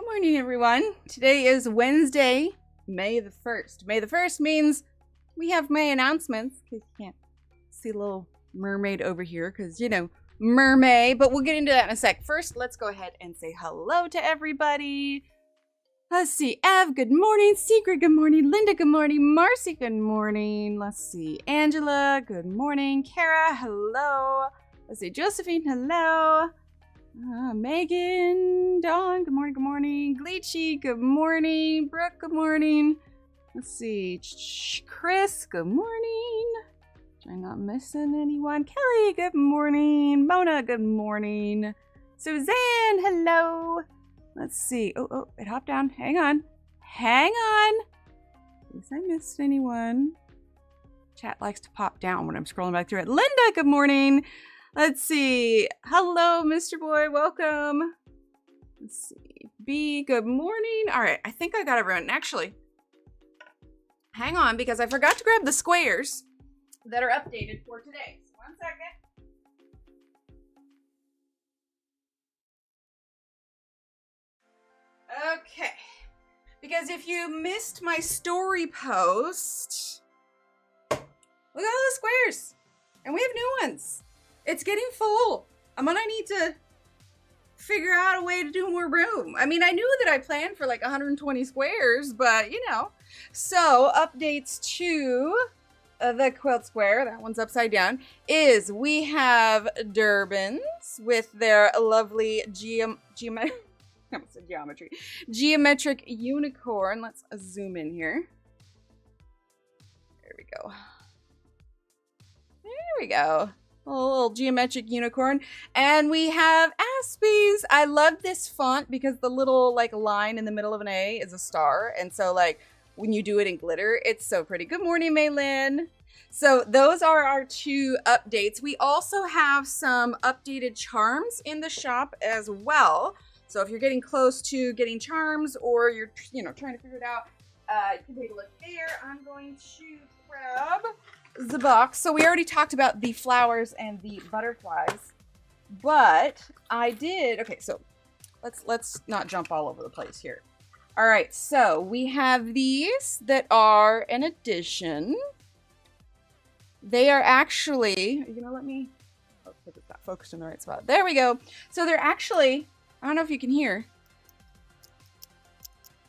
Good morning, everyone. Today is Wednesday, May the 1st. May the 1st means we have May announcements, because you can't see a little mermaid over here, because, you know, Mermaid. But we'll get into that in a sec. First, let's go ahead and say hello to everybody. Let's see. Ev, good morning. Secret, good morning. Linda, good morning. Marcy, good morning. Let's see. Angela, good morning. Kara, hello. Let's see. Josephine, hello. Megan, Dawn, good morning, good morning. Gleechy, good morning. Brooke, good morning. Let's see. Chris, good morning. I'm not missing anyone. Kelly, good morning. Mona, good morning. Suzanne, hello. Let's see. Oh, it hopped down. Hang on. Hang on. In case I missed anyone. Chat likes to pop down when I'm scrolling back through it. Linda, good morning. Let's see. Hello, Mr. Boy. Welcome. Let's see. B, good morning. All right. I think I got everyone. Actually, hang on, because I forgot to grab the squares that are updated for today. So 1 second. Okay. Because if you missed my story post, look at all the squares. And we have new ones. It's getting full. I'm gonna need to figure out a way to do more room. I mean, I knew that I planned for like 120 squares, but you know. So updates to the quilt square, that one's upside down, is we have Durbans with their lovely geometric unicorn. Let's zoom in here. There we go. There we go. A little geometric unicorn. And we have Aspies. I love this font because the little like line in the middle of an A is a star. And so like when you do it in glitter, it's so pretty. Good morning, Maylin. So those are our two updates. We also have some updated charms in the shop as well. So if you're getting close to getting charms or you're, you know, trying to figure it out, you can take a look there. I'm going to grab the box. So we already talked about the flowers and the butterflies, but I did. Okay, so let's not jump all over the place here. All right, so we have these that are an addition. They are actually, are you gonna let me? Oh, it's not focused in the right spot. There we go. So they're actually, I don't know if you can hear.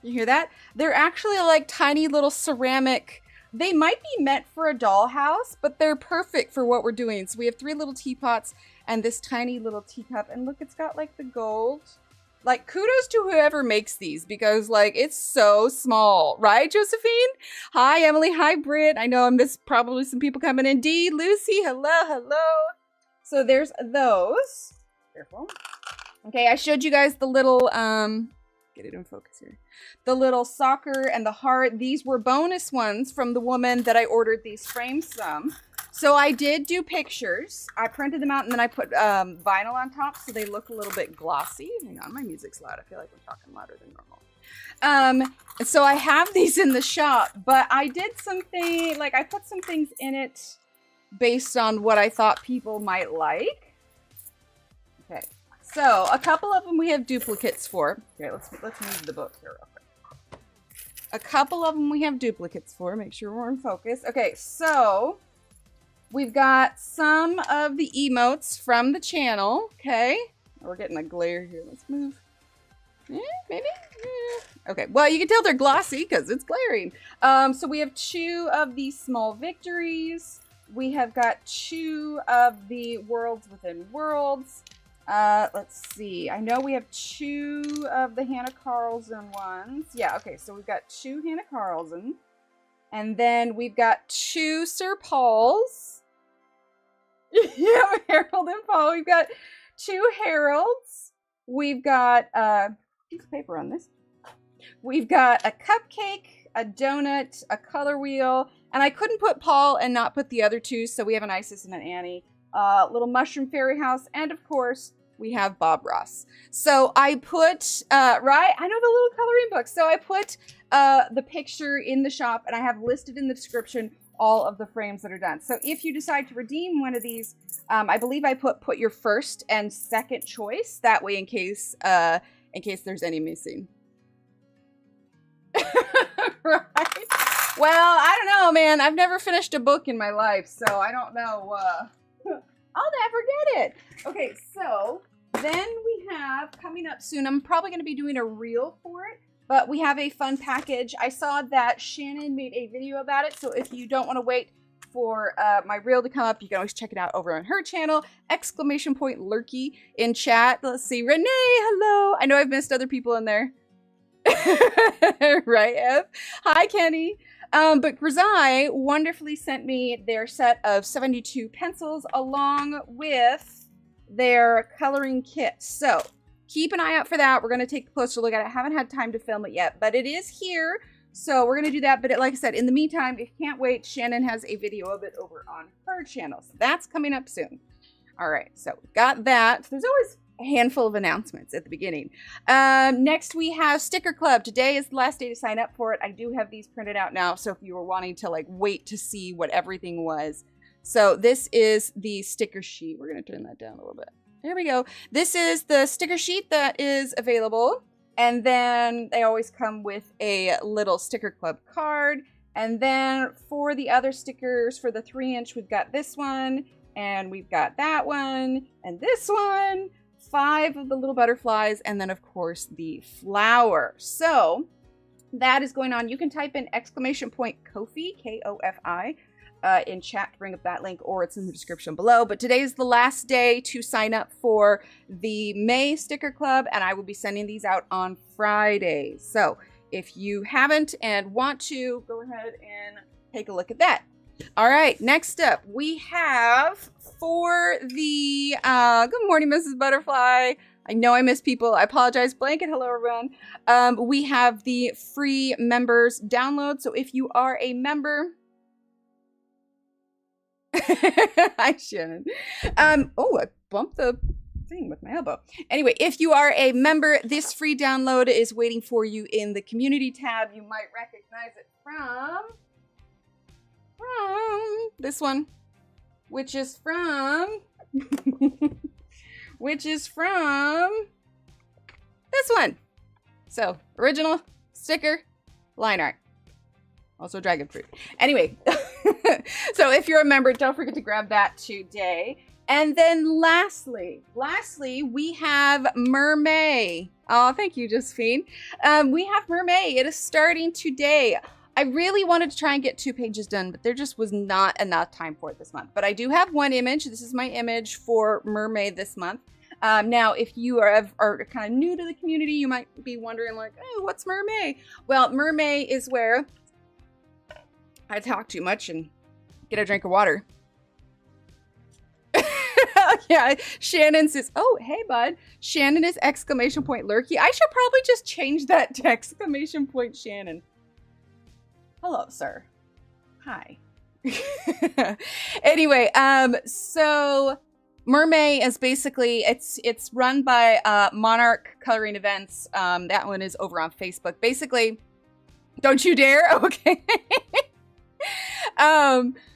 You hear that? They're actually like tiny little ceramic. They might be meant for a dollhouse, but they're perfect for what we're doing. So we have 3 little teapots and this tiny little teacup. And look, it's got like the gold. Like, kudos to whoever makes these because like it's so small, right, Josephine? Hi, Emily. Hi, Britt. I know I missed probably some people coming in. Dee, Lucy, hello, hello. So there's those. Careful. Okay, I showed you guys the little, get it in focus here. The little soccer and the heart. These were bonus ones from the woman that I ordered these frames from. So I did do pictures. I printed them out and then I put vinyl on top so they look a little bit glossy. Hang on, my music's loud. I feel like I'm talking louder than normal. So I have these in the shop, but I did something, like I put some things in it based on what I thought people might like. Okay. So a couple of them we have duplicates for. Okay, let's move the book here real quick. A couple of them we have duplicates for. Make sure we're in focus. Okay, so we've got some of the emotes from the channel. Okay, we're getting a glare here. Let's move. Maybe. Yeah. Okay. Well, you can tell they're glossy because it's glaring. So we have 2 of the small victories. We have got 2 of the worlds within worlds. Let's see. I know we have 2 of the Hannah Carlson ones. Yeah, okay, so we've got 2 Hannah Carlson. And then we've got 2 Sir Pauls. Yeah, Harold and Paul. We've got 2 Harolds. We've got piece of paper on this. We've got a cupcake, a donut, a color wheel, and I couldn't put Paul and not put the other 2, so we have an Isis and an Annie. Little mushroom fairy house, and of course we have Bob Ross. So I put right, I know the little coloring book. So I put the picture in the shop, and I have listed in the description all of the frames that are done. So if you decide to redeem one of these, I believe I put your first and second choice that way in case there's any missing. Well, I don't know, man. I've never finished a book in my life, so I don't know. I'll never get it. Okay, so then we have coming up soon. I'm probably going to be doing a reel for it, but we have a fun package. I saw that Shannon made a video about it, so if you don't want to wait for my reel to come up, you can always check it out over on her channel. Exclamation point Lurky in chat. Let's see. Renee, hello. I know I've missed other people in there. Right, Ev? Hi, Kenny. But Grisai wonderfully sent me their set of 72 pencils along with their coloring kit. So keep an eye out for that. We're going to take a closer look at it. I haven't had time to film it yet, but it is here. So we're going to do that. But like I said, in the meantime, if you can't wait, Shannon has a video of it over on her channel. So that's coming up soon. All right. So we've got that. There's always a handful of announcements at the beginning. Next we have Sticker Club. Today is the last day to sign up for it. I do have these printed out now, so if you were wanting to like wait to see what everything was. So this is the sticker sheet. We're going to turn that down a little bit. There we go. This is the sticker sheet that is available, and then they always come with a little Sticker Club card. And then for the other stickers, for the 3-inch, we've got this one, and we've got that one, and this one. 5 of the little butterflies, and then of course the flower. So that is going on. You can type in exclamation point Ko-fi, K-O-F-I, in chat to bring up that link, or it's in the description below. But today is the last day to sign up for the May Sticker Club, and I will be sending these out on Friday. So if you haven't and want to, go ahead and take a look at that. All right, next up, we have for the, good morning, Mrs. Butterfly. I know I miss people. I apologize. Blanket, hello, everyone. We have the free members download. So if you are a member, hi, Shannon. Oh, I bumped the thing with my elbow. Anyway, if you are a member, this free download is waiting for you in the community tab. You might recognize it from this one, which is from this one. So original sticker line art, also dragon fruit. Anyway, so if you're a member, don't forget to grab that today. And then lastly, we have Mermaid. Oh, thank you, Josephine. We have Mermaid. It is starting today. I really wanted to try and get 2 pages done, but there just was not enough time for it this month. But I do have one image. This is my image for Mermaid this month. Now, if you are kind of new to the community, you might be wondering like, oh, what's Mermaid? Well, Mermaid is where I talk too much and get a drink of water. Yeah, Shannon says, oh, hey, bud. Shannon is exclamation point Lurky. I should probably just change that to exclamation point Shannon. Hello, sir. Hi. Anyway, so Mermaid is basically, it's run by Monarch Coloring Events. That one is over on Facebook. Basically, don't you dare. Okay.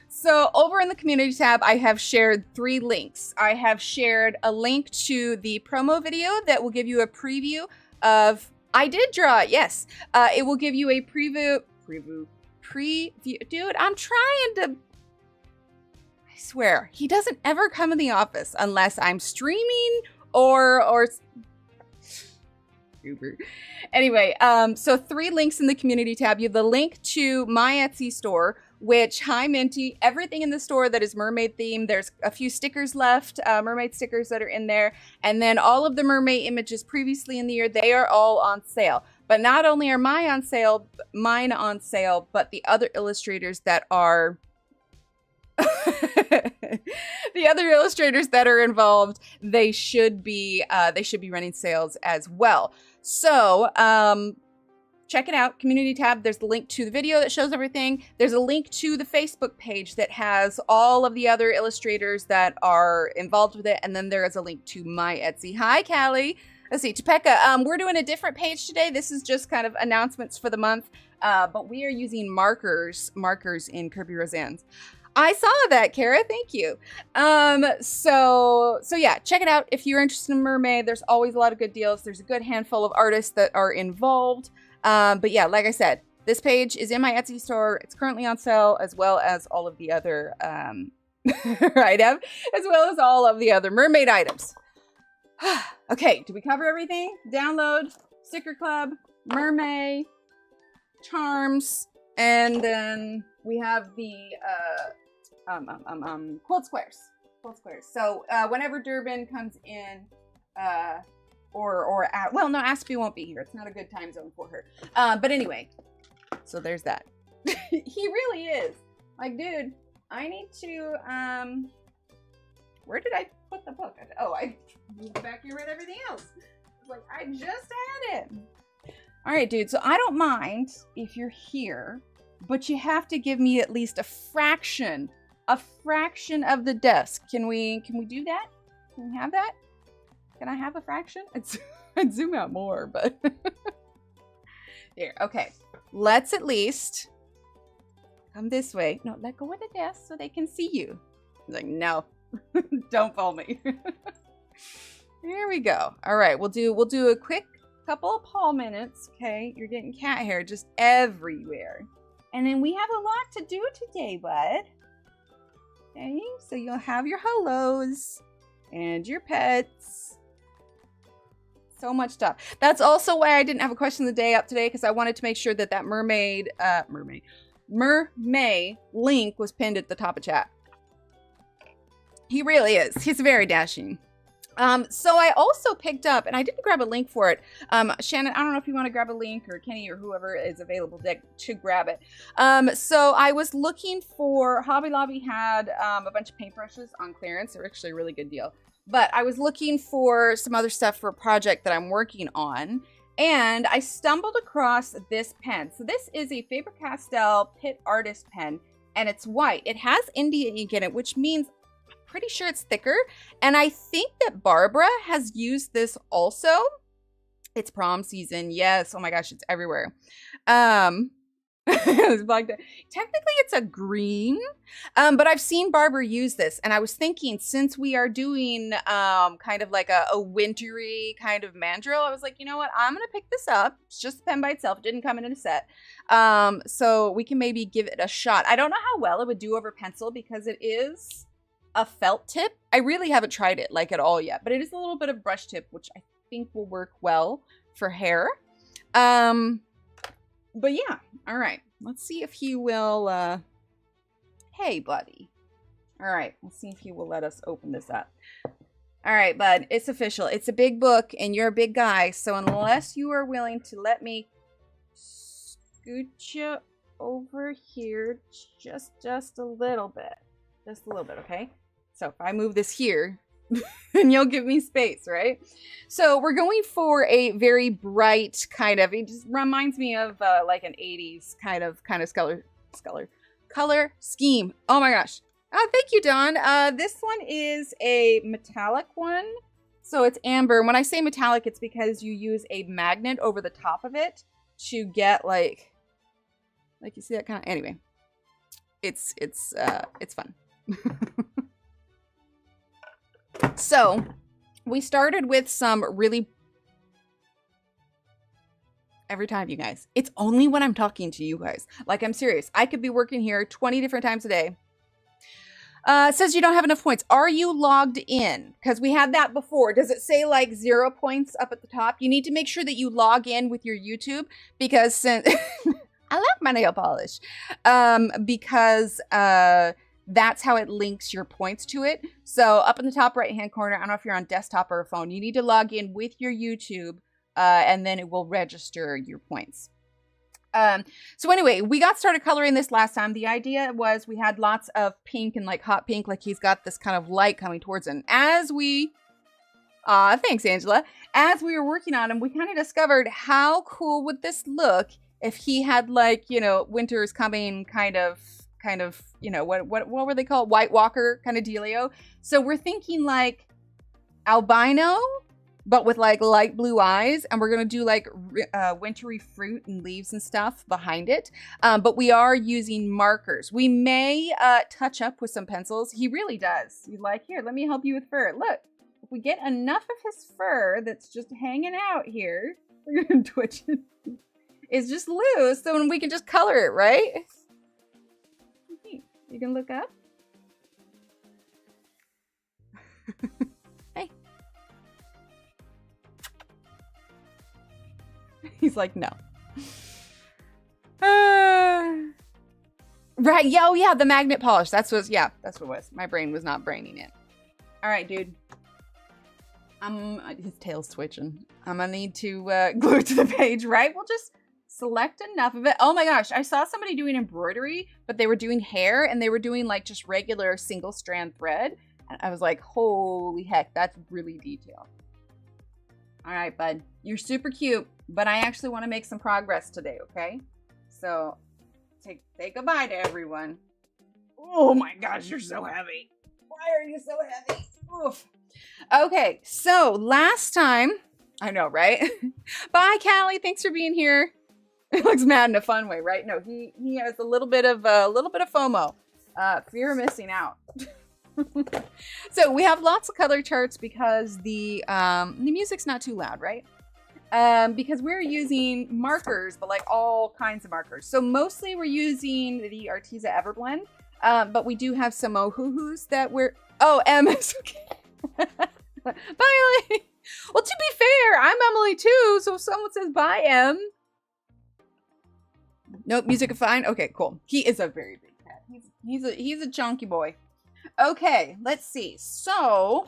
So over in the community tab, I have shared 3 links. I have shared a link to the promo video that will give you a preview of, I did draw it, yes. It will give you a preview. Dude, I'm trying to, I swear, he doesn't ever come in the office unless I'm streaming or anyway, so 3 links in the community tab. You have the link to my Etsy store, which, hi Minty, everything in the store that is mermaid themed. There's a few stickers left, mermaid stickers that are in there. And then all of the mermaid images previously in the year, they are all on sale. But not only are mine on sale, but the other illustrators that are the other illustrators that are involved, they should be running sales as well. So check it out, community tab. There's the link to the video that shows everything. There's a link to the Facebook page that has all of the other illustrators that are involved with it. And then there is a link to my Etsy. Hi, Callie. Let's see, Topeka, we're doing a different page today. This is just kind of announcements for the month, but we are using markers in Kerby Rosanes. I saw that, Kara. Thank you. So yeah, check it out. If you're interested in Mermaid, there's always a lot of good deals. There's a good handful of artists that are involved. But yeah, like I said, This page is in my Etsy store. It's currently on sale, as well as all of the other item, as well as all of the other mermaid items. Okay, did we cover everything? Download, sticker club, mermaid, charms, and then we have the quilt squares. So whenever Durban comes in, well, no, Aspie won't be here. It's not a good time zone for her. But anyway, so there's that. He really is. Like, dude, I need to, where did I put the book? Oh, I moved back here with everything else. Like, I just had it. All right, dude, so I don't mind if you're here, but you have to give me at least a fraction of the desk. Can we do that? Can we have that? Can I have a fraction? I'd zoom out more, but there. Okay, let's at least come this way. No, let go of the desk so they can see you. He's like, no, don't fool me. There we go. All right, we'll do a quick couple of paw minutes. Okay, you're getting cat hair just everywhere, and then we have a lot to do today, bud. Okay, so you'll have your hellos and your pets. So much stuff. That's also why I didn't have a question of the day up today, because I wanted to make sure that that mermaid link was pinned at the top of chat. He really is. He's very dashing. So I also picked up, and I didn't grab a link for it. Shannon, I don't know if you want to grab a link, or Kenny, or whoever is available to grab it. So I was looking for, Hobby Lobby had a bunch of paintbrushes on clearance. They're actually a really good deal. But I was looking for some other stuff for a project that I'm working on, and I stumbled across this pen. So this is a Faber-Castell Pitt Artist pen, and it's white. It has India ink in it, which means I'm pretty sure it's thicker. And I think that Barbara has used this also. It's prom season. Yes. Oh my gosh, it's everywhere. Technically it's a green, but I've seen Barbara use this, and I was thinking, since we are doing kind of like a wintry kind of mandrel, I was like, you know what, I'm gonna pick this up. It's just a pen by itself. It didn't come in a set, so we can maybe give it a shot. I don't know how well it would do over pencil, because it is a felt tip. I really haven't tried it like at all yet, but it is a little bit of brush tip, which I think will work well for hair. But yeah, all right. Let's see if he will, hey, buddy. All right, let's see if he will let us open this up. All right, bud, it's official. It's a big book, and you're a big guy, so unless you are willing to let me scoot you over here just a little bit. Just a little bit, okay? So if I move this here, and you'll give me space, right? So we're going for a very bright kind of, it just reminds me of like an 80s kind of color scheme. Oh my gosh. Oh, thank you, Dawn. This one is a metallic one. So it's amber. When I say metallic, it's because you use a magnet over the top of it to get like you see that kind of, anyway, it's fun. So we started with some really, every time, you guys, it's only when I'm talking to you guys. Like, I'm serious. I could be working here 20 different times a day. Says you don't have enough points. Are you logged in? Because we had that before. Does it say like 0 points up at the top? You need to make sure that you log in with your YouTube, because since I love my nail polish, because that's how it links your points to it. So up in the top right hand corner, I don't know if you're on desktop or a phone, you need to log in with your YouTube, and then it will register your points. So anyway, we got started coloring this last time. The idea was we had lots of pink and like hot pink, like he's got this kind of light coming towards him. As we, thanks Angela. As we were working on him, we kind of discovered how cool would this look if he had like, you know, winter's coming kind of, you know, what were they called? White Walker kind of dealio. So we're thinking like albino, but with like light blue eyes, and we're gonna do like wintry fruit and leaves and stuff behind it. But we are using markers. We may touch up with some pencils. He really does. He's like, here, let me help you with fur. Look, if we get enough of his fur that's just hanging out here, we're gonna twitch it. is just loose, so we can just color it, right? You can look up. Hey. He's like, no. Right, yeah, oh yeah, the magnet polish. That's what it was. My brain was not braining it. All right, dude. His tail's twitching. I'm gonna need to glue it to the page, right? We'll just select enough of it. Oh my gosh, I saw somebody doing embroidery, but they were doing hair and they were doing like just regular single strand thread. And I was like, holy heck, that's really detailed. All right, bud, you're super cute, but I actually want to make some progress today, okay? So say goodbye to everyone. Oh my gosh, you're so heavy. Why are you so heavy? Oof. Okay, so last time, I know, right? Bye, Callie. Thanks for being here. It looks mad in a fun way, right? No, he has a little bit of FOMO, fear of missing out. So we have lots of color charts because the music's not too loud, right? Because we're using markers, but like all kinds of markers. So mostly we're using the Arteza Everblend, but we do have some Ohuhus that oh, M is okay. Bye, Emily. Well, to be fair, I'm Emily too, so if someone says bye, Em. Nope, music is fine. Okay, cool. He is a very big cat. He's a chunky boy. Okay, let's see. So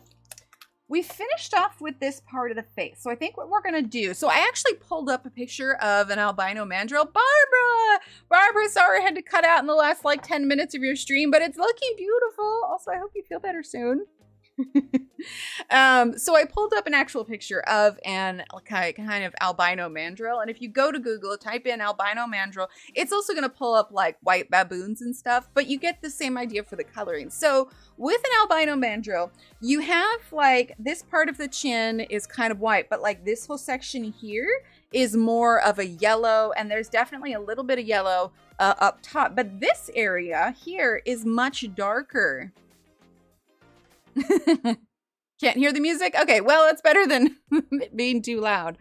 we finished off with this part of the face. So I think what we're gonna do, so I actually pulled up a picture of an albino mandrill. Barbara, sorry I had to cut out in the last like 10 minutes of your stream, but it's looking beautiful. Also, I hope you feel better soon. So I pulled up an actual picture of an kind of albino mandrill, and if you go to Google, type in albino mandrill, it's also going to pull up like white baboons and stuff, but you get the same idea for the coloring. So with an albino mandrill, you have like this part of the chin is kind of white, but like this whole section here is more of a yellow, and there's definitely a little bit of yellow up top, but this area here is much darker. Can't hear the music? Okay, well, it's better than it being too loud.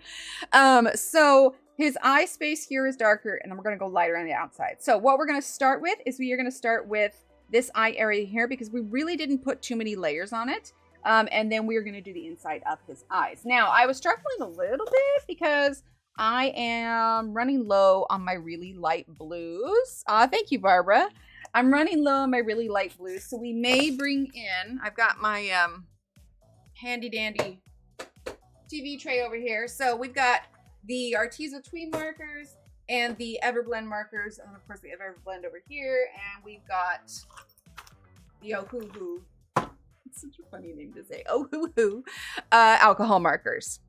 So his eye space here is darker, and then we're going to go lighter on the outside. So what we're going to start with is we are going to start with this eye area here because we really didn't put too many layers on it. And then we're going to do the inside of his eyes. Now, I was struggling a little bit because I am running low on my really light blues. Thank you, Barbara. I'm running low on my really light blues, so we may bring in, I've got my handy dandy TV tray over here. So we've got the Arteza Tweed markers and the Everblend markers, and of course we have Everblend over here, and we've got the Ohuhu. It's such a funny name to say, Ohuhu, alcohol markers.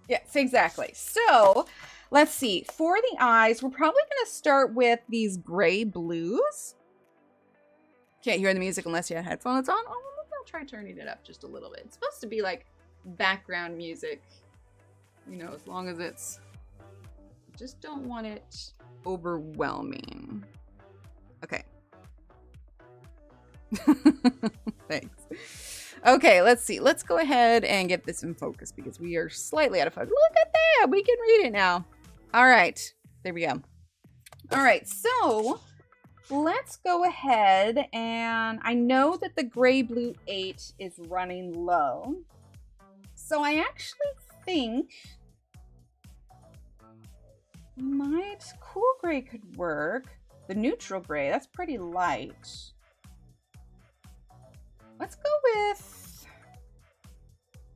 Yes, exactly. So let's see, for the eyes, we're probably going to start with these gray blues. Can't hear the music unless you have headphones on. Oh, I'll try turning it up just a little bit. It's supposed to be like background music, you know, as long as it's, just don't want it overwhelming. Okay. Thanks. Okay, let's see. Let's go ahead and get this in focus because we are slightly out of focus. Look at that. We can read it now. All right. There we go. All right. So let's go ahead, and I know that the gray blue 8 is running low. So I actually think my cool gray could work. The neutral gray, that's pretty light. Let's go with,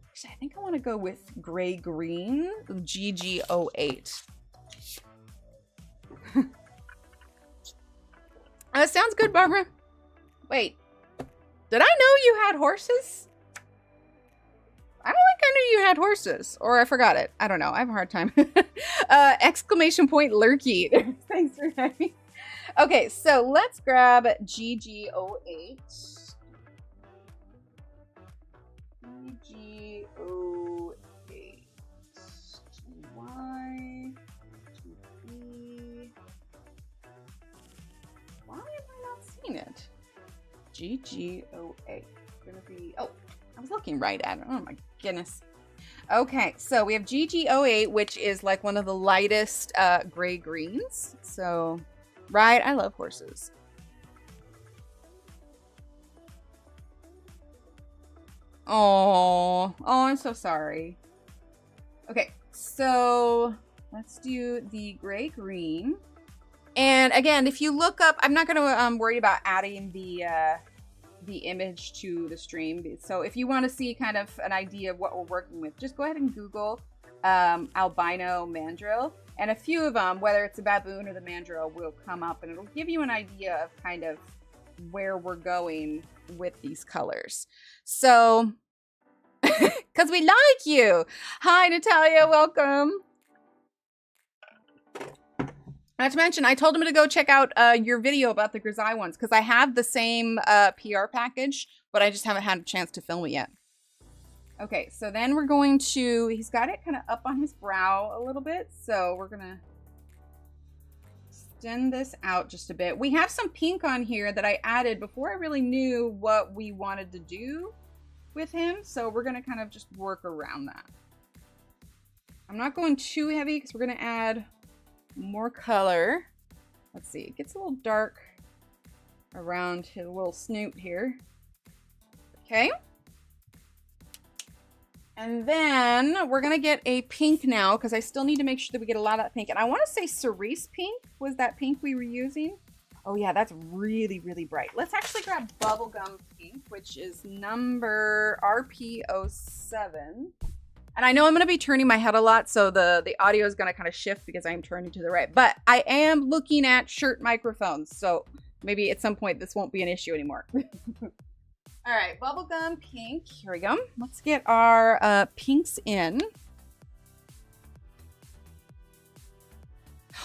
actually, I think I want to go with gray green, GG08. That sounds good, Barbara. Wait, did I know you had horses? I don't think I knew you had horses, or I forgot it. I don't know. I have a hard time. Exclamation point lurky. Thanks for having. Okay, so let's grab GG08. GG08. Y. GP. Why am I not seeing it? GG08. Gonna be. Oh, I was looking right at it. Oh my goodness. Okay, so we have GG08, which is like one of the lightest gray greens. So, right, I love horses. Oh, I'm so sorry. Okay, so let's do the gray green. And again, if you look up, I'm not going to worry about adding the image to the stream. So if you want to see kind of an idea of what we're working with, just go ahead and Google albino mandrill, and a few of them, whether it's a baboon or the mandrill, will come up, and it'll give you an idea of kind of where we're going with these colors. So, because we like you. Hi, Natalia, welcome. Not to mention, I told him to go check out your video about the grisaille ones, because I have the same PR package, but I just haven't had a chance to film it yet. Okay, so then we're going to, he's got it kind of up on his brow a little bit, so we're going to extend this out just a bit. We have some pink on here that I added before I really knew what we wanted to do with him, so we're going to kind of just work around that. I'm not going too heavy because we're going to add more color. Let's see, it gets a little dark around his little snoot here. Okay. And then we're going to get a pink now, because I still need to make sure that we get a lot of that pink. And I want to say cerise pink was that pink we were using. Oh yeah, that's really, really bright. Let's actually grab bubblegum pink, which is number RP07. And I know I'm going to be turning my head a lot, so the audio is going to kind of shift because I'm turning to the right. But I am looking at shirt microphones, so maybe at some point this won't be an issue anymore. All right, bubblegum pink. Here we go. Let's get our pinks in.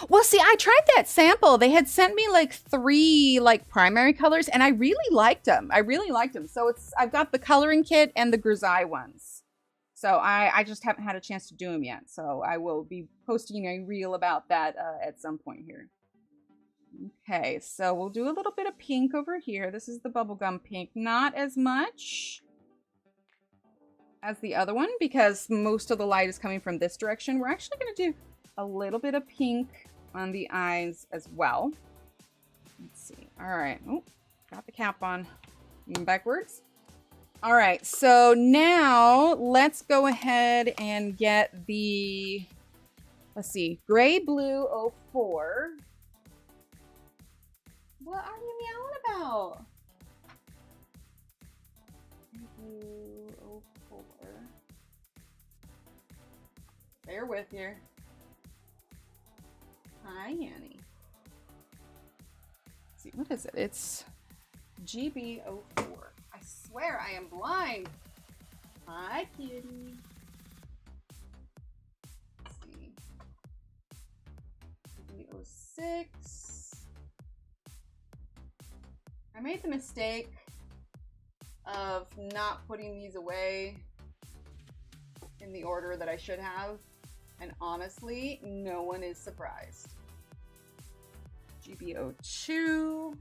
Well, see, I tried that sample. They had sent me like 3 like primary colors, and I really liked them. So I've got the coloring kit and the grisaille ones. So I just haven't had a chance to do them yet. So I will be posting a reel about that at some point here. Okay, so we'll do a little bit of pink over here. This is the bubblegum pink. Not as much as the other one because most of the light is coming from this direction. We're actually going to do a little bit of pink on the eyes as well. Let's see. All right. Oh, got the cap on. Moving backwards. All right, so now let's go ahead and get the, let's see, gray blue 04. What are you meowing about? Gray blue 04. Bear with you. Hi, Annie. Let's see, what is it? It's GB04. I swear I am blind. Hi, kitty. Let's see. GB06. I made the mistake of not putting these away in the order that I should have. And honestly, no one is surprised. GB02.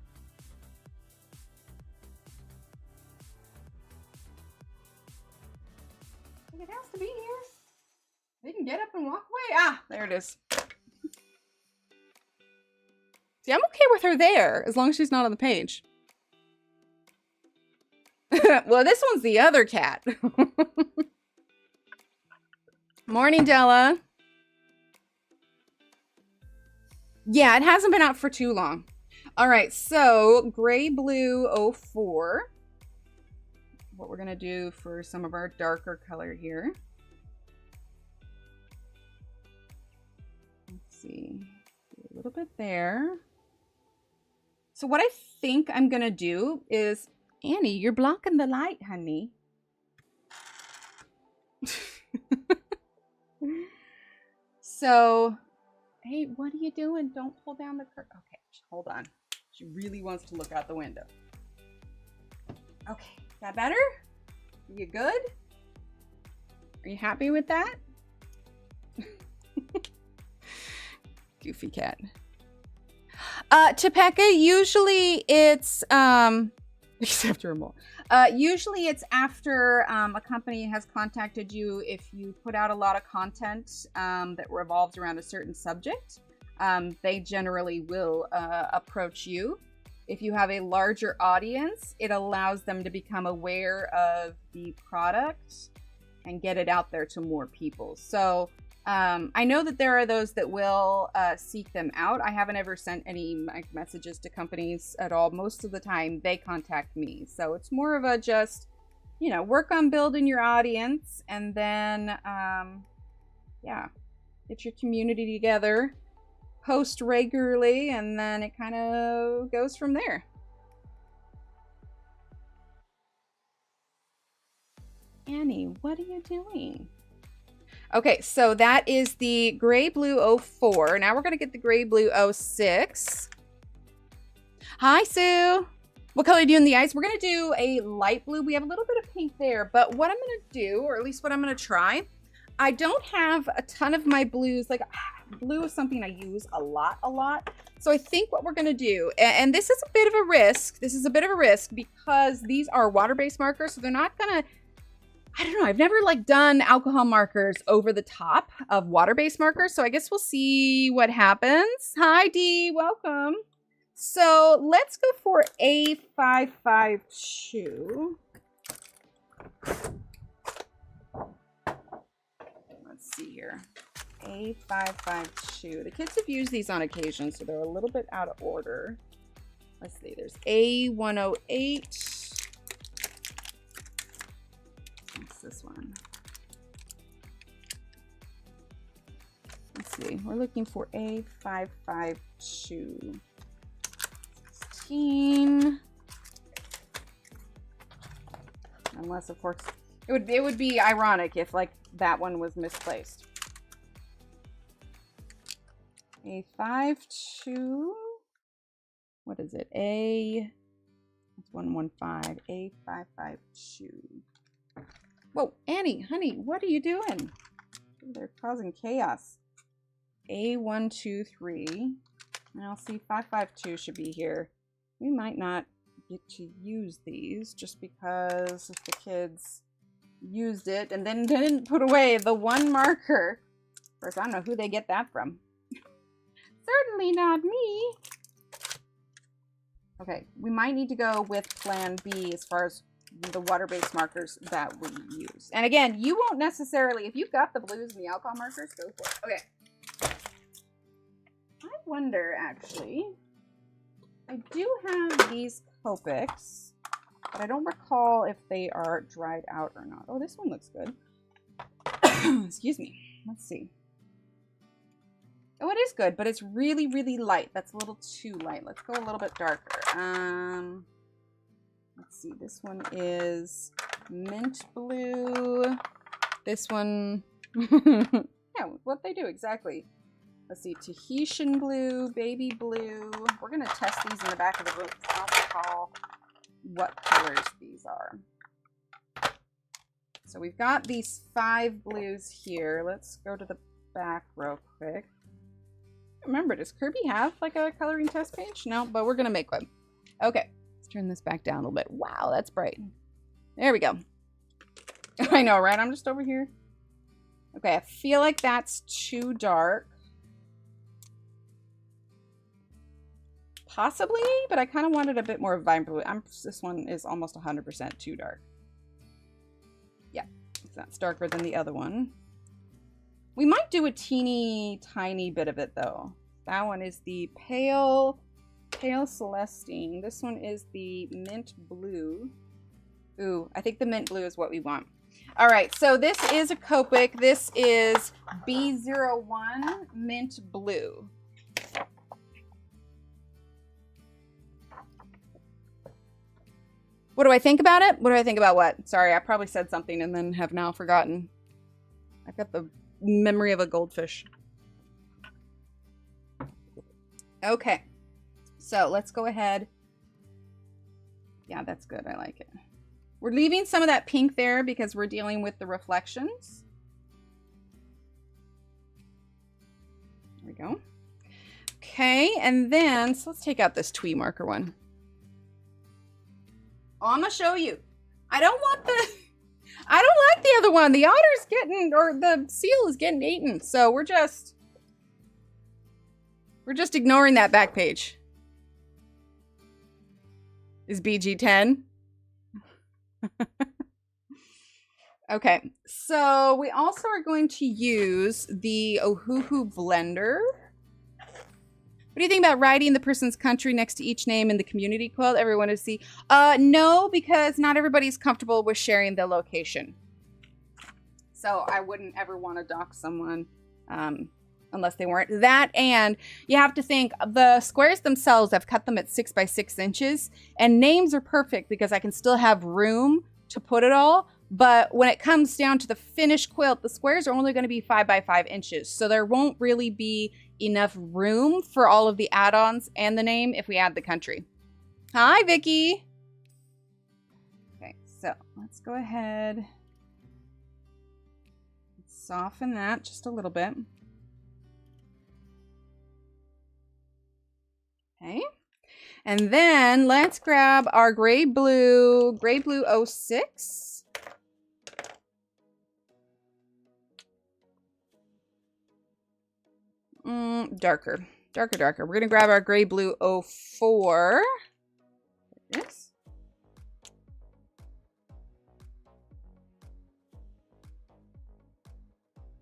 It has to be here. They can get up and walk away. Ah, there it is. See, I'm okay with her there, as long as she's not on the page. Well, this one's the other cat. Morning, Della. Yeah, it hasn't been out for too long. All right, so gray blue 04. What we're gonna do for some of our darker color here. Let's see, a little bit there. So what I think I'm gonna do is, Annie, you're blocking the light, honey. So, hey, what are you doing? Don't pull down the curtain. Okay, hold on. She really wants to look out the window. Okay. That better? Are you good? Are you happy with that? Goofy cat. Topeka, usually it's except her mole. Usually it's after a company has contacted you. If you put out a lot of content that revolves around a certain subject, they generally will approach you. If you have a larger audience, it allows them to become aware of the product and get it out there to more people. So I know that there are those that will seek them out. I haven't ever sent any messages to companies at all. Most of the time they contact me. So it's more of a just, you know, work on building your audience and then, yeah, get your community together, post regularly, and then it kind of goes from there. Annie, what are you doing? Okay, so that is the gray blue 04. Now we're gonna get the gray blue 06. Hi, Sue. What color are you doing the eyes? We're gonna do a light blue. We have a little bit of pink there, but what I'm gonna do, or at least what I'm gonna try, I don't have a ton of my blues. Like blue is something I use a lot. So I think what we're gonna do, and this is a bit of a risk. This is a bit of a risk because these are water-based markers, so they're not gonna, I don't know, I've never like done alcohol markers over the top of water-based markers, so I guess we'll see what happens. Hi, Dee, welcome. So let's go for A552. Let's see here. A552. The kids have used these on occasion, so they're a little bit out of order. Let's see, there's A108. What's this one? Let's see, we're looking for A552. 16. Unless, of course, it would be ironic if like that one was misplaced. A52. What is it? That's 115. A552. Whoa, Annie, honey, what are you doing? They're causing chaos. A123. Now, see, 552 should be here. We might not get to use these just because if the kids used it and then didn't put away the one marker. Of course, I don't know who they get that from. Certainly not me. Okay, we might need to go with plan B as far as the water-based markers that we use. And again, you won't necessarily, if you've got the blues and the alcohol markers, go for it. Okay. I wonder, actually, I do have these Copics, but I don't recall if they are dried out or not. Oh, this one looks good. Excuse me. Let's see. Oh, it is good, but it's really, really light. That's a little too light. Let's go a little bit darker. Let's see. This one is mint blue. This one, yeah, what they do exactly. Let's see, Tahitian blue, baby blue. We're going to test these in the back of the book. I don't recall what colors these are. So we've got these 5 blues here. Let's go to the back real quick. Remember, does Kerby have like a coloring test page? No, but we're going to make one. Okay, let's turn this back down a little bit. Wow, that's bright. There we go. I know, right? I'm just over here. Okay, I feel like that's too dark. Possibly, but I kind of wanted a bit more vibrant blue. This one is almost 100% too dark. Yeah, that's darker than the other one. We might do a teeny tiny bit of it though. That one is the pale Celestine. This one is the mint blue. Ooh, I think the mint blue is what we want. All right, so this is a Copic. This is B01 mint blue. What do I think about it? What do I think about what? Sorry, I probably said something and then have now forgotten. I've got the memory of a goldfish. Okay, so let's go ahead. Yeah, that's good. I like it. We're leaving some of that pink there because we're dealing with the reflections. There we go. Okay, and then, so let's take out this twee marker one. Oh, I'm gonna show you. I don't want the... I don't like the other one. The otter's getting, or the seal is getting eaten. So we're just ignoring that back page. Is BG 10? Okay, so we also are going to use the Ohuhu blender. What do you think about writing the person's country next to each name in the community quilt? Everyone to see. No, because not everybody's comfortable with sharing the location. So I wouldn't ever want to dox someone unless they weren't. That, and you have to think the squares themselves, I've cut them at 6 by 6 inches, and names are perfect because I can still have room to put it all. But when it comes down to the finished quilt, the squares are only going to be 5 by 5 inches. So there won't really be enough room for all of the add-ons and the name if we add the country. Hi, Vicky. Okay, so let's go ahead. Soften that just a little bit. Okay. And then let's grab our gray blue 06. Darker. We're going to grab our gray blue 04. Yes.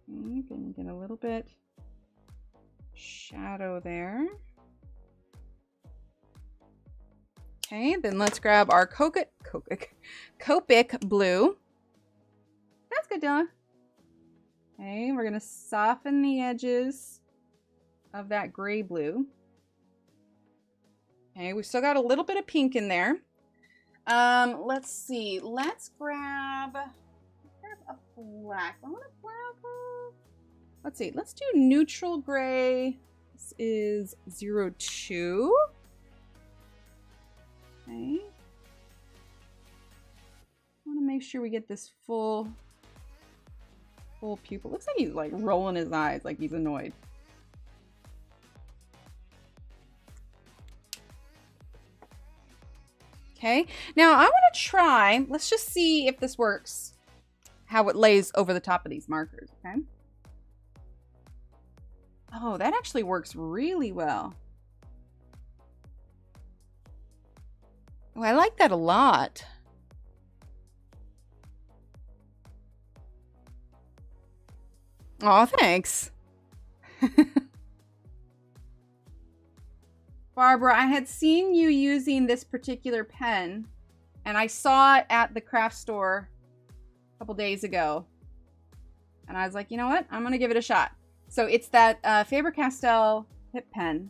You can get a little bit shadow there. Okay, then let's grab our Copic blue. That's good, Dylan. Okay, we're going to soften the edges of that gray blue. Okay, we still got a little bit of pink in there. Let's see. Let's grab a black. I want a black. Let's see. Let's do neutral gray. This is 02. Okay. I want to make sure we get this full pupil. Looks like he's like rolling his eyes like he's annoyed. Okay, now I want to try, let's just see if this works, how it lays over the top of these markers, okay? Oh, that actually works really well. Oh, I like that a lot. Oh, thanks. Barbara, I had seen you using this particular pen, and I saw it at the craft store a couple days ago. And I was like, you know what? I'm going to give it a shot. So it's that Faber-Castell Hip Pen.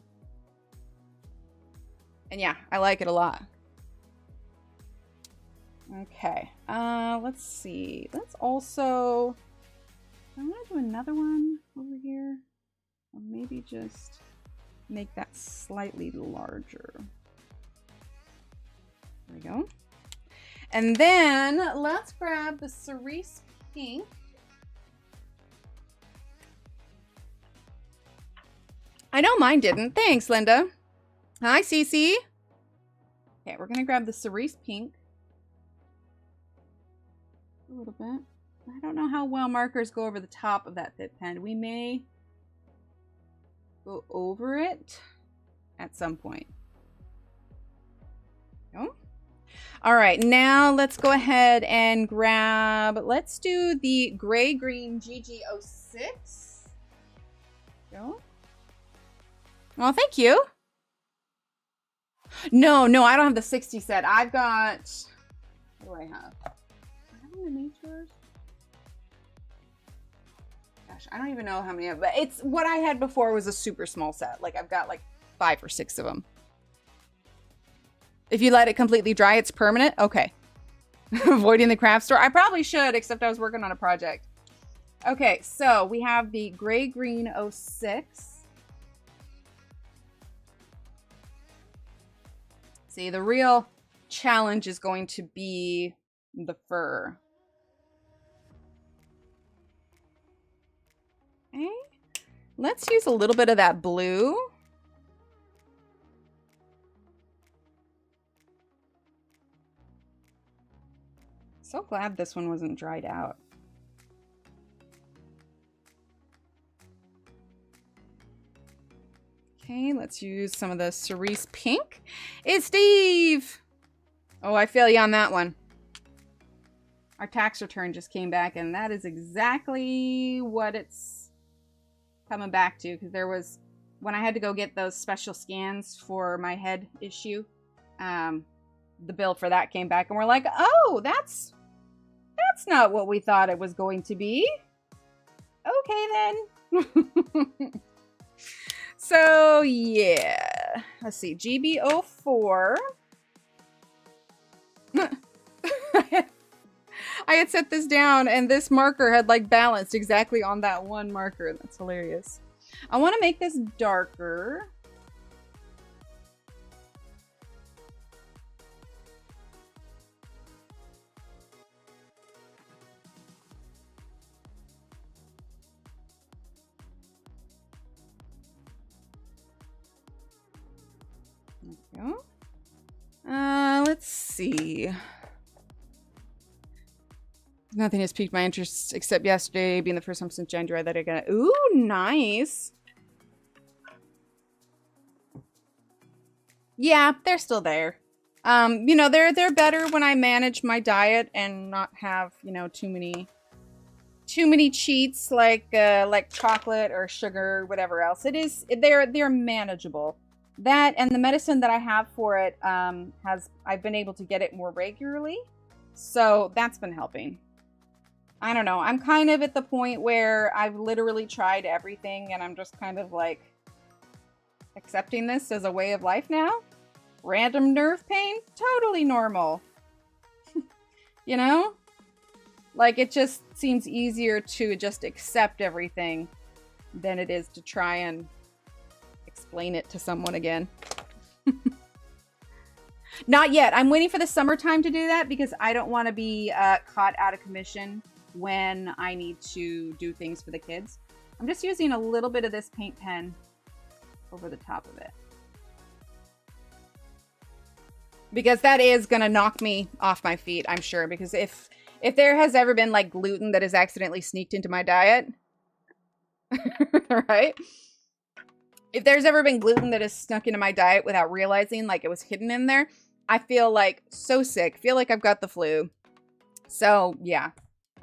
And yeah, I like it a lot. Okay, let's see. Let's also... I want to do another one over here. Or maybe just... make that slightly larger. There we go. And then let's grab the cerise pink. I know mine didn't. Thanks, Linda. Hi, Cece. Okay, we're gonna grab the cerise pink. A little bit. I don't know how well markers go over the top of that fit pen. We may go over it at some point. Oh. All right, now let's go ahead and grab, let's do the gray green GG06. Go. Oh, thank you. No, I don't have the 60 set. I've got, what do I have? Do I have any miniatures? Gosh, I don't even know how many of, but it's what I had before was a super small set. Like I've got like 5 or 6 of them. If you let it completely dry, it's permanent. Okay. Avoiding the craft store. I probably should, except I was working on a project. Okay, so we have the gray green 06. See, the real challenge is going to be the fur. Okay. Let's use a little bit of that blue. So glad this one wasn't dried out. Okay, let's use some of the cerise pink. It's Steve! Oh, I feel you on that one. Our tax return just came back, and that is exactly what it's coming back to. Because there was, when I had to go get those special scans for my head issue, the bill for that came back, and we're like, oh, that's not what we thought it was going to be. Okay, then. So, yeah. Let's see. GB04. I had set this down, and this marker had, like, balanced exactly on that one marker. That's hilarious. I want to make this darker. There we go. Let's see. Nothing has piqued my interest except yesterday being the first time since January that I got. Ooh, nice. Yeah, they're still there. You know, they're better when I manage my diet and not have, you know, too many cheats like chocolate or sugar or whatever else. They're manageable. That and the medicine that I have for it I've been able to get it more regularly. So that's been helping. I don't know. I'm kind of at the point where I've literally tried everything and I'm just kind of like accepting this as a way of life now. Random nerve pain, totally normal. You know? Like, it just seems easier to just accept everything than it is to try and explain it to someone again. Not yet. I'm waiting for the summertime to do that because I don't want to be caught out of commission when I need to do things for the kids. I'm just using a little bit of this paint pen over the top of it. Because that is going to knock me off my feet, I'm sure. Because if there has ever been like gluten that has accidentally sneaked into my diet, right? If there's ever been gluten that has snuck into my diet without realizing, like it was hidden in there, I feel like so sick. Feel like I've got the flu. So yeah,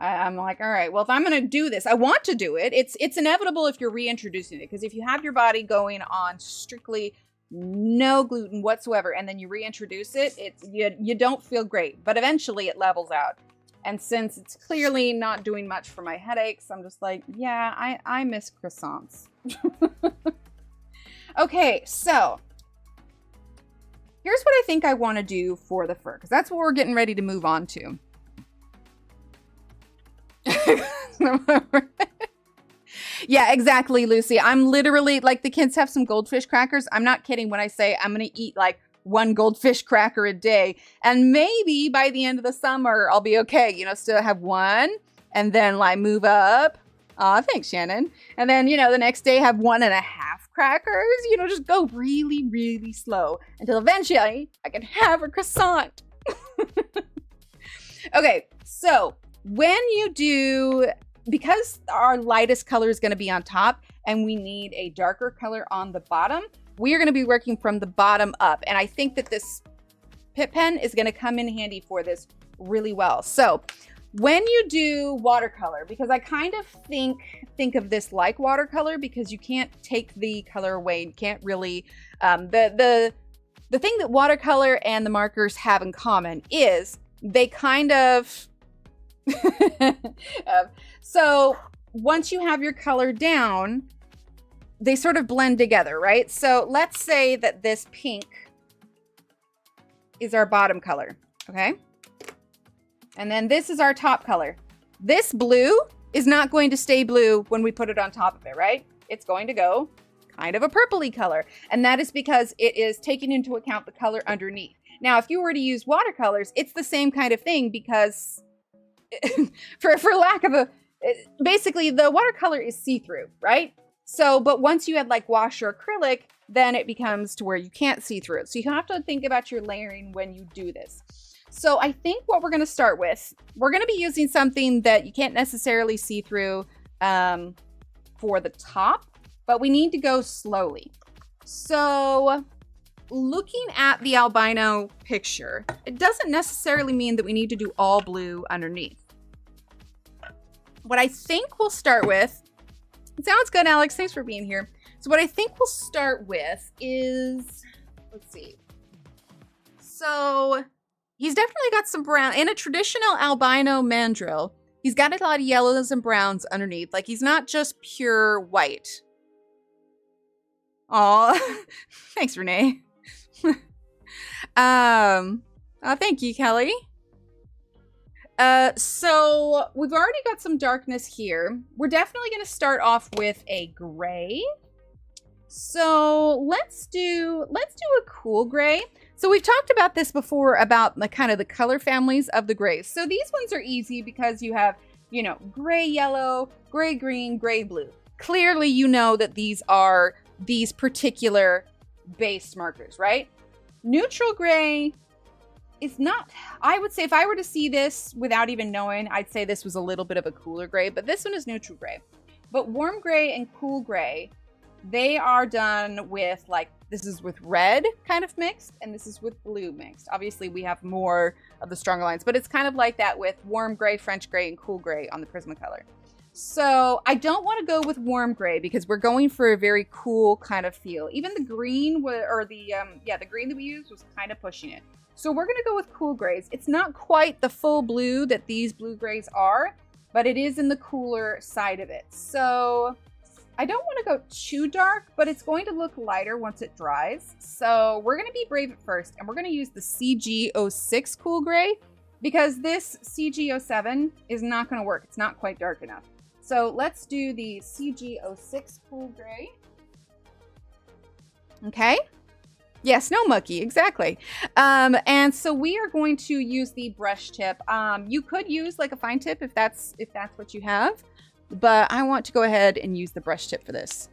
I'm like, all right, well, if I'm going to do this, I want to do it. It's inevitable if you're reintroducing it. Because if you have your body going on strictly no gluten whatsoever, and then you reintroduce it, you don't feel great. But eventually it levels out. And since it's clearly not doing much for my headaches, I'm just like, yeah, I miss croissants. Okay, so here's what I think I want to do for the fur, because that's what we're getting ready to move on to. Yeah, exactly, Lucy. I'm literally, like, the kids have some goldfish crackers. I'm not kidding when I say I'm going to eat, like, one goldfish cracker a day. And maybe by the end of the summer, I'll be okay. You know, still have one and then, like, move up. Aw, thanks, Shannon. And then, you know, the next day have 1.5 crackers. You know, just go really, really slow until eventually I can have a croissant. Okay, so when you do, because our lightest color is going to be on top and we need a darker color on the bottom, we are going to be working from the bottom up. And I think that this Pip pen is going to come in handy for this really well. So when you do watercolor, because I kind of think of this like watercolor because you can't take the color away. You can't really, the thing that watercolor and the markers have in common is they kind of, so once you have your color down, they sort of blend together, right? So let's say that this pink is our bottom color, okay? And then this is our top color. This blue is not going to stay blue when we put it on top of it, right? It's going to go kind of a purpley color. And that is because it is taking into account the color underneath. Now, if you were to use watercolors, it's the same kind of thing because for lack of a, basically the watercolor is see-through, right? So, but once you had like wash or acrylic, then it becomes to where you can't see through it. So you have to think about your layering when you do this. So I think what we're going to start with, we're going to be using something that you can't necessarily see through for the top, but we need to go slowly. So looking at the albino picture, it doesn't necessarily mean that we need to do all blue underneath. What I think we'll start with, it sounds good, Alex, thanks for being here. So what I think we'll start with is, let's see. So he's definitely got some brown. In a traditional albino mandrill, he's got a lot of yellows and browns underneath. Like, he's not just pure white. Aw, thanks, Renee. Thank you, Kelly. So we've already got some darkness here. We're definitely going to start off with a gray. So let's do a cool gray. So we've talked about this before about the kind of the color families of the grays. So these ones are easy because you have, you know, gray yellow, gray green, gray blue. Clearly, you know that these are these particular base markers, right? Neutral gray is not, I would say if I were to see this without even knowing, I'd say this was a little bit of a cooler gray, but this one is neutral gray. But warm gray and cool gray, they are done with, like, this is with red kind of mixed, and this is with blue mixed. Obviously, we have more of the stronger lines, but it's kind of like that with warm gray, French gray, and cool gray on the Prismacolor. So I don't want to go with warm gray because we're going for a very cool kind of feel. Even the green, or the green that we used was kind of pushing it. So we're going to go with cool grays. It's not quite the full blue that these blue grays are, but it is in the cooler side of it. So I don't want to go too dark, but it's going to look lighter once it dries. So we're going to be brave at first, and we're going to use the CG06 cool gray because this CG07 is not going to work. It's not quite dark enough. So let's do the CG06 cool gray. Okay. Yes, no mucky, exactly. And so we are going to use the brush tip. You could use like a fine tip if that's what you have, but I want to go ahead and use the brush tip for this.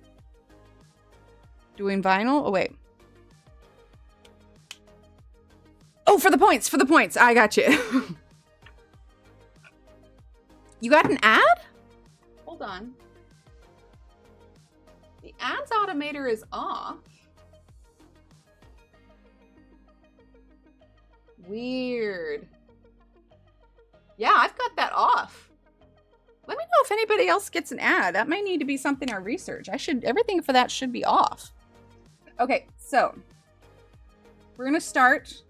Doing vinyl. Oh wait. Oh, for the points. I got you. You got an ad? Hold on. The ads automator is off. Weird. Yeah, I've got that off. Let me know if anybody else gets an ad. That might need to be something I research. Everything for that should be off. Okay, so we're gonna start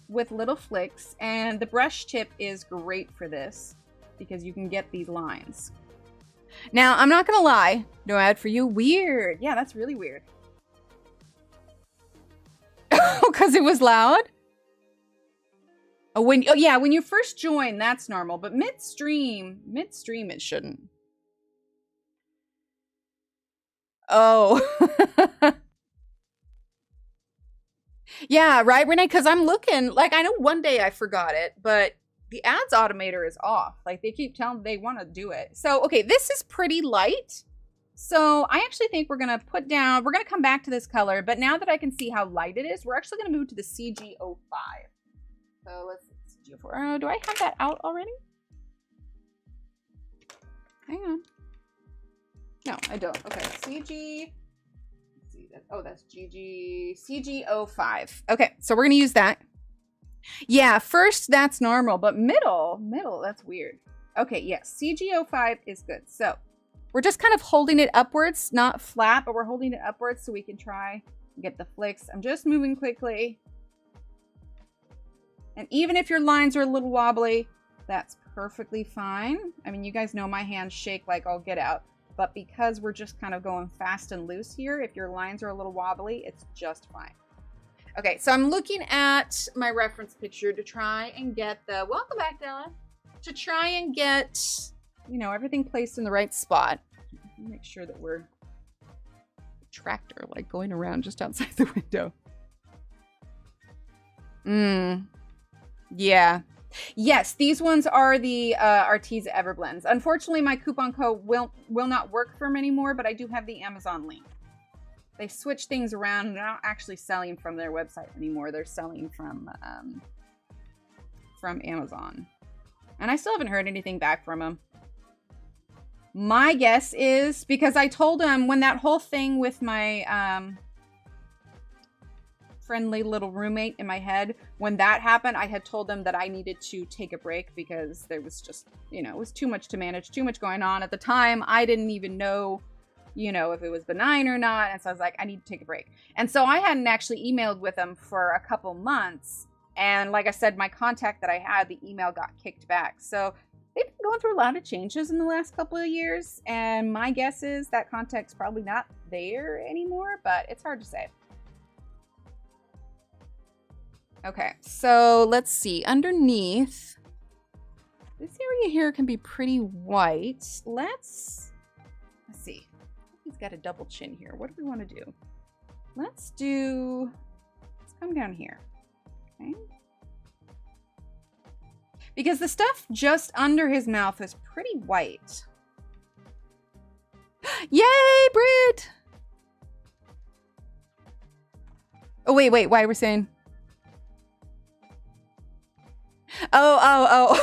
with little flicks, and the brush tip is great for this because you can get these lines. Now, I'm not gonna lie, no ad for you. Weird. Yeah, that's really weird. Oh, because it was loud? Oh, when you first join, that's normal, but midstream it shouldn't. Oh. Yeah, right, Renee? Because I'm looking, like, I know one day I forgot it, but the ads automator is off. Like, they keep telling they want to do it. So, okay, this is pretty light. So I actually think we're going to we're going to come back to this color, but now that I can see how light it is, we're actually going to move to the CG05. So let's see, CG04. Do I have that out already? Hang on. No, I don't. Okay, CG. Let's see that. Oh, that's CG05. Okay, so we're gonna use that. Yeah, first that's normal, but middle, that's weird. Okay, yes, CG05 is good. So we're just kind of holding it upwards, not flat, but we're holding it upwards so we can try and get the flicks. I'm just moving quickly. And even if your lines are a little wobbly, that's perfectly fine. I mean, you guys know my hands shake like I'll get out. But because we're just kind of going fast and loose here, if your lines are a little wobbly, it's just fine. Okay, so I'm looking at my reference picture to try and get the, welcome back, Della, to try and get, you know, everything placed in the right spot. Make sure that we're a tractor, like going around just outside the window. Yeah. Yes, these ones are the Arteza Everblends. Unfortunately, my coupon code will not work for them anymore, but I do have the Amazon link. They switch things around and they're not actually selling from their website anymore. They're selling from Amazon. And I still haven't heard anything back from them. My guess is, because I told him when that whole thing with my friendly little roommate in my head, when that happened, I had told them that I needed to take a break because there was just, you know, it was too much to manage, too much going on. At the time, I didn't even know, you know, if it was benign or not. And so I was like, I need to take a break. And so I hadn't actually emailed with them for a couple months. And like I said, my contact that I had, the email got kicked back. So they've been going through a lot of changes in the last couple of years. And my guess is that contact's probably not there anymore, but it's hard to say. Okay, so let's see. Underneath, this area here can be pretty white. Let's see. He's got a double chin here. What do we want to do? Let's come down here. Okay. Because the stuff just under his mouth is pretty white. Yay, Brit! Oh, wait, why are we saying? Oh.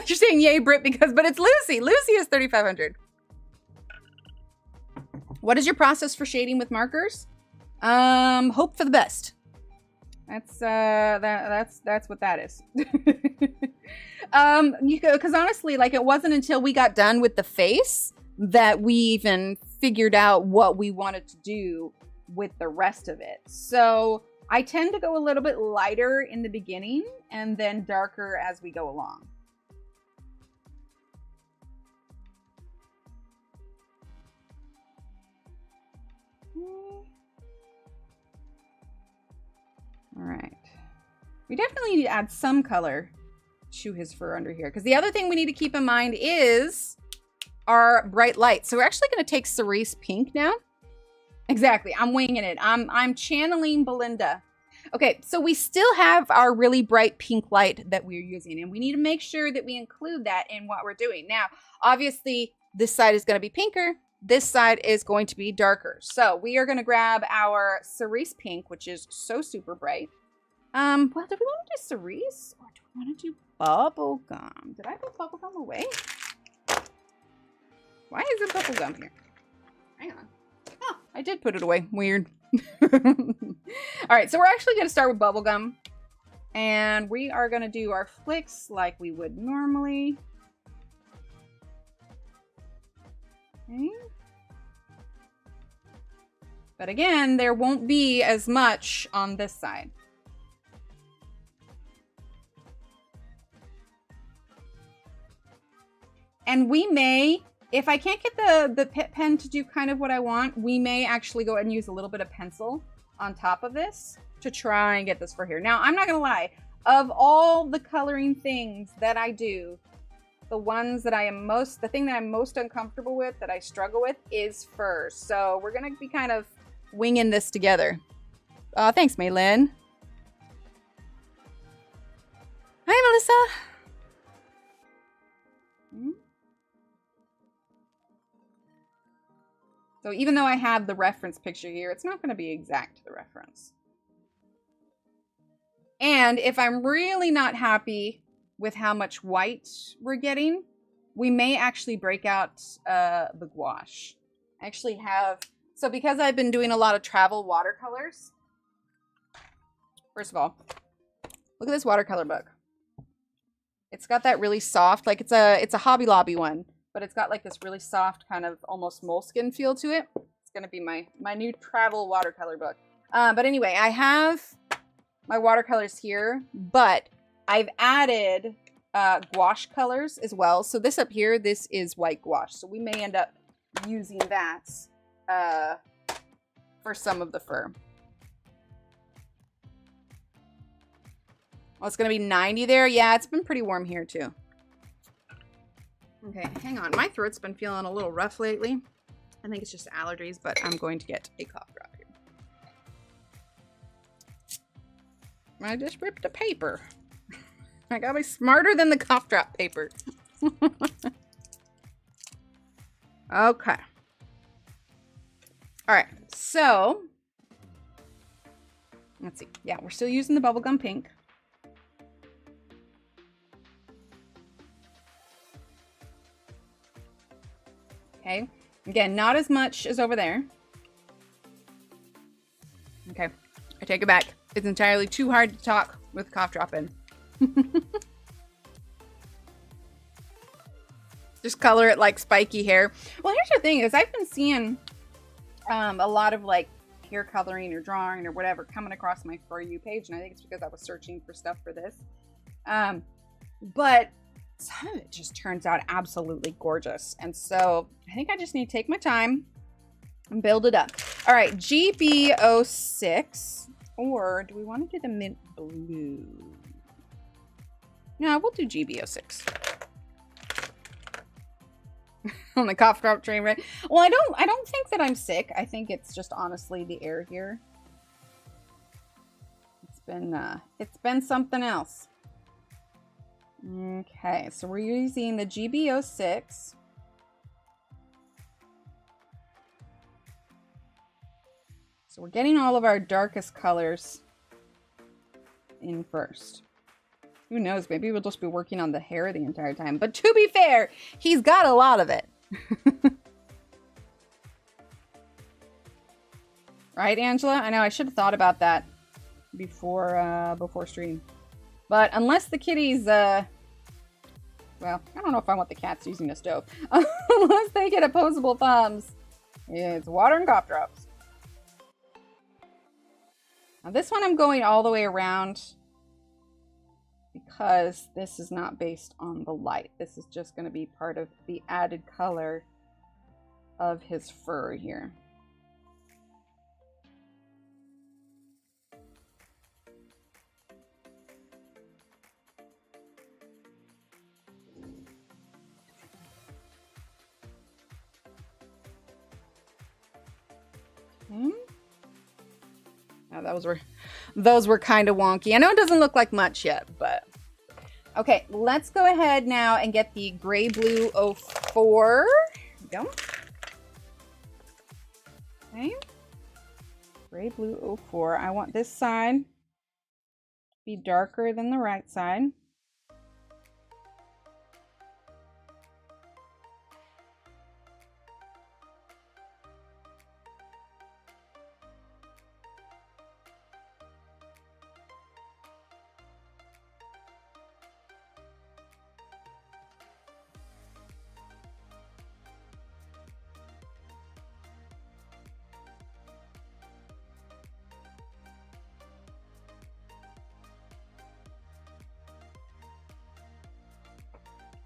You're saying yay, Brit, but it's Lucy. Lucy is 3,500. What is your process for shading with markers? Hope for the best. That's what that is. Because honestly, like, it wasn't until we got done with the face that we even figured out what we wanted to do with the rest of it. So I tend to go a little bit lighter in the beginning and then darker as we go along. All right. We definitely need to add some color to his fur under here, because the other thing we need to keep in mind is our bright light. So we're actually going to take cerise pink now. Exactly. I'm winging it. I'm channeling Belinda. Okay, so we still have our really bright pink light that we're using, and we need to make sure that we include that in what we're doing. Now, obviously, this side is going to be pinker. This side is going to be darker. So we are going to grab our cerise pink, which is so super bright. Well, do we want to do cerise or do we want to do bubble gum? Did I put bubble gum away? Why is there bubble gum here? Hang on. Oh, I did put it away. Weird. All right, so we're actually going to start with bubble gum, and we are going to do our flicks like we would normally. Okay. But again, there won't be as much on this side. And we may, if I can't get the pen to do kind of what I want, we may actually go ahead and use a little bit of pencil on top of this to try and get this fur here. Now, I'm not gonna lie, of all the coloring things that I do, the ones that the thing that I'm most uncomfortable with, that I struggle with, is fur. So we're gonna be kind of winging this together. Thanks, Maylin. Hi, Melissa. So even though I have the reference picture here, it's not going to be exact to the reference. And if I'm really not happy with how much white we're getting, we may actually break out the gouache. I actually have, so because I've been doing a lot of travel watercolors, first of all, look at this watercolor book. It's got that really soft, like it's a Hobby Lobby one. But it's got like this really soft kind of almost moleskin feel to it. It's going to be my new travel watercolor book. But anyway, I have my watercolors here, but I've added gouache colors as well. So this up here, this is white gouache. So we may end up using that for some of the fur. Oh, it's going to be 90 there. Yeah, it's been pretty warm here too. Okay, hang on. My throat's been feeling a little rough lately. I think it's just allergies, but I'm going to get a cough drop here. I just ripped a paper. I gotta be smarter than the cough drop paper. Okay. All right, so Let's see. Yeah, we're still using the bubblegum pink. Okay. Again, not as much as over there. Okay. I take it back. It's entirely too hard to talk with cough drop in. Just color it like spiky hair. Well, here's the thing is I've been seeing a lot of like hair coloring or drawing or whatever coming across my For You page. And I think it's because I was searching for stuff for this. But some of it just turns out absolutely gorgeous. And so I think I just need to take my time and build it up. All right, GB06. Or do we want to do the mint blue? No, we'll do GB06. On the cough drop train, right? Well, I don't think that I'm sick. I think it's just honestly the air here. It's been something else. Okay, so we're using the GB06. So we're getting all of our darkest colors in first. Who knows? Maybe we'll just be working on the hair the entire time. But to be fair, he's got a lot of it. Right, Angela? I know I should have thought about that before stream. But unless the kitties, well, I don't know if I want the cats using the stove. Unless they get opposable thumbs, it's water and cough drops. Now this one I'm going all the way around because this is not based on the light. This is just going to be part of the added color of his fur here. Okay. Now those were kind of wonky. I know it doesn't look like much yet, but okay, let's go ahead now and get the gray blue 04. Here we go. Okay. Gray blue 04. I want this side to be darker than the right side.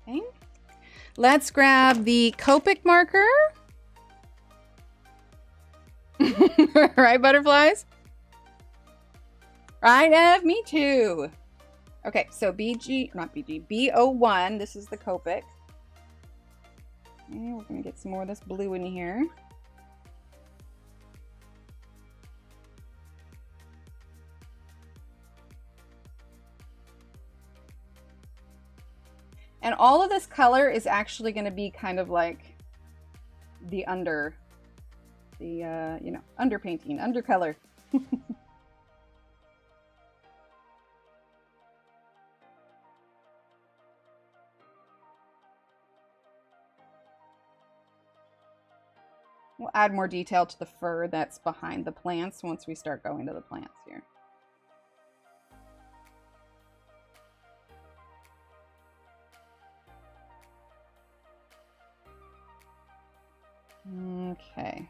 Okay. Let's grab the Copic marker. Right, butterflies? Right, Ev? Me too. Okay, so B01. This is the Copic. Okay, we're going to get some more of this blue in here. And all of this color is actually going to be kind of like the underpainting, undercolor. We'll add more detail to the fur that's behind the plants once we start going to the plants here. Okay.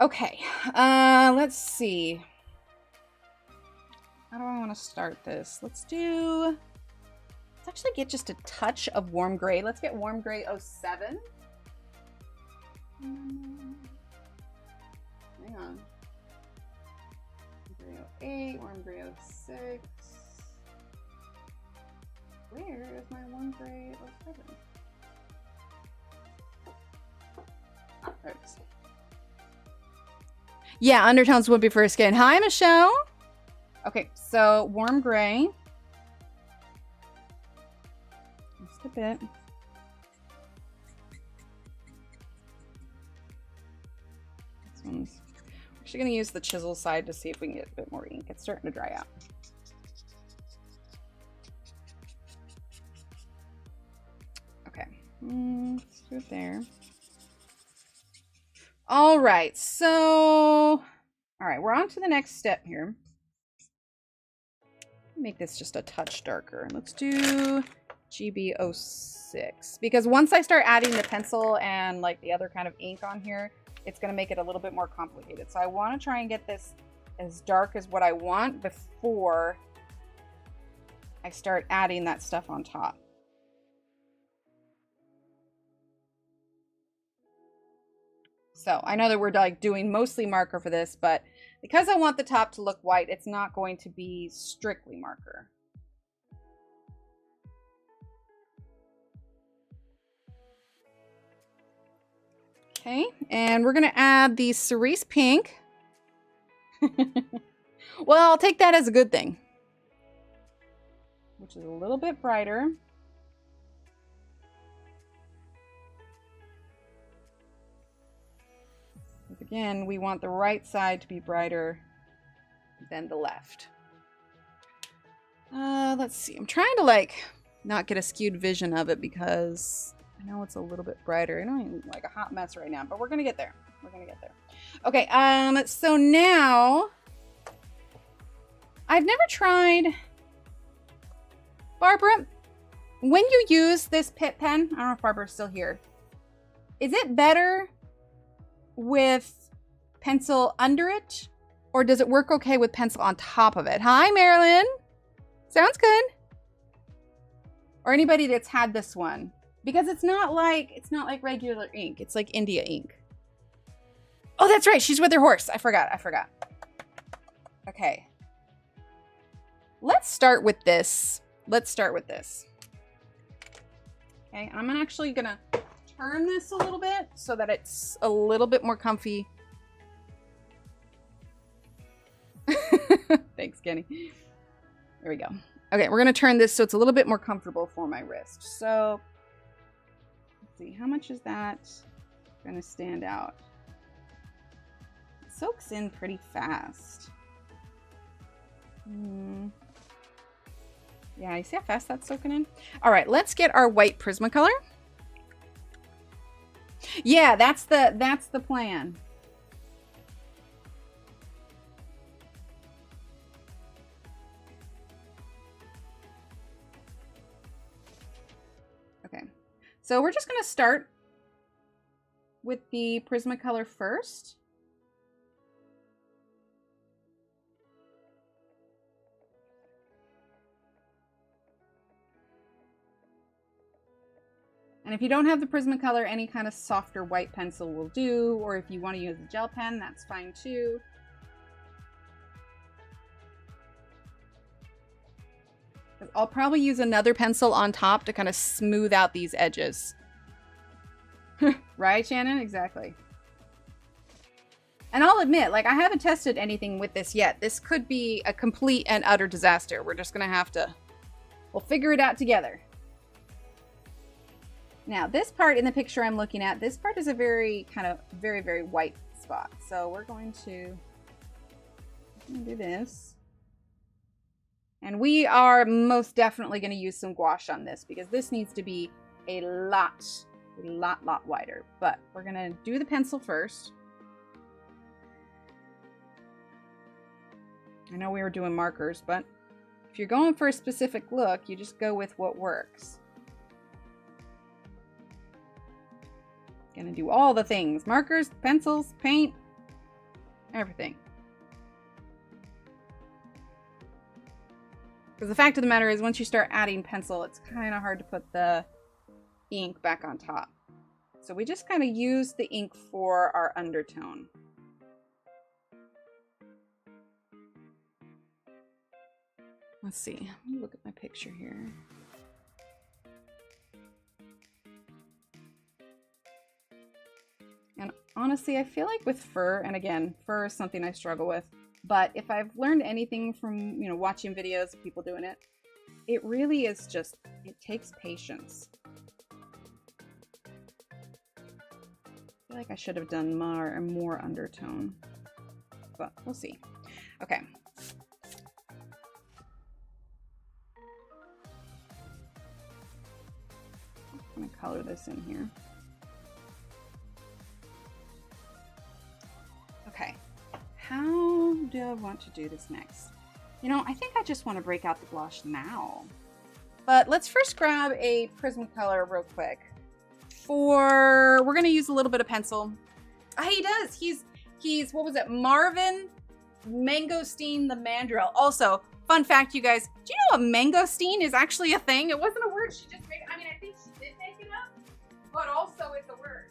Okay, let's see. How do I want to start this? Let's actually get just a touch of warm gray. Let's get warm gray 07. Hang on. Warm gray 08, warm gray 06. Where is my warm gray 07? There it is. Yeah, undertones would be for skin. Hi, Michelle. Okay, so warm gray. Just a bit. This one's, we're Actually gonna use the chisel side to see if we can get a bit more ink. It's starting to dry out. Okay, let's do it there. All right, so, all right, we're on to the next step here. Make this just a touch darker. Let's do GB06, because once I start adding the pencil and like the other kind of ink on here, it's going to make it a little bit more complicated. So I want to try and get this as dark as what I want before I start adding that stuff on top. So I know that we're like doing mostly marker for this, but because I want the top to look white, it's not going to be strictly marker. Okay, and we're gonna add the cerise pink. Well, I'll take that as a good thing, which is a little bit brighter. Again, we want the right side to be brighter than the left. Let's see. I'm trying to like not get a skewed vision of it because I know it's a little bit brighter. I don't even like a hot mess right now, but we're gonna get there. We're gonna get there. Okay. So now I've never tried, Barbara, when you use this Pitt pen. I don't know if Barbara's still here. Is it better with pencil under it, or does it work okay with pencil on top of it? Hi, Marilyn. Sounds good. Or anybody that's had this one, because it's not like regular ink. It's like India ink. Oh, that's right. She's with her horse. I forgot. Okay. Let's start with this. Okay, I'm actually gonna turn this a little bit so that it's a little bit more comfy. Thanks, Kenny. There we go. Okay, we're gonna turn this so it's a little bit more comfortable for my wrist. So let's see, how much is that gonna stand out? It soaks in pretty fast. Yeah, you see how fast that's soaking in? All right, let's get our white Prismacolor. Yeah, that's the plan. Okay, so we're just gonna start with the Prismacolor first. And if you don't have the Prismacolor, any kind of softer white pencil will do, or if you want to use a gel pen, that's fine too. I'll probably use another pencil on top to kind of smooth out these edges. Right, Shannon? Exactly. And I'll admit, like, I haven't tested anything with this yet. This could be a complete and utter disaster. We're just going to have to, we'll figure it out together. Now, this part in the picture I'm looking at, this part is a very kind of very, very white spot. So we're going to do this. And we are most definitely going to use some gouache on this because this needs to be a lot wider. But we're going to do the pencil first. I know we were doing markers, but if you're going for a specific look, you just go with what works. Gonna do all the things. Markers, pencils, paint, everything. Because the fact of the matter is, once you start adding pencil, it's kind of hard to put the ink back on top. So we just kind of use the ink for our undertone. Let's see. Let me look at my picture here. And honestly, I feel like with fur, and again, fur is something I struggle with, but if I've learned anything from, watching videos of people doing it, it really is just, it takes patience. I feel like I should have done more undertone. but we'll see. Okay. I'm gonna color this in here. Okay, how do I want to do this next? You know, I think I just want to break out the blush now. But let's first grab a Prismacolor real quick. We're gonna use a little bit of pencil. He does, he's, what was it? Marvin Mangosteen the Mandrill. Also, fun fact, you guys, do you know a mangosteen is actually a thing? It wasn't a word she just made. I mean, I think she did make it up, but also it's a word.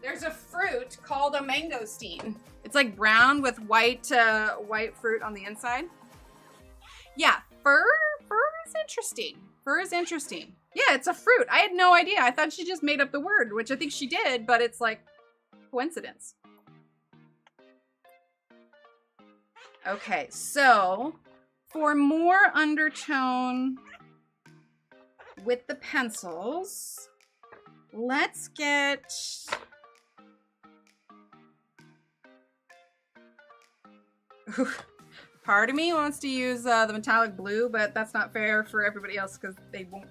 There's a fruit called a mangosteen. It's like brown with white fruit on the inside. Yeah, fur is interesting. Fur is interesting. Yeah, it's a fruit. I had no idea. I thought she just made up the word, which I think she did, but it's like coincidence. Okay, so for more undertone with the pencils, let's get... Part of me wants to use the metallic blue, but that's not fair for everybody else because they won't,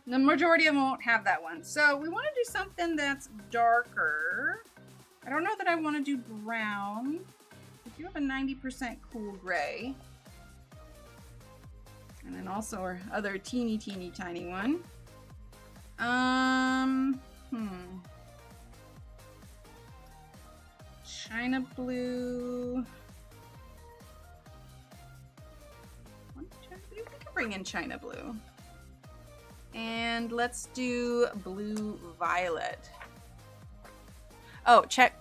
the majority of them won't have that one. So we want to do something that's darker. I don't know that I want to do brown. We do have a 90% cool gray. And then also our other teeny tiny one. China blue. We can bring in China blue. And let's do blue violet. Oh, check.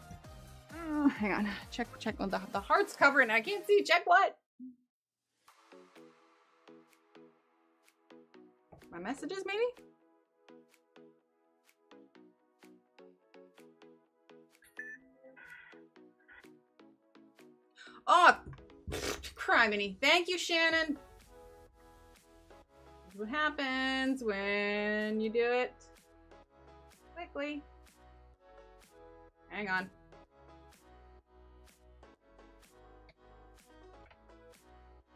Oh, hang on. Check. The heart's covering. I can't see. Check what? My messages, maybe? Oh, criminy. Thank you, Shannon. This is what happens when you do it quickly. Hang on.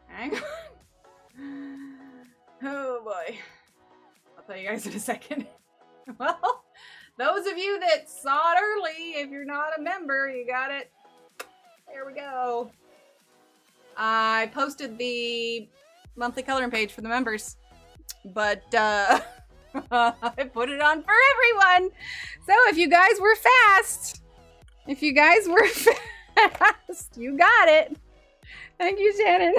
Hang on. Oh boy. I'll tell you guys in a second. Well, those of you that saw it early, if you're not a member, you got it. There we go. I posted the monthly coloring page for the members, but I put it on for everyone. So if you guys were fast, you got it. Thank you, Shannon.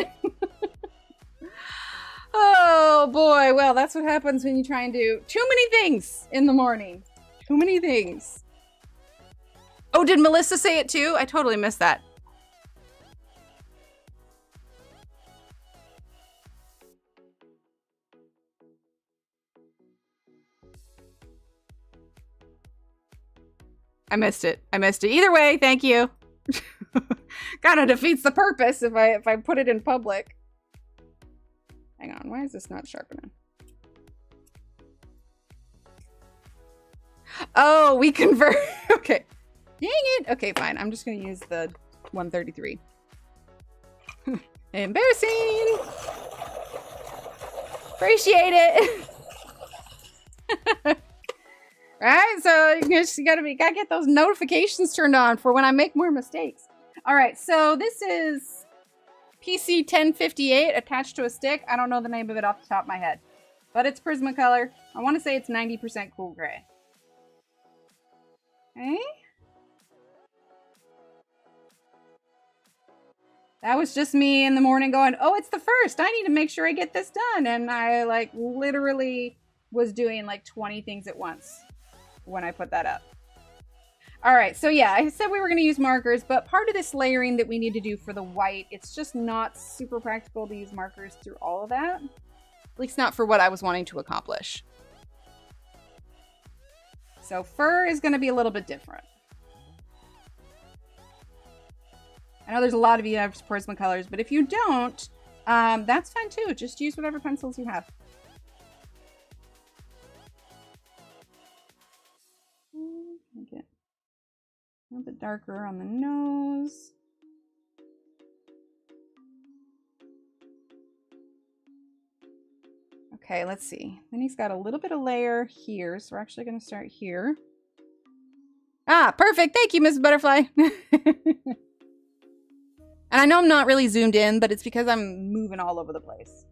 Oh boy, well, that's what happens when you try and do too many things in the morning. Too many things. Oh, did Melissa say it too? I totally missed that. I missed it. Either way, thank you. Kind of defeats the purpose if I put it in public. Hang on, why is this not sharpening? Oh, we convert. Okay. Dang it. Okay, fine. I'm just going to use the 133. Embarrassing. Appreciate it. Right? So you gotta get those notifications turned on for when I make more mistakes. All right, so this is PC 1058 attached to a stick. I don't know the name of it off the top of my head, but it's Prismacolor. I want to say it's 90% cool gray. Okay. That was just me in the morning going, oh, it's the first. I need to make sure I get this done. And I like literally was doing like 20 things at once when I put that up. All right, so yeah, I said we were going to use markers, but part of this layering that we need to do for the white, it's just not super practical to use markers through all of that. At least not for what I was wanting to accomplish. So fur is going to be a little bit different. I know there's a lot of you have Prismacolors, but if you don't, that's fine too. Just use whatever pencils you have. Okay. A little bit darker on the nose. Okay, let's see. Then he's got a little bit of layer here, so we're actually going to start here. Ah, perfect. Thank you, Miss Butterfly. And I know I'm not really zoomed in, but it's because I'm moving all over the place.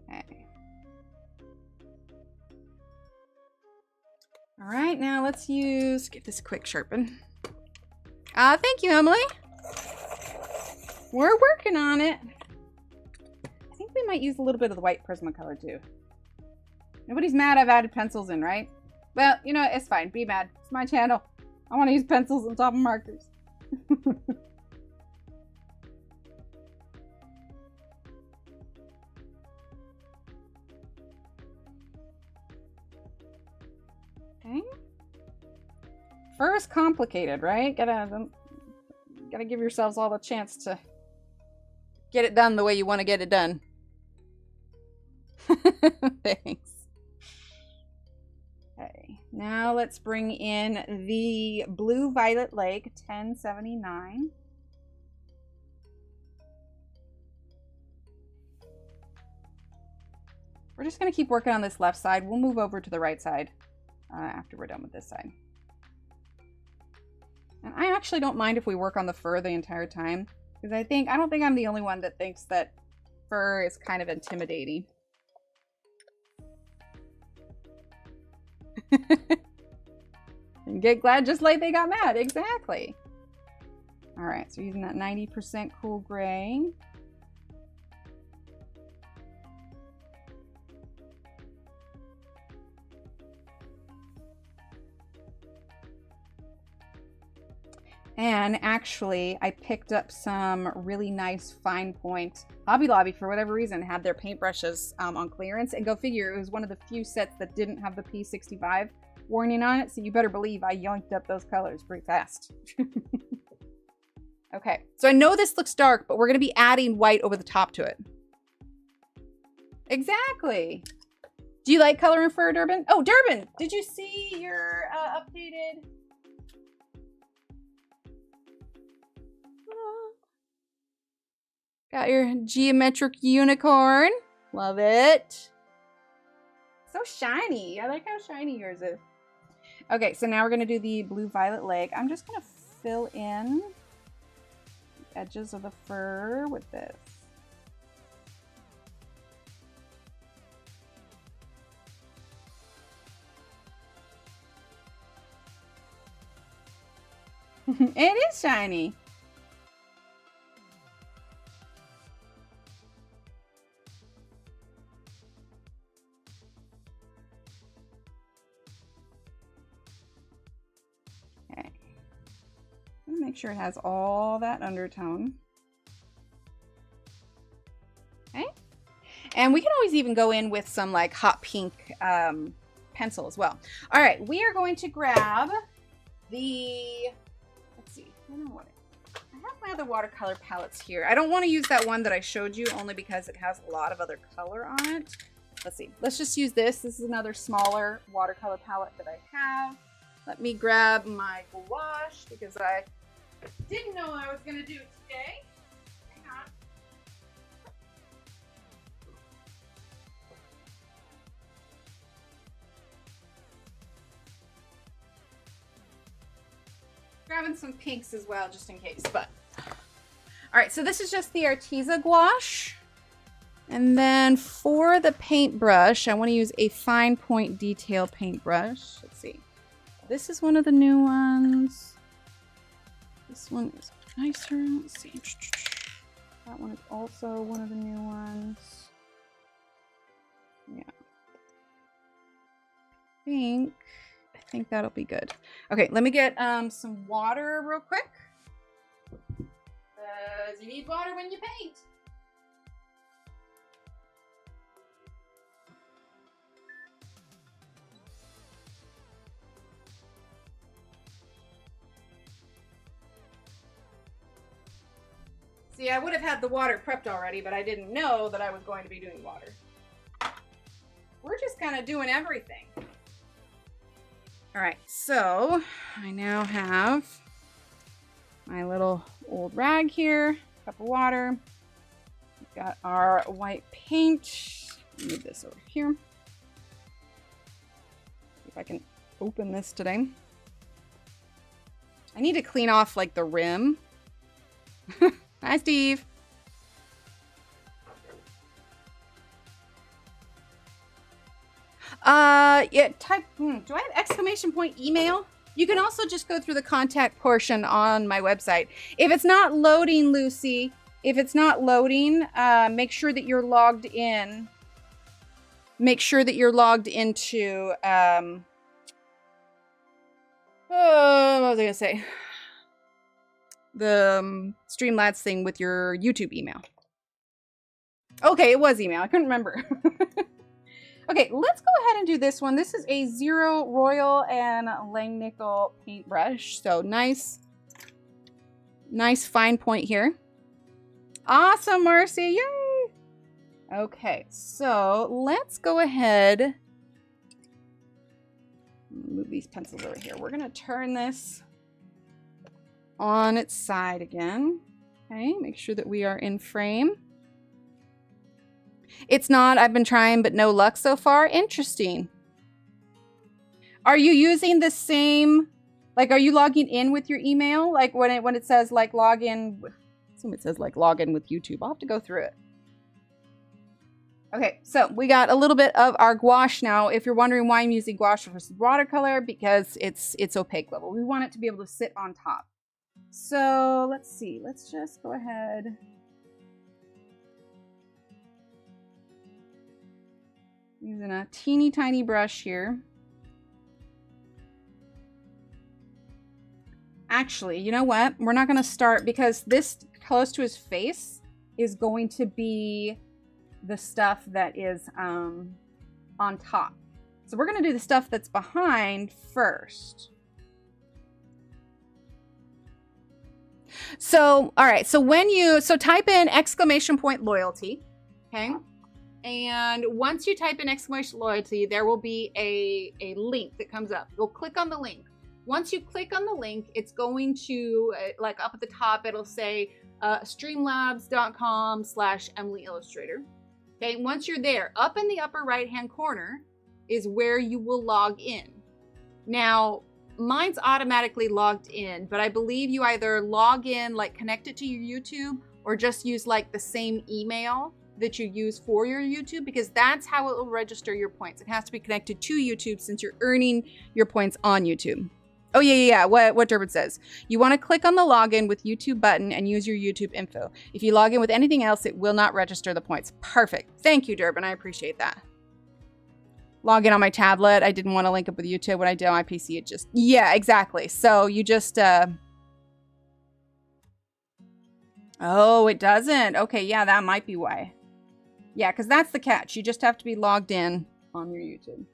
Okay. All right, now let's give this a quick sharpen. Thank you, Emily. We're working on it. I think we might use a little bit of the white Prismacolor too. Nobody's mad I've added pencils in, right? Well, you know, it's fine. Be mad. It's my channel. I want to use pencils on top of markers. Okay. Fur is complicated, right? Gotta give yourselves all the chance to get it done the way you want to get it done. Thanks. Okay, now let's bring in the Blue Violet Lake 1079. We're just going to keep working on this left side. We'll move over to the right side after we're done with this side. And I actually don't mind if we work on the fur the entire time, because I don't think I'm the only one that thinks that fur is kind of intimidating. And get glad just like they got mad. Exactly. All right, so using that 90% cool gray. And actually, I picked up some really nice fine point. Hobby Lobby, for whatever reason, had their paintbrushes on clearance. And go figure, it was one of the few sets that didn't have the P65 warning on it. So you better believe I yoinked up those colors pretty fast. Okay, so I know this looks dark, but we're going to be adding white over the top to it. Exactly. Do you like color and fur, Durbin? Oh, Durbin, did you see your updated... Got your geometric unicorn. Love it. So shiny. I like how shiny yours is. Okay, so now we're going to do the Blue Violet Lake. I'm just going to fill in the edges of the fur with this. It is shiny. Make sure it has all that undertone. Okay. And we can always even go in with some like hot pink pencil as well. All right, we are going to grab the, let's see, I have my other watercolor palettes here. I don't want to use that one that I showed you only because it has a lot of other color on it. Let's see, let's just use this. This is another smaller watercolor palette that I have. Let me grab my gouache because I didn't know I was going to do it today. Hang on. Grabbing some pinks as well, just in case. But all right, so this is just the Arteza gouache. And then for the paintbrush, I want to use a fine point detail paintbrush. Let's see. This is one of the new ones. This one is nicer. Let's see. That one is also one of the new ones. Yeah. I think that'll be good. Okay, let me get some water real quick. Because you need water when you paint. See, I would have had the water prepped already, but I didn't know that I was going to be doing water. We're just kind of doing everything. All right, so I now have my little old rag here, cup of water. We've got our white paint. Move this over here. See if I can open this today. I need to clean off like the rim. Hi, Steve. Yeah, type, do I have exclamation point email? You can also just go through the contact portion on my website. If it's not loading, Lucy, if it's not loading, make sure that you're logged in. Make sure that you're logged into, what was I gonna say? The Streamlabs thing with your YouTube email. Okay, it was email. I couldn't remember. Okay, let's go ahead and do this one. This is a 0 Royal and Langnickel paintbrush. So nice fine point here. Awesome, Marcy. Yay! Okay, so let's go ahead. Move these pencils over here. We're going to turn this on its side again. Okay, make sure that we are in frame. It's not, I've been trying, but no luck so far. Interesting. Are you using the same, like, are you logging in with your email? Like when it says like log in, I assume it says like log in with YouTube. I'll have to go through it. Okay, so we got a little bit of our gouache now. If you're wondering why I'm using gouache versus watercolor, because it's opaque level. We want it to be able to sit on top. So let's see, let's just go ahead. Using a teeny tiny brush here. Actually, you know what? We're not going to start because this close to his face is going to be the stuff that is on top. So we're going to do the stuff that's behind first. So, all right. So so type in exclamation point loyalty. Okay. And once you type in exclamation loyalty, there will be a link that comes up. You'll click on the link. Once you click on the link, it's going to, like up at the top, it'll say streamlabs.com/Emily Illustrator. Okay, once you're there, up in the upper right-hand corner is where you will log in. Now, mine's automatically logged in, but I believe you either log in, like connect it to your YouTube, or just use like the same email that you use for your YouTube, because that's how it will register your points. It has to be connected to YouTube since you're earning your points on YouTube. Oh yeah. What Durbin says. You want to click on the login with YouTube button and use your YouTube info. If you log in with anything else, it will not register the points. Perfect. Thank you, Durbin. I appreciate that. Log in on my tablet. I didn't want to link up with YouTube. When I did on my PC, it just, yeah, exactly. So you just, oh, it doesn't. Okay, yeah, that might be why. Yeah, because that's the catch. You just have to be logged in on your YouTube.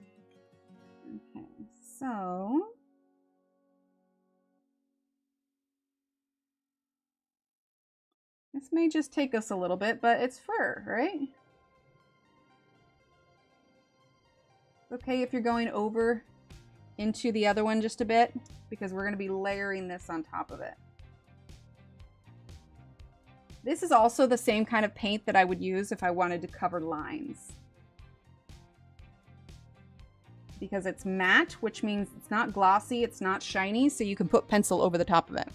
Okay, so this may just take us a little bit, but it's fur, right? Okay, if you're going over into the other one just a bit, because we're going to be layering this on top of it. This is also the same kind of paint that I would use if I wanted to cover lines. Because it's matte, which means it's not glossy, it's not shiny, so you can put pencil over the top of it.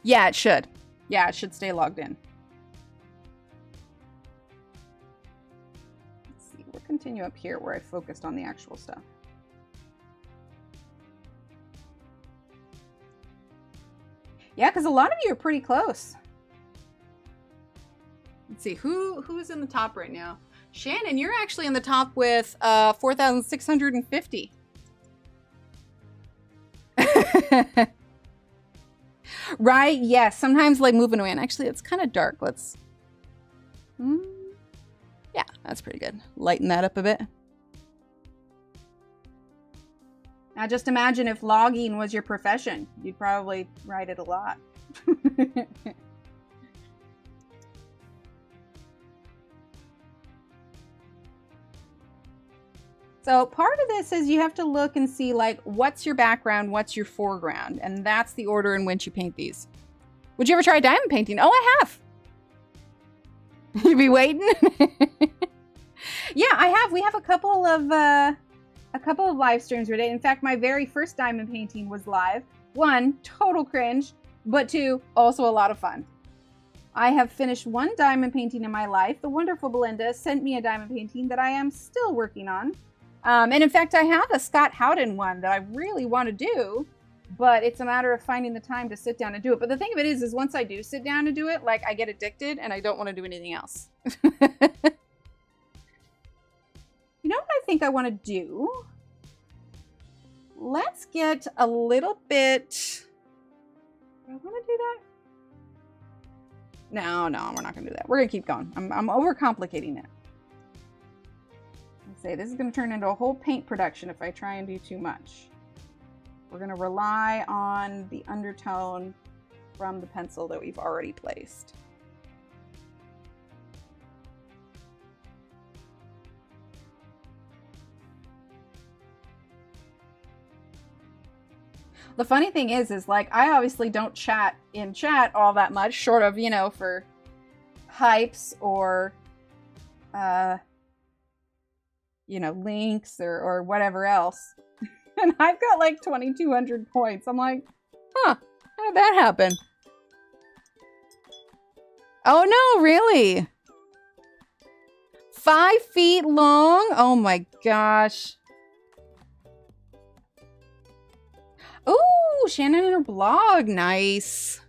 Yeah, it should. Yeah, it should stay logged in. Let's see, we'll continue up here where I focused on the actual stuff. Yeah, because a lot of you are pretty close. Let's see, who's in the top right now? Shannon, you're actually in the top with 4,650. Right? Yes. Sometimes like moving away. And actually, it's kind of dark. Let's. Yeah, that's pretty good. Lighten that up a bit. Now just imagine if logging was your profession. You'd probably write it a lot. So part of this is you have to look and see, like, what's your background, what's your foreground, and that's the order in which you paint these. Would you ever try diamond painting? Oh, I have. You'd be waiting. Yeah, I have. We have a couple of live streams today. In fact, my very first diamond painting was live. 1, total cringe, but 2, also a lot of fun. I have finished 1 diamond painting in my life. The wonderful Belinda sent me a diamond painting that I am still working on. And in fact, I have a Scott Howden one that I really want to do, but it's a matter of finding the time to sit down and do it. But the thing of it is once I do sit down and do it, like, I get addicted and I don't want to do anything else. You know what I think I want to do? Let's get a little bit... Do I want to do that? No, we're not going to do that. We're going to keep going. I'm overcomplicating it. Say this is going to turn into a whole paint production if I try and do too much. We're going to rely on the undertone from the pencil that we've already placed. The funny thing is like, I obviously don't chat in chat all that much, short of, you know, for hypes or you know, links or whatever else. And I've got like 2,200 points. I'm like, huh, how did that happen? Oh no, really? 5 feet long? Oh my gosh. Ooh, Shannon in her blog. Nice.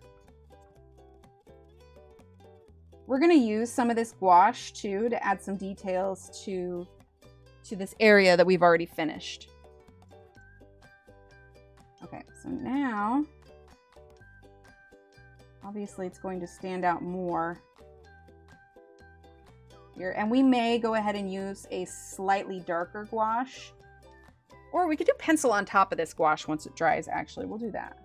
We're going to use some of this gouache too to add some details to this area that we've already finished. Okay, so now, obviously it's going to stand out more here. And we may go ahead and use a slightly darker gouache. Or we could do pencil on top of this gouache once it dries, actually. We'll do that.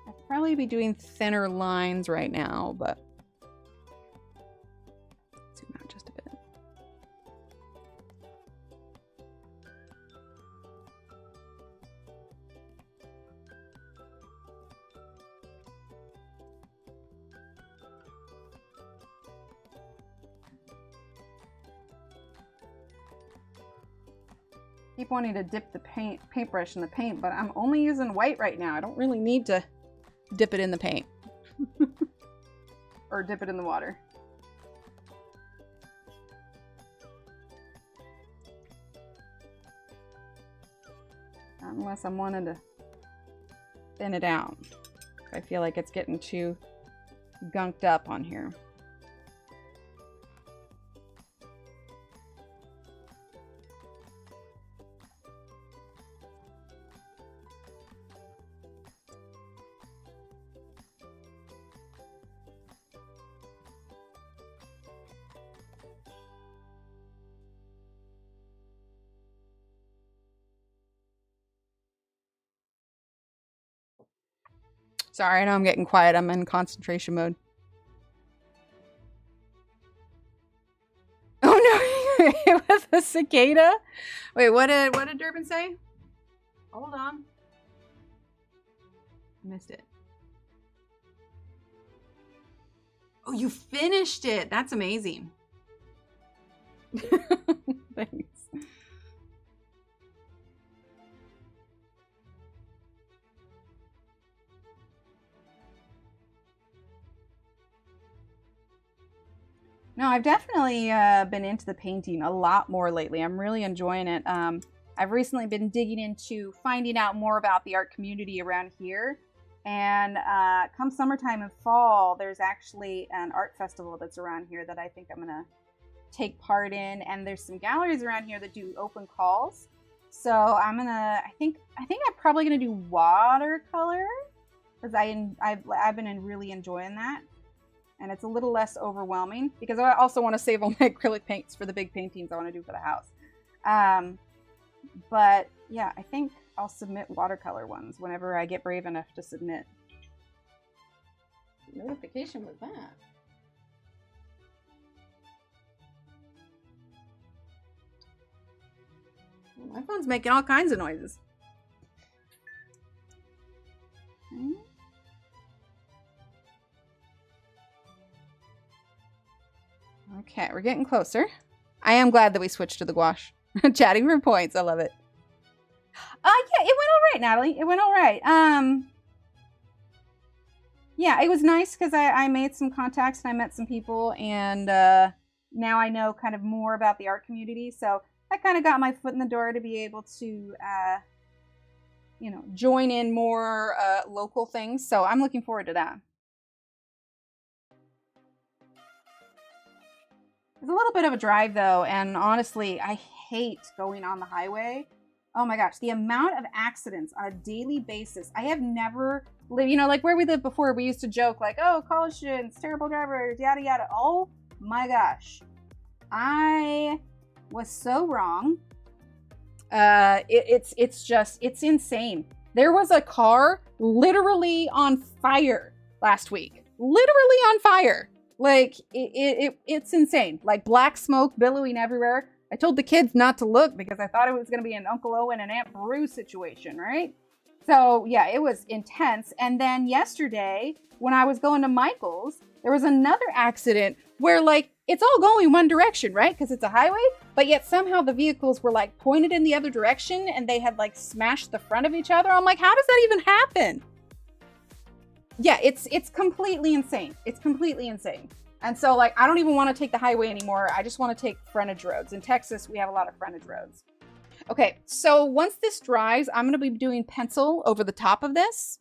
I'd probably be doing thinner lines right now, but zoom out just a bit. Keep wanting to dip the paintbrush in the paint, but I'm only using white right now. I don't really need to dip it in the paint or dip it in the water. Not unless I'm wanting to thin it out. I feel like it's getting too gunked up on here. Sorry, I know I'm getting quiet. I'm in concentration mode. Oh no, with a cicada? Wait, what did Durbin say? Hold on. Missed it. Oh, you finished it. That's amazing. Thanks. No, I've definitely been into the painting a lot more lately. I'm really enjoying it. I've recently been digging into finding out more about the art community around here. And come summertime and fall, there's actually an art festival that's around here that I think I'm gonna take part in. And there's some galleries around here that do open calls. So I'm gonna, I think I'm probably gonna do watercolor because I've been really enjoying that. And it's a little less overwhelming because I also want to save all my acrylic paints for the big paintings I want to do for the house. But yeah, I think I'll submit watercolor ones whenever I get brave enough to submit. Notification with that. My phone's making all kinds of noises. Okay, we're getting closer. I am glad that we switched to the gouache. Chatting for points. I love it. Yeah, it went all right, Natalie. It went all right. Yeah, it was nice because I made some contacts and I met some people, and now I know kind of more about the art community. So I kind of got my foot in the door to be able to, you know, join in more local things. So I'm looking forward to that. It's a little bit of a drive though, and honestly, I hate going on the highway. Oh my gosh, the amount of accidents on a daily basis. I have never lived, you know, like where we lived before, we used to joke like, oh, college students, terrible drivers, yada yada. Oh my gosh. I was so wrong. It's insane. There was a car literally on fire last week. Literally on fire. Like, it's insane. Like, black smoke billowing everywhere. I told the kids not to look because I thought it was going to be an Uncle Owen and Aunt Beru situation, right? So, yeah, it was intense. And then yesterday, when I was going to Michael's, there was another accident where, like, it's all going one direction, right? Because it's a highway. But yet somehow the vehicles were, like, pointed in the other direction and they had, like, smashed the front of each other. I'm like, how does that even happen? Yeah, it's completely insane. It's completely insane. And so, like, I don't even want to take the highway anymore. I just want to take frontage roads. In Texas, we have a lot of frontage roads. Okay, so once this dries, I'm going to be doing pencil over the top of this.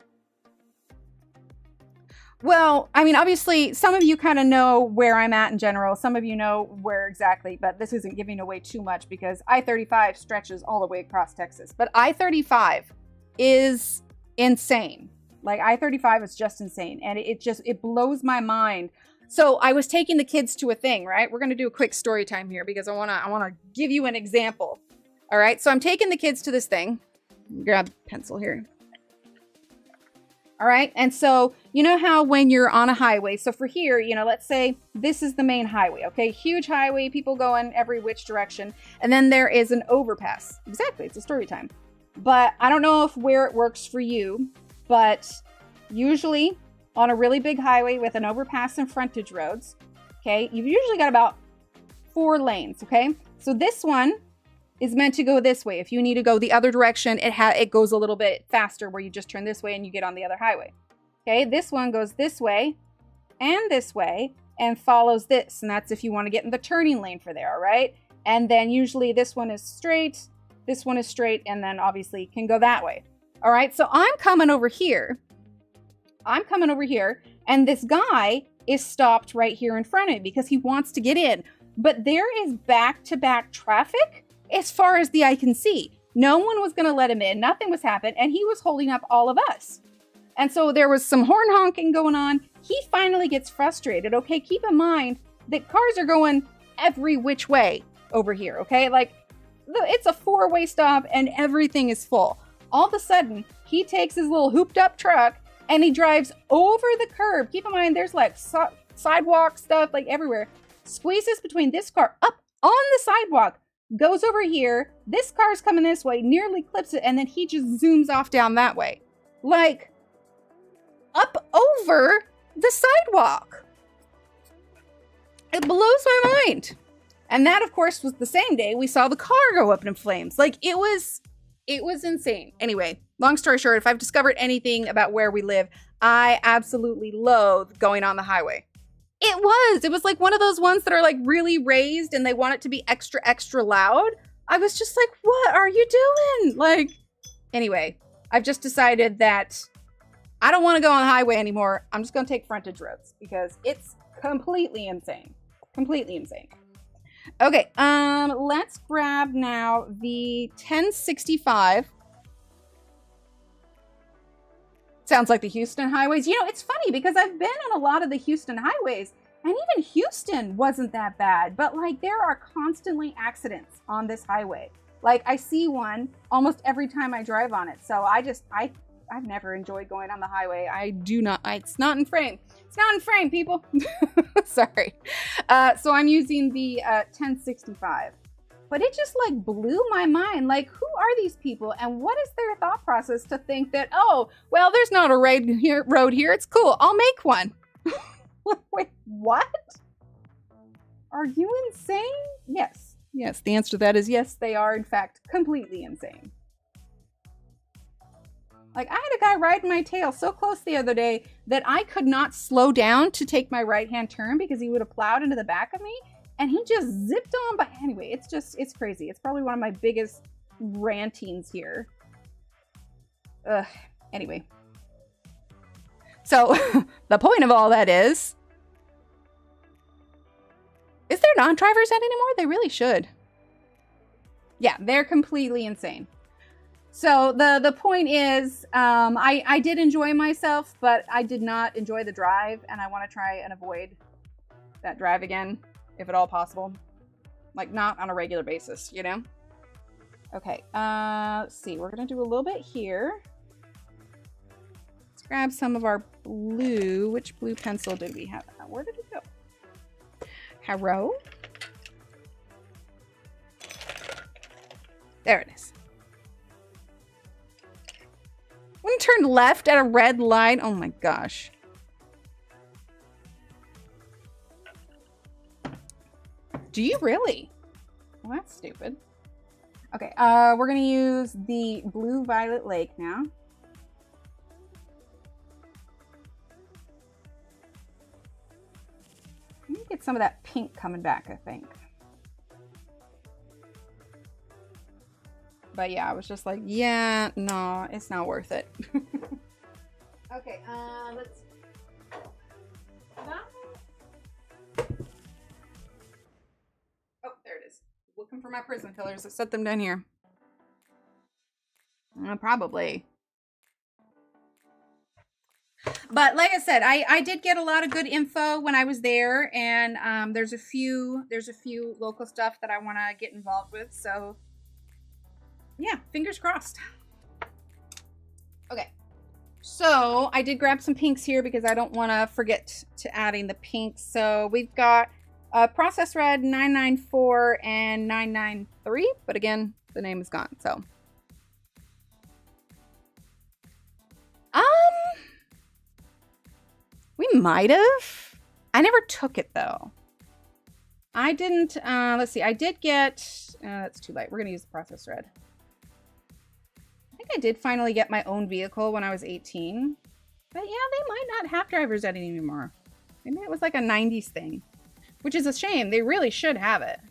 Well, I mean, obviously, some of you kind of know where I'm at in general. Some of you know where exactly, but this isn't giving away too much because I-35 stretches all the way across Texas. But I-35 is insane. Like, I-35 is just insane. And it blows my mind. So I was taking the kids to a thing, right? We're going to do a quick story time here because I want to give you an example. All right. So I'm taking the kids to this thing. Grab a pencil here. All right. And so you know how when you're on a highway, so for here, you know, let's say this is the main highway. Okay. Huge highway, people going every which direction. And then there is an overpass. Exactly. It's a story time. But I don't know where it works for you, but usually on a really big highway with an overpass and frontage roads, okay, you've usually got about 4 lanes, okay? So this one is meant to go this way. If you need to go the other direction, it goes a little bit faster where you just turn this way and you get on the other highway. Okay, this one goes this way and follows this. And that's if you want to get in the turning lane for there, all right? And then usually this one is straight, and then obviously can go that way. All right, so I'm coming over here, and this guy is stopped right here in front of me because he wants to get in. But there is back-to-back traffic as far as the eye can see. No one was going to let him in. Nothing was happening, and he was holding up all of us. And so there was some horn honking going on. He finally gets frustrated. Okay, keep in mind that cars are going every which way over here, okay? Like, it's a 4-way stop, and everything is full. All of a sudden, he takes his little hooped-up truck, and he drives over the curb. Keep in mind, there's like sidewalk stuff like everywhere. Squeezes between this car up on the sidewalk, goes over here. This car's coming this way, nearly clips it, and then he just zooms off down that way. Like, up over the sidewalk. It blows my mind. And that, of course, was the same day we saw the car go up in flames. Like, it was insane. Anyway, long story short, if I've discovered anything about where we live, I absolutely loathe going on the highway. It was like one of those ones that are like really raised and they want it to be extra, extra loud. I was just like, what are you doing? Like, anyway, I've just decided that I don't want to go on the highway anymore. I'm just going to take frontage roads because it's completely insane. Completely insane. Okay, let's grab now the 1065. Sounds like the Houston highways. You know, it's funny because I've been on a lot of the Houston highways And even Houston wasn't that bad, but like there are constantly accidents on this highway. Like I see one almost every time I drive on it. So I've never enjoyed going on the highway. It's not in frame. It's not in frame, people. Sorry. So I'm using the 1065. But it just like blew my mind. Like, who are these people and what is their thought process to think that, oh, well, there's not a road here. It's cool. I'll make one. Wait, what? Are you insane? Yes. Yes, the answer to that is yes, they are, in fact, completely insane. Like, I had a guy riding my tail so close the other day that I could not slow down to take my right-hand turn because he would have plowed into the back of me. And he just zipped on by. Anyway, it's crazy. It's probably one of my biggest rantings here. Ugh. Anyway. So, the point of all that is there non-drivers out anymore? They really should. Yeah, they're completely insane. So, the point is, I did enjoy myself, but I did not enjoy the drive, and I want to try and avoid that drive again. If at all possible. Like, not on a regular basis, you know? Okay, let's see. We're going to do a little bit here. Let's grab some of our blue. Which blue pencil did we have? Where did it go? Harrow. There it is. Wouldn't turn left at a red light. Oh my gosh. Do you really? Well, that's stupid. Okay, we're gonna use the Blue Violet Lake now. Let me get some of that pink coming back, I think. But yeah, I was just like, yeah, no, it's not worth it. Okay, let's... Oh, there it is. Looking for my prism fillers. I set them down here. Probably. But like I said, I did get a lot of good info when I was there, and there's a few local stuff that I want to get involved with. So yeah, fingers crossed. Okay, so I did grab some pinks here because I don't want to forget to adding the pinks. So we've got Process Red 994 and 993, but again, the name is gone. So we might have. I never took it though. I didn't. Let's see. I did get. That's too late. We're gonna use the Process Red. I think I did finally get my own vehicle when I was 18. But yeah, they might not have driver's ed anymore. Maybe it was like a 90s thing, which is a shame. They really should have it.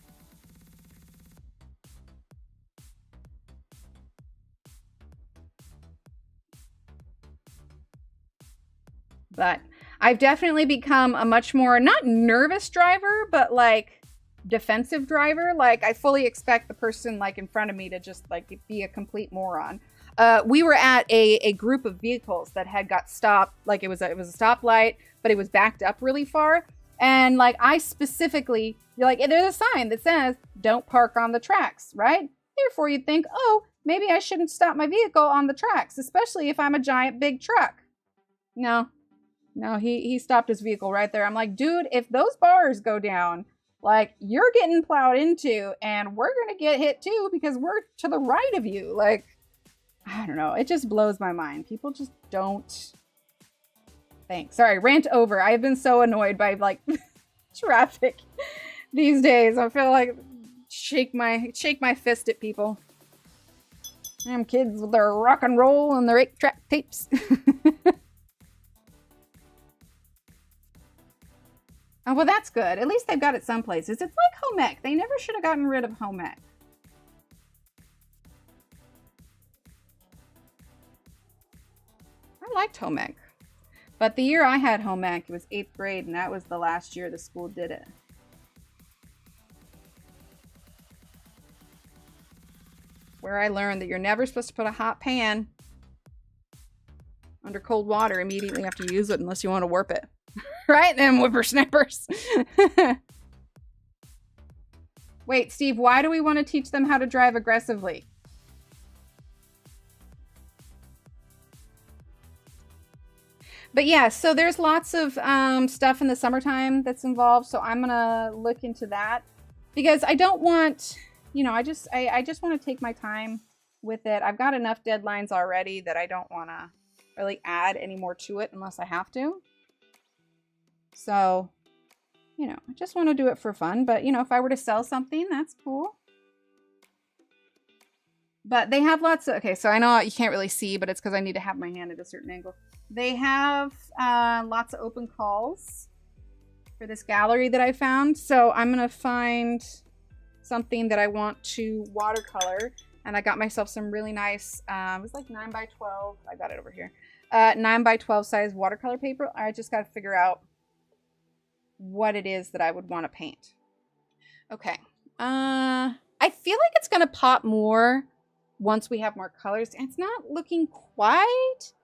But I've definitely become a much more, not nervous driver, but like defensive driver. Like I fully expect the person like in front of me to just like be a complete moron. We were at a group of vehicles that had got stopped. Like it was a stoplight, but it was backed up really far. And like I specifically, you're like, there's a sign that says don't park on the tracks, right? Therefore you'd think, oh, maybe I shouldn't stop my vehicle on the tracks, especially if I'm a giant big truck. No, he stopped his vehicle right there. I'm like, dude, if those bars go down, like you're getting plowed into and we're going to get hit too because we're to the right of you. Like, I don't know. It just blows my mind. People just don't think. Sorry, rant over. I've been so annoyed by like traffic these days. I feel like shake my fist at people. Damn kids with their rock and roll and their 8-track tapes. Oh, well, that's good. At least they've got it some places. It's like home ec. They never should have gotten rid of home ec. I liked home ec. But the year I had home ec, it was 8th grade, and that was the last year the school did it. Where I learned that you're never supposed to put a hot pan under cold water immediately after you use it unless you want to warp it. Right? Them whippersnappers. Wait, Steve, why do we want to teach them how to drive aggressively? But yeah, so there's lots of stuff in the summertime that's involved. So I'm going to look into that because I don't want, you know, I just want to take my time with it. I've got enough deadlines already that I don't want to really add any more to it unless I have to. So, you know, I just want to do it for fun. But, you know, if I were to sell something, that's cool. But they have lots of, okay, so I know you can't really see, but it's because I need to have my hand at a certain angle. They have lots of open calls for this gallery that I found. So I'm going to find something that I want to watercolor. And I got myself some really nice, it was like 9x12. I got it over here. 9x12 size watercolor paper. I just got to figure out what it is that I would want to paint. Okay. I feel like it's going to pop more once we have more colors. It's not looking quite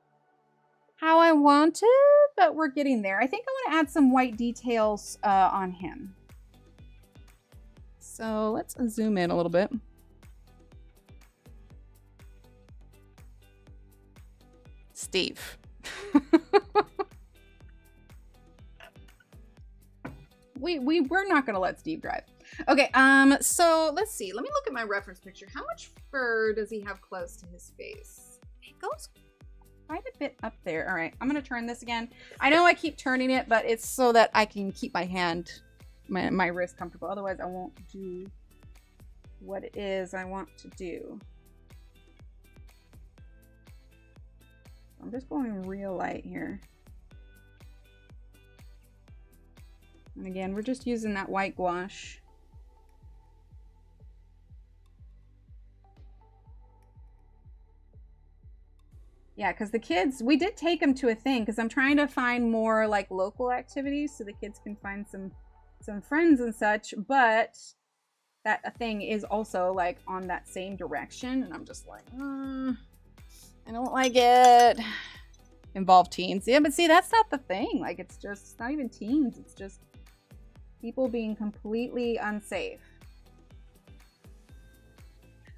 how I want it, but we're getting there. I think I want to add some white details on him. So let's zoom in a little bit. Steve. We're not gonna let Steve drive. Okay, so let's see. Let me look at my reference picture. How much fur does he have close to his face? It goes quite a bit up there. All right, I'm gonna turn this again. I know I keep turning it, but it's so that I can keep my hand, my wrist comfortable. Otherwise, I won't do what it is I want to do. I'm just going real light here. And again, we're just using that white gouache. Yeah, because the kids, we did take them to a thing because I'm trying to find more like local activities so the kids can find some friends and such, but that thing is also like on that same direction and I'm just like, I don't like it. Involve teens. Yeah, but see, that's not the thing. Like, it's not even teens. It's just people being completely unsafe.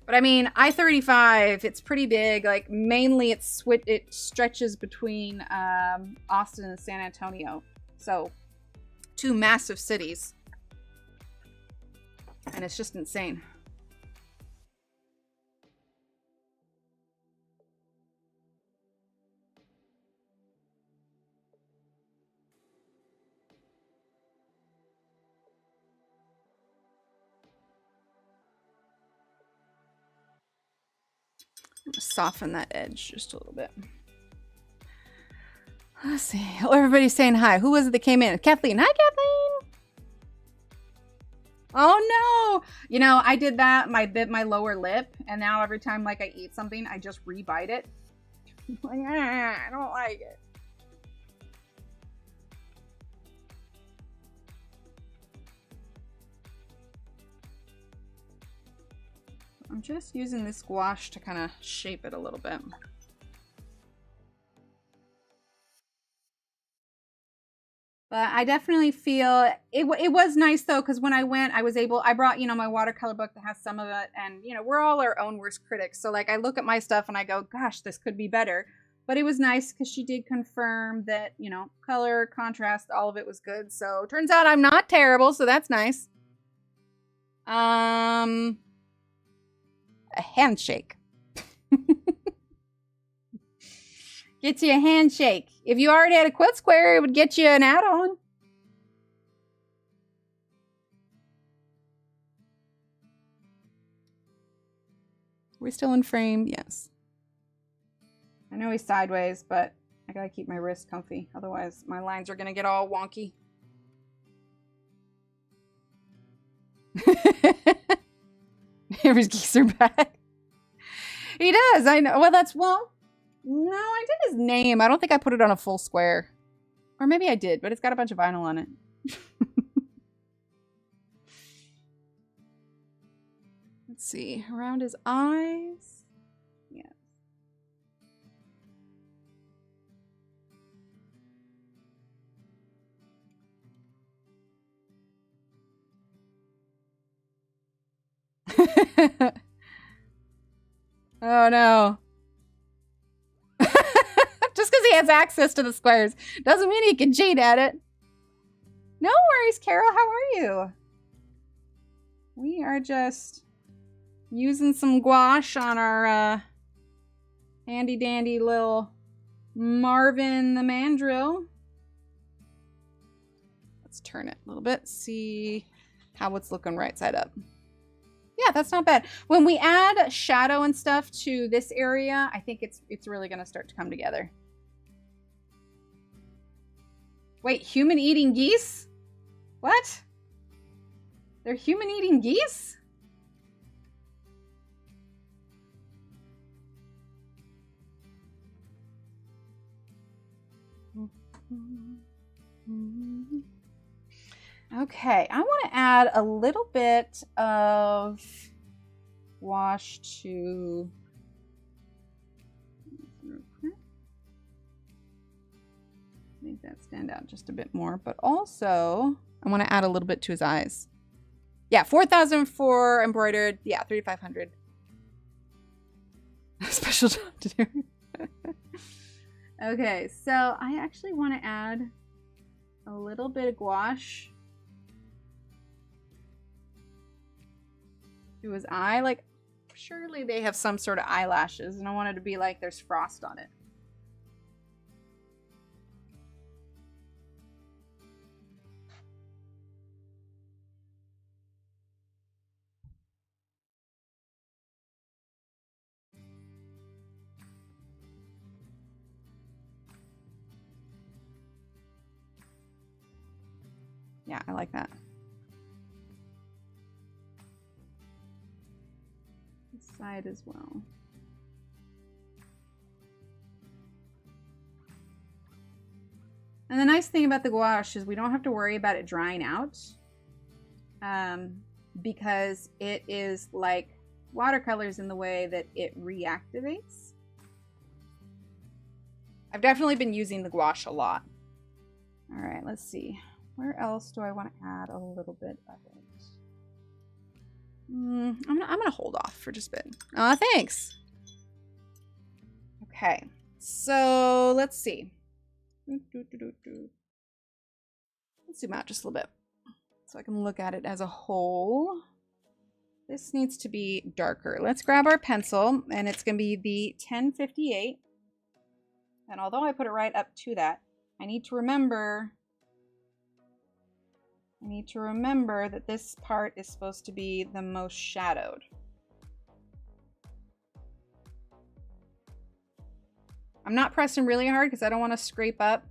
But I mean, I-35, it's pretty big. Like, mainly it stretches between Austin and San Antonio. So, two massive cities. And it's just insane. Soften that edge just a little bit. Let's see. Oh, everybody's saying hi. Who was it that came in? Kathleen. Hi, Kathleen. Oh no. You know, I did that. I bit my lower lip, and now every time like I eat something, I just re-bite it. Like, I don't like it. I'm just using this gouache to kind of shape it a little bit. But I definitely feel it was nice though, because when I went, I brought, you know, my watercolor book that has some of it, and you know, we're all our own worst critics. So like I look at my stuff and I go, gosh, this could be better. But it was nice because she did confirm that, you know, color, contrast, all of it was good. So turns out I'm not terrible, so that's nice. A handshake. Gets you a handshake. If you already had a quilt square, it would get you an add-on. We're still in frame, yes. I know he's sideways, but I gotta keep my wrist comfy. Otherwise, my lines are gonna get all wonky. Harry's geese are back. He does, I know. Well, no, I did his name. I don't think I put it on a full square. Or maybe I did, but it's got a bunch of vinyl on it. Let's see. Around his eyes. Yeah. Oh no. Just because he has access to the squares doesn't mean he can cheat at it. No worries, Carol. How are you? We are just using some gouache on our handy dandy little Marvin the mandrill. Let's turn it a little bit, see how it's looking right side up. Yeah, that's not bad. When we add shadow and stuff to this area, I think it's really gonna start to come together. Wait, human eating geese? What? They're human eating geese? Okay, I want to add a little bit of wash to make that stand out just a bit more, but also I want to add a little bit to his eyes. Yeah, 4,000 for embroidered. Yeah, 3,500. Special job to do. Okay, so I actually want to add a little bit of gouache to his eye. Like, surely they have some sort of eyelashes, and I want it to be like there's frost on it. Yeah, I like that. This side as well. And the nice thing about the gouache is we don't have to worry about it drying out, because it is like watercolors in the way that it reactivates. I've definitely been using the gouache a lot. All right, let's see. Where else do I want to add a little bit of it? I'm gonna hold off for just a bit. Thanks. Okay, so let's see. Let's zoom out just a little bit so I can look at it as a whole. This needs to be darker. Let's grab our pencil, and it's gonna be the 1058. And although I put it right up to that, I need to remember that this part is supposed to be the most shadowed. I'm not pressing really hard because I don't want to scrape up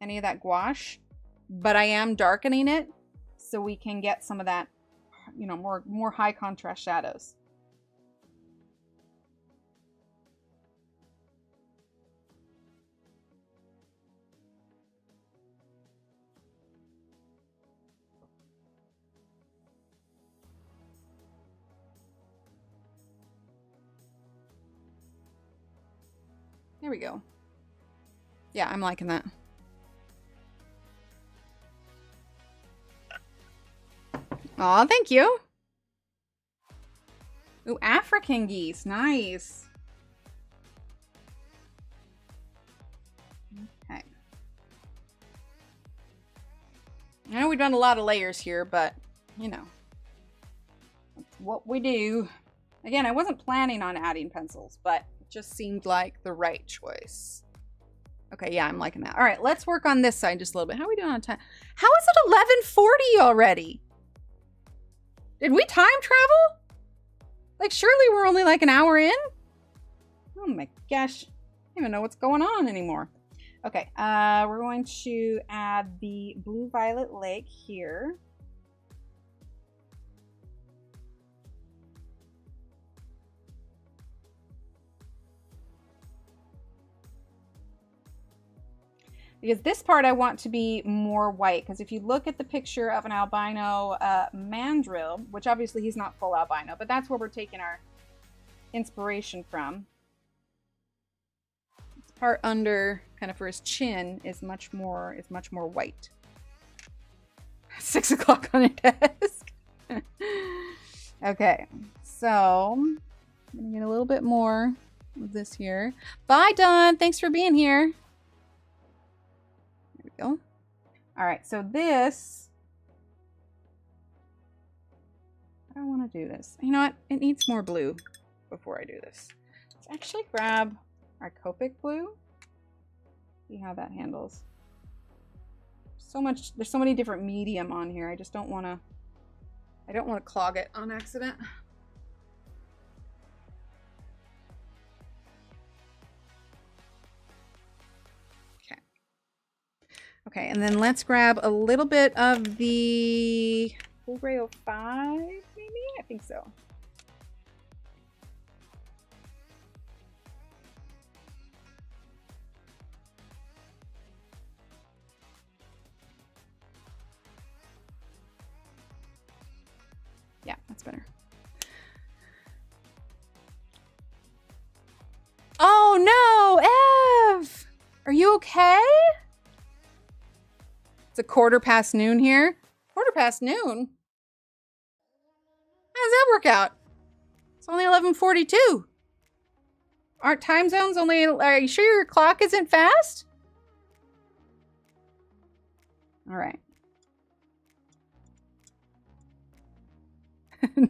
any of that gouache, but I am darkening it so we can get some of that, you know, more high contrast shadows. There we go. Yeah, I'm liking that. Aw, thank you. Ooh, African geese. Nice. Okay. I know we've done a lot of layers here, but, you know, that's what we do. Again, I wasn't planning on adding pencils, but just seemed like the right choice. Okay, yeah, I'm liking that. All right, let's work on this side just a little bit. How are we doing on time? How is it 11:40 already? Did we time travel? Like, surely we're only like an hour in? Oh my gosh. I don't even know what's going on anymore. Okay, we're going to add the blue-violet lake here. Because this part I want to be more white, because if you look at the picture of an albino mandrill, which obviously he's not full albino, but that's where we're taking our inspiration from. This part under, kind of for his chin, is much more white. 6 o'clock on your desk. Okay, so I'm gonna get a little bit more of this here. Bye, Dawn. Thanks for being here. There we go. All right, so this, I don't want to do this. You know what? It needs more blue before I do this. Let's actually grab our Copic blue. See how that handles. There's so many different medium on here. I just don't want to, I don't want to clog it on accident. Okay. Okay, and then let's grab a little bit of the Cool Gray 05, maybe? I think so. Yeah, that's better. Oh no, Ev! Are you okay? It's a 1/4 past noon here. 1/4 past noon? How does that work out? It's only 11:42. Aren't time zones only... Are you sure your clock isn't fast? All right.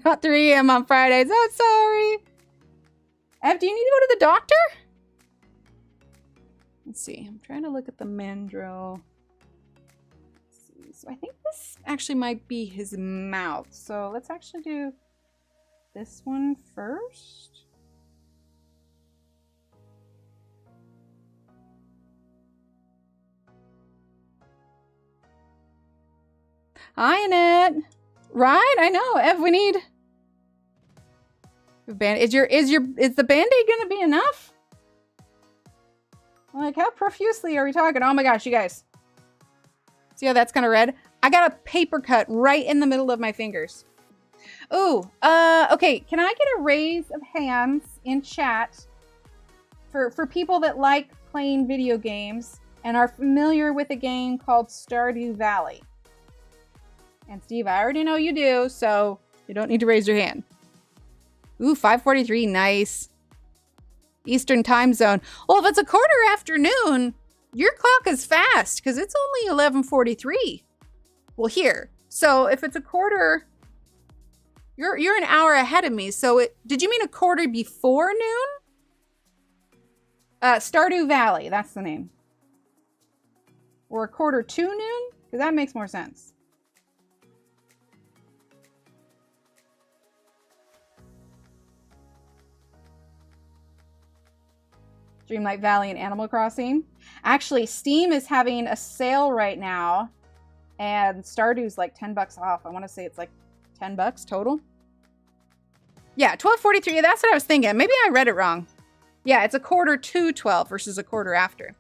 Not 3 a.m. on Fridays. Oh, sorry. Ev, do you need to go to the doctor? Let's see. I'm trying to look at the mandrill. So I think this actually might be his mouth. So let's actually do this one first. Hi, Annette. Right? I know. Ev, we need... Is the Band-Aid gonna be enough? Like, how profusely are we talking? Oh my gosh, you guys. See how that's kind of red? I got a paper cut right in the middle of my fingers. Ooh, okay. Can I get a raise of hands in chat for people that like playing video games and are familiar with a game called Stardew Valley? And Steve, I already know you do, so you don't need to raise your hand. Ooh, 5:43, nice. Eastern time zone. Well, if it's a 1/4 afternoon, your clock is fast because it's only 11:43. Well, here. So if it's a 1/4, you're an hour ahead of me. So did you mean a 1/4 before noon? Stardew Valley, that's the name. Or a 1/4 to noon? Because that makes more sense. Dreamlight Valley and Animal Crossing. Actually, Steam is having a sale right now, and Stardew's like $10 off. I want to say it's like $10 total. Yeah, 12:43. That's what I was thinking. Maybe I read it wrong. Yeah, it's a 1/4 to 12 versus a 1/4 after.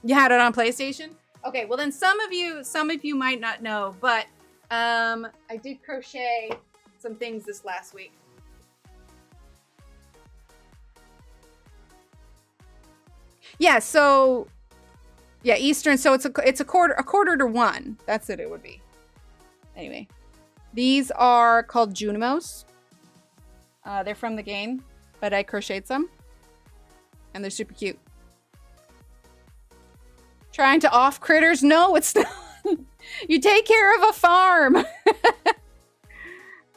You had it on PlayStation? Okay, well then some of you might not know, but I did crochet some things this last week. Yeah, so yeah, Eastern. So it's a 1/4 to 1. That's it. It would be. Anyway, these are called Junimos. They're from the game, but I crocheted some, and they're super cute. Trying to off critters? No, it's not. You take care of a farm. But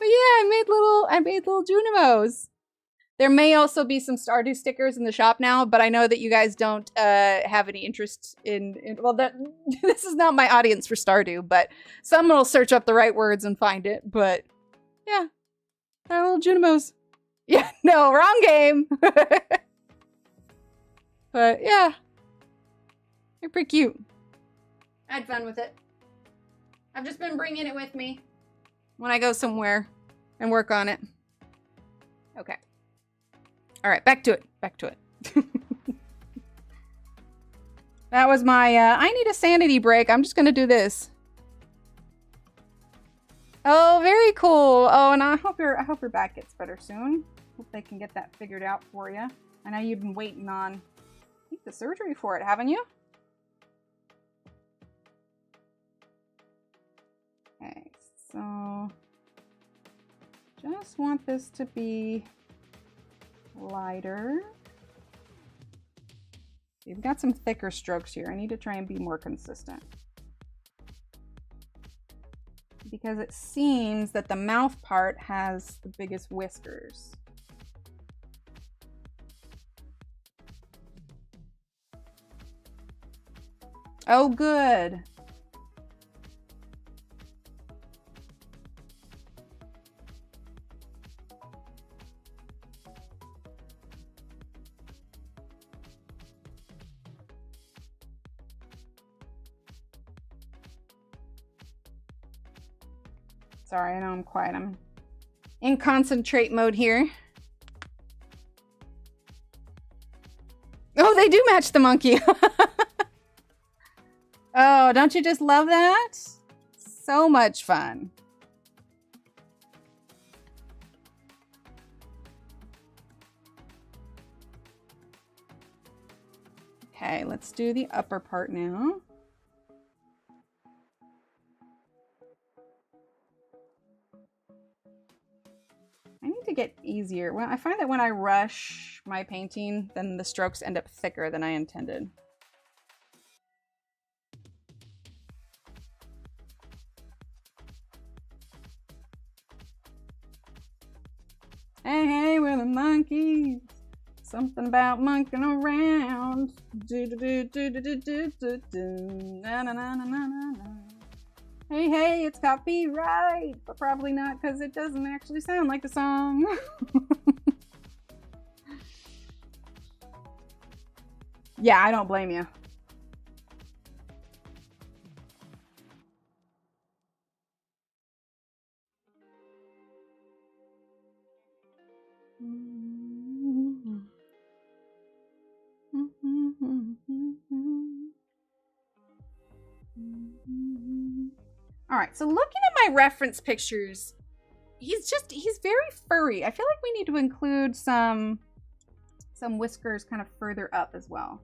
yeah, I made little Junimos. There may also be some Stardew stickers in the shop now, but I know that you guys don't have any interest in well, this is not my audience for Stardew, but someone will search up the right words and find it. But yeah, they're little Junimos. Yeah, no, wrong game. But yeah, they're pretty cute. I had fun with it. I've just been bringing it with me when I go somewhere and work on it. Okay. All right, back to it. Back to it. That was my, I need a sanity break. I'm just going to do this. Oh, very cool. Oh, and I hope your back gets better soon. Hope they can get that figured out for you. I know you've been waiting on, I think, the surgery for it, haven't you? Okay, so Just want this to be lighter. You've got some thicker strokes here. I need to try and be more consistent. Because it seems that the mouth part has the biggest whiskers. Oh, good. Sorry, I know I'm quiet. I'm in concentrate mode here. Oh, they do match the monkey. Oh, don't you just love that? So much fun. Okay, let's do the upper part now. I need to get easier. Well, I find that when I rush my painting, then the strokes end up thicker than I intended. Hey, hey, we're the monkeys. Something about monkeying around. Do do do do do do do do do. Na na na na na na. Hey, hey, it's copyright, but probably not because it doesn't actually sound like the song. Yeah, I don't blame you. All right, so looking at my reference pictures, he's very furry. I feel like we need to include some whiskers kind of further up as well.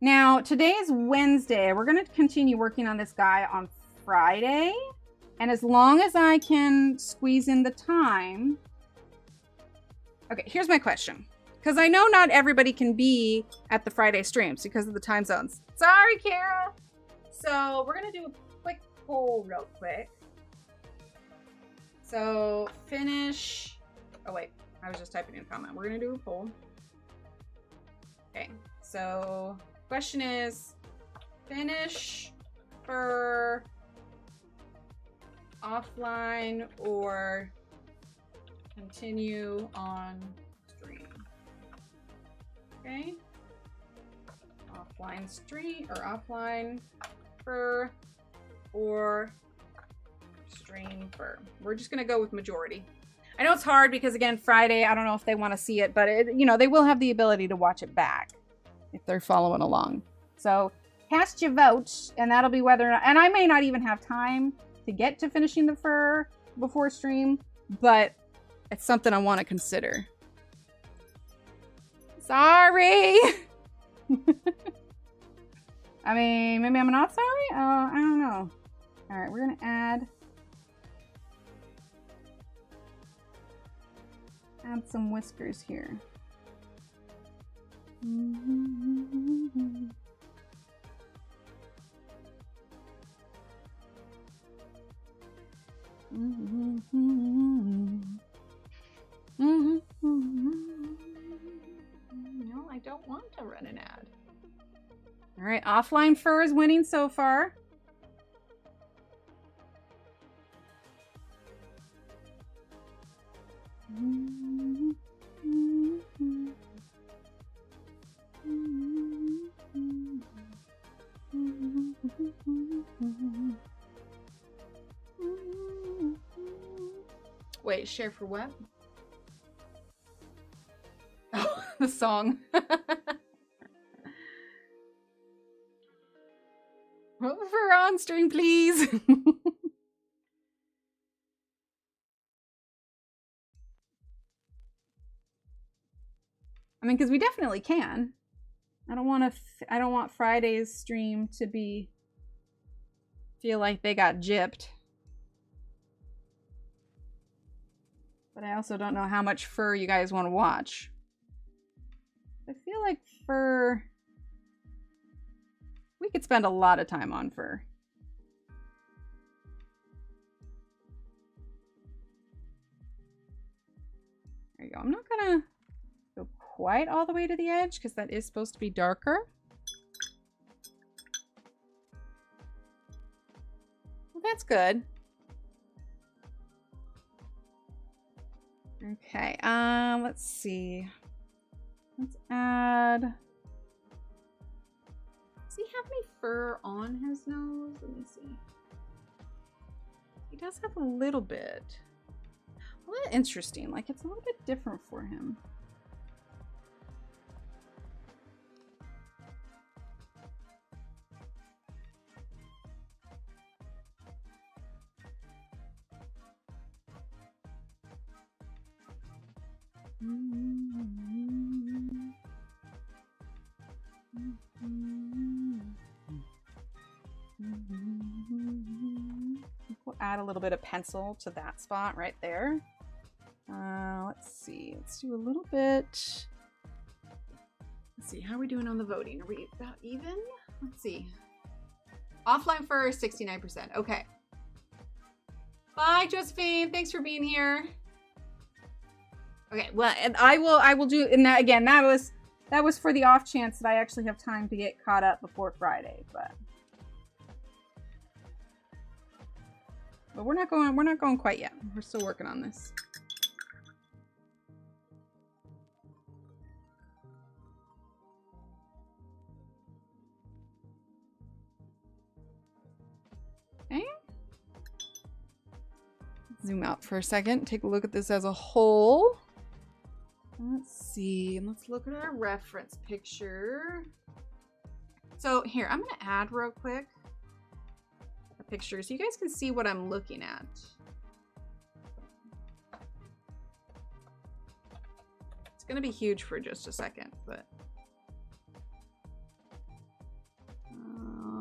Now, today is Wednesday. We're going to continue working on this guy on Friday. And as long as I can squeeze in the time. Okay, here's my question. Because I know not everybody can be at the Friday streams because of the time zones. Sorry, Kara. So we're going to do a quick poll real quick. So finish. Oh, wait. I was just typing in a comment. We're going to do a poll. Okay. So question is, finish for offline or continue on stream? Okay. Offline stream or offline fur or stream fur. We're just gonna go with majority. I know it's hard because again, Friday, I don't know if they want to see it, but you know, they will have the ability to watch it back if they're following along. So cast your vote and that'll be whether or not, and I may not even have time to get to finishing the fur before stream, but it's something I want to consider. Sorry. I mean, maybe I'm not sorry? I don't know. All right, we're going to add some whiskers here. No, I don't want to run an ad. All right, offline fur is winning so far. Wait, share for what? Oh, the song. Vote for on stream, please. I mean, because we definitely can. I don't want Friday's stream to be feel like they got gypped. But I also don't know how much fur you guys want to watch. I feel like fur... We could spend a lot of time on fur. There you go. I'm not gonna go quite all the way to the edge because that is supposed to be darker. Well, that's good. Okay, let's see. Let's add... Does he have any fur on his nose? Let me see. He does have a little bit. Well, that's interesting. Like, it's a little bit different for him. We'll add a little bit of pencil to that spot right there. Let's see. Let's do a little bit. Let's see. How are we doing on the voting? Are we about even? Let's see. Offline fur, 69%. Okay. Bye, Josephine. Thanks for being here. Okay. Well, and I will do. And that, again, that was for the off chance that I actually have time to get caught up before Friday, but we're not going quite yet. We're still working on this. Okay. Zoom out for a second. Take a look at this as a whole. Let's see. Let's look at our reference picture. So here, I'm going to add real quick a picture so you guys can see what I'm looking at. It's going to be huge for just a second, but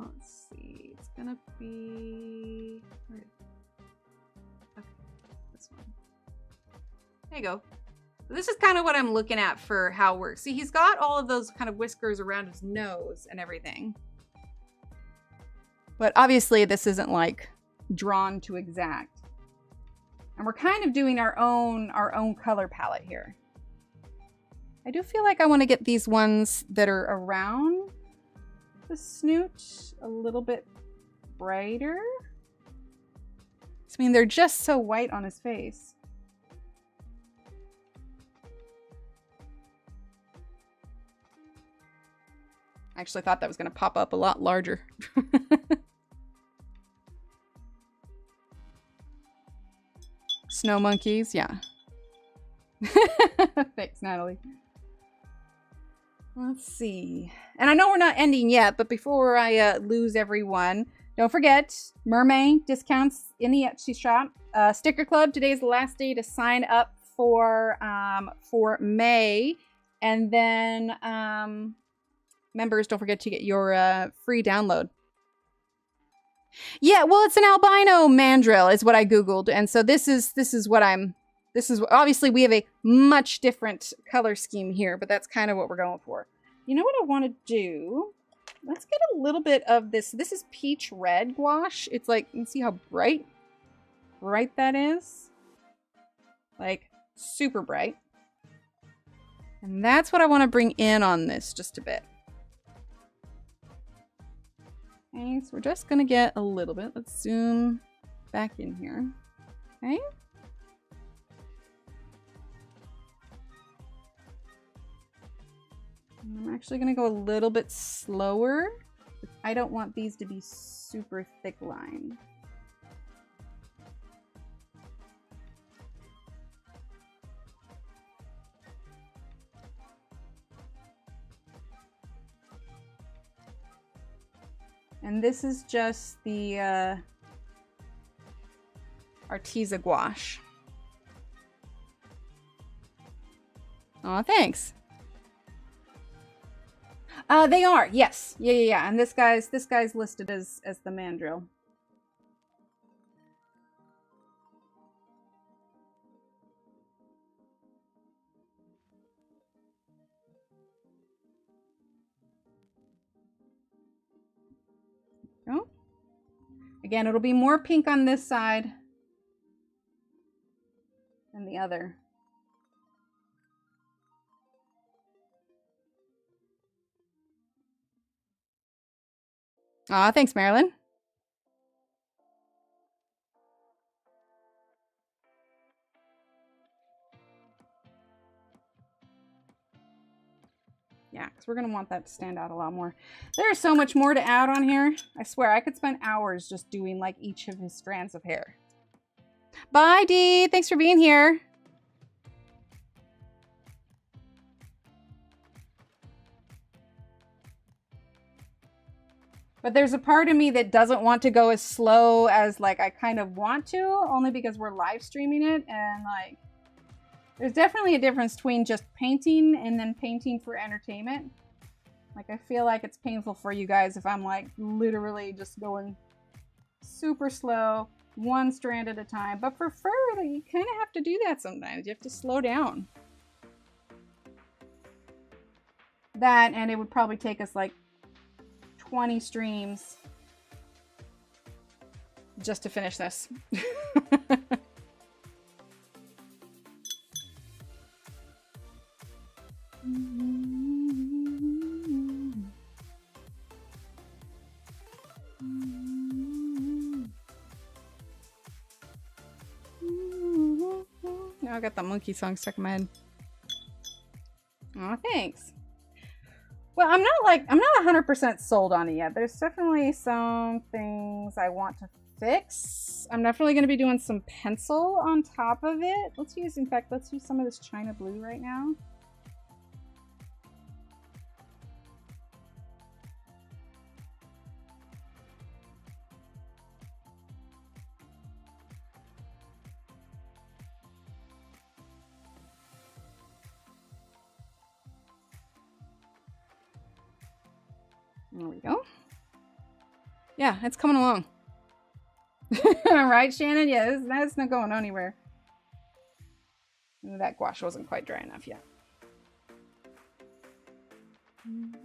let's see. It's going to be... Okay, this one. There you go. This is kind of what I'm looking at for how it works. See, he's got all of those kind of whiskers around his nose and everything. But obviously this isn't like drawn to exact. And we're kind of doing our own color palette here. I do feel like I want to get these ones that are around the snoot a little bit brighter. I mean, they're just so white on his face. I actually thought that was going to pop up a lot larger. Snow monkeys, yeah. Thanks, Natalie. Let's see. And I know we're not ending yet, but before I lose everyone, don't forget, Mermaid discounts in the Etsy shop. Sticker Club, today is the last day to sign up for May. And then... members, don't forget to get your free download. Yeah, well, it's an albino mandrill is what I Googled. And so this is obviously we have a much different color scheme here, but that's kind of what we're going for. You know what I want to do? Let's get a little bit of this. This is peach red gouache. It's like, you can see how bright that is. Like, super bright. And that's what I want to bring in on this just a bit. Okay, so we're just gonna get a little bit. Let's zoom back in here. Okay. And I'm actually gonna go a little bit slower. I don't want these to be super thick lined. And this is just the Arteza gouache. Oh, thanks. They are, yes. Yeah. And this guy's listed as the mandrill. Again, it'll be more pink on this side than the other. Aw, thanks, Marilyn. Yeah, because we're going to want that to stand out a lot more. There's so much more to add on here. I swear, I could spend hours just doing like each of his strands of hair. Bye, Dee. Thanks for being here. But there's a part of me that doesn't want to go as slow as like I kind of want to, only because we're live streaming it, and like there's definitely a difference between just painting and then painting for entertainment. Like I feel like it's painful for you guys if I'm like literally just going super slow, one strand at a time. But for fur, like, you kind of have to do that sometimes. You have to slow down. That, and it would probably take us like 20 streams just to finish this. Now I got the monkey song stuck in my head. Aw, thanks. Well, I'm not 100% sold on it yet. There's definitely some things I want to fix. I'm definitely going to be doing some pencil on top of it. Let's use some of this China blue right now. There we go. Yeah, it's coming along. Right, Shannon? Yeah, that's not going anywhere. That gouache wasn't quite dry enough yet. I'm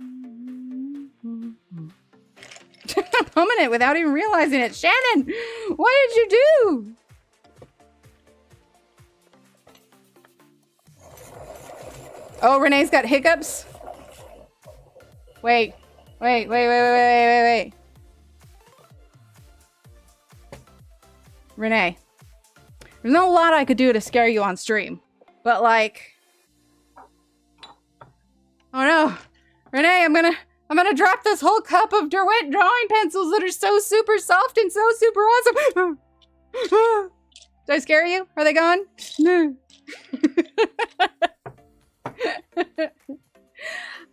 humming it without even realizing it. Shannon, what did you do? Oh, Renee's got hiccups? Wait. Wait. Renee, there's not a lot I could do to scare you on stream, but like, oh no, Renee, I'm gonna drop this whole cup of Derwent drawing pencils that are so super soft and so super awesome. Did I scare you? Are they gone? No.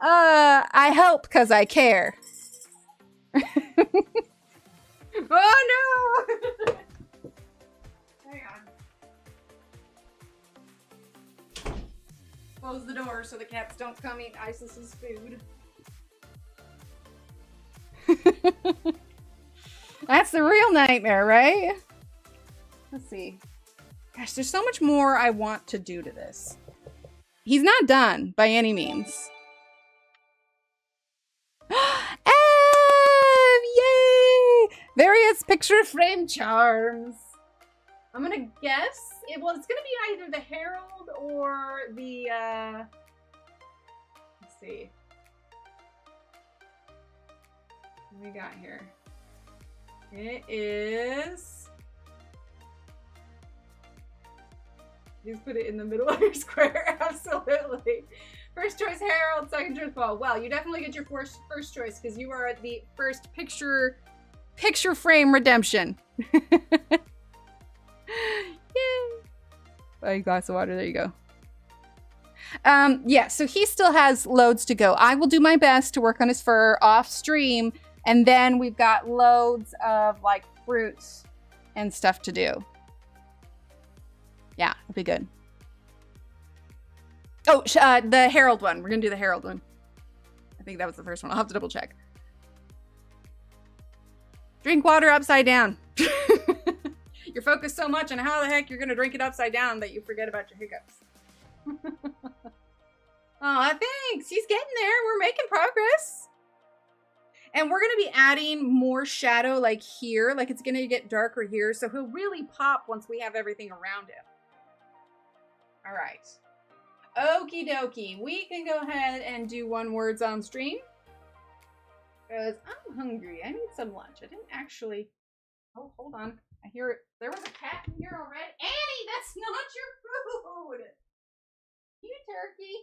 I help because I care. Oh no! Hang on. Close the door so the cats don't come eat Isis's food. That's the real nightmare, right? Let's see. Gosh, there's so much more I want to do to this. He's not done by any means. Ev! Yay! Various picture frame charms. I'm gonna guess it's gonna be either the Herald or the let's see. What we got here? It is. Just put it in the middle of your square. Absolutely. First choice Herald, second choice Ball. Well, you definitely get your first choice because you are at the first picture frame redemption. Yay! Oh, you glass of water. There you go. Yeah, so he still has loads to go. I will do my best to work on his fur off stream, and then we've got loads of like fruits and stuff to do. Yeah, it'll be good. Oh, the Herald one. We're gonna do the Herald one. I think that was the first one. I'll have to double check. Drink water upside down. You're focused so much on how the heck you're gonna drink it upside down that you forget about your hiccups. Aw, thanks. He's getting there. We're making progress. And we're going to be adding more shadow like here. Like it's going to get darker here. So he'll really pop once we have everything around him. All right. Okie dokie. We can go ahead and do one words on stream. Because I'm hungry. I need some lunch. I didn't actually... Oh, hold on. I hear it. There was a cat in here already. Annie, that's not your food. You turkey.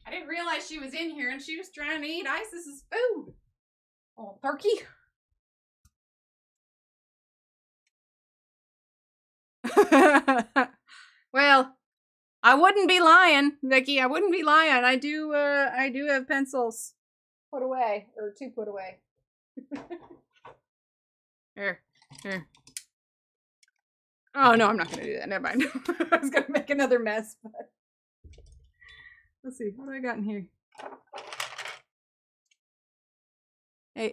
I didn't realize she was in here and she was trying to eat Isis's food. Oh, turkey. Well, I wouldn't be lying, Vicky. I wouldn't be lying. I do have pencils put away, or 2 put away. Here. Oh no, I'm not gonna do that. Never mind. I was gonna make another mess, but let's see. What do I got in here?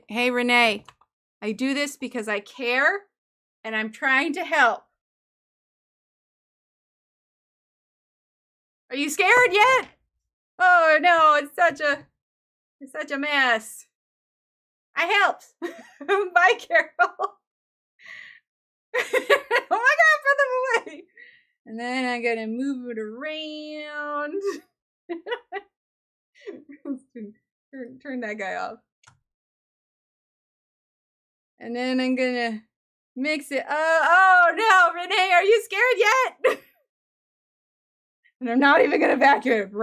Hey, Renee. I do this because I care, and I'm trying to help. Are you scared yet? Oh no, it's such a mess. I helped. Bye, Carol. Oh my god, put them away. And then I'm gonna move it around. Turn that guy off. And then I'm gonna mix it. Oh no, Renee, are you scared yet? And I'm not even gonna vacuum it.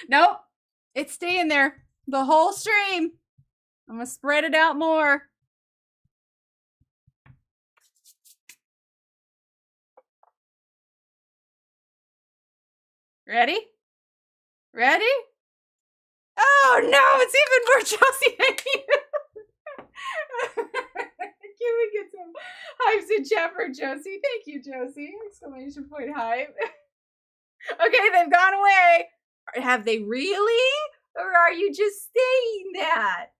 Nope, it's staying there the whole stream. I'm gonna spread it out more. Ready? Ready? Oh no, it's even more Chelsea than you. Can we get some hypes in chat for Josie? Thank you, Josie. Exclamation point hype. Okay, they've gone away. Have they really? Or are you just saying that?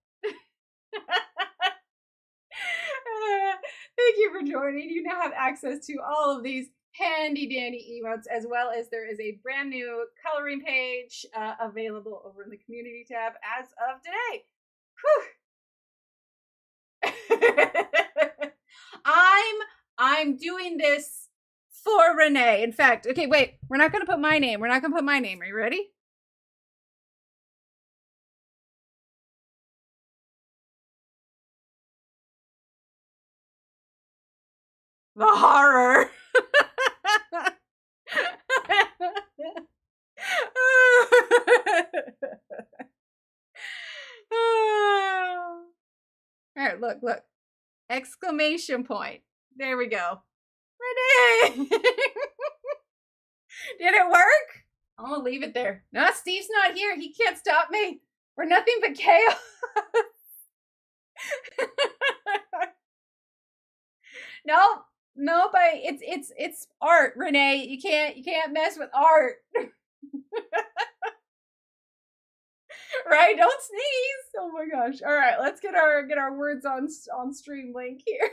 Thank you for joining. You now have access to all of these handy dandy emotes, as well as there is a brand new coloring page available over in the community tab as of today. Whew. I'm doing this for Renee. In fact, okay, wait, we're not gonna put my name. We're not gonna put my name. Are you ready? The horror. All right, look. Exclamation point. There we go. Renee! Did it work? I'm gonna leave it there. No, Steve's not here. He can't stop me. We're nothing but chaos. No, but it's art, Renee. You can't mess with art. Right? Don't sneeze. Oh my gosh. All right, let's get our words on stream link here.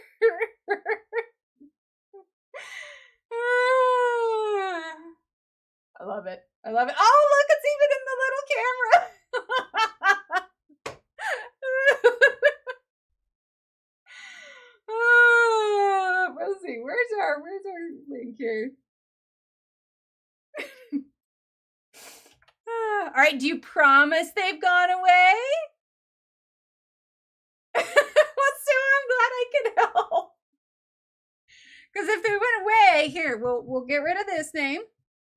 I love it. Oh, look, it's even in the little camera. Let's see. Where's our link here? All right, do you promise they've gone away? Well, Sue, I'm glad I could help. Because if they went away, here, we'll get rid of this name.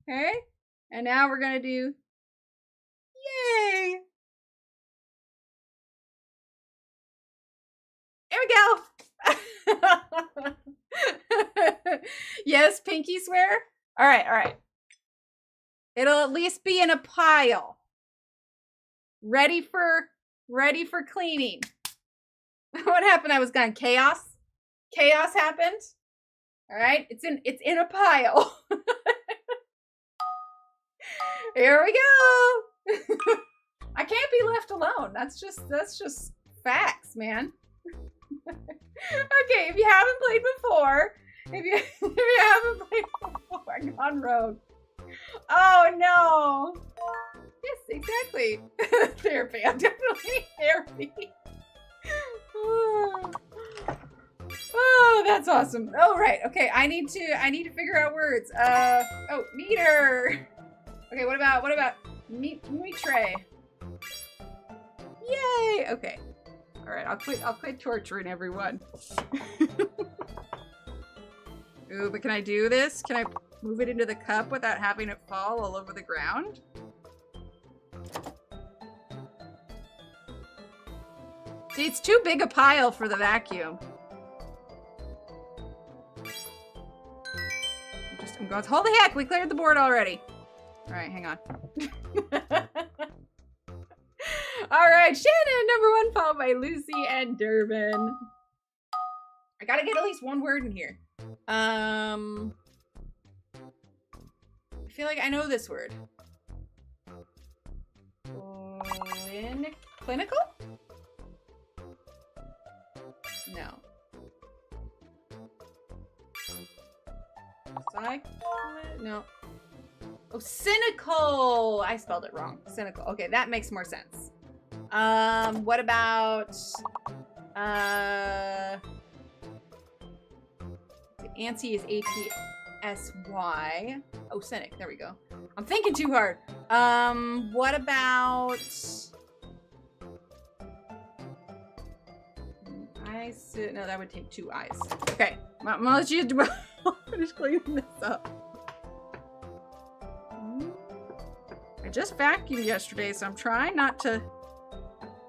Okay? And now we're gonna do yay. There we go. Yes, pinky swear. All right. It'll at least be in a pile. Ready for cleaning. What happened? I was gone. Chaos happened. All right. It's in a pile. Here we go. I can't be left alone. That's just facts, man. Okay, if you haven't played before, Maybe I haven't played before. I've gone rogue. Oh no! Yes, exactly. Therapy. I'm definitely therapy. Oh, that's awesome. Oh right. Okay, I need to figure out words. Oh, meter. Okay, what about mitre? Yay! Okay. All right, I'll quit torturing everyone. Ooh, but can I do this? Can I move it into the cup without having it fall all over the ground? See, it's too big a pile for the vacuum. I'm going, holy heck, we cleared the board already. All right, hang on. All right, Shannon, #1, followed by Lucy and Durbin. I gotta get at least one word in here. I feel like I know this word. Clinical? No. No. Oh, cynical! I spelled it wrong. Cynical. Okay, that makes more sense. What about... Antsy is A-P-S-Y. Oh, cynic. There we go. I'm thinking too hard. What about... No, that would take 2 eyes. Okay. Let's just finish cleaning this up. I just vacuumed yesterday, so I'm trying not to...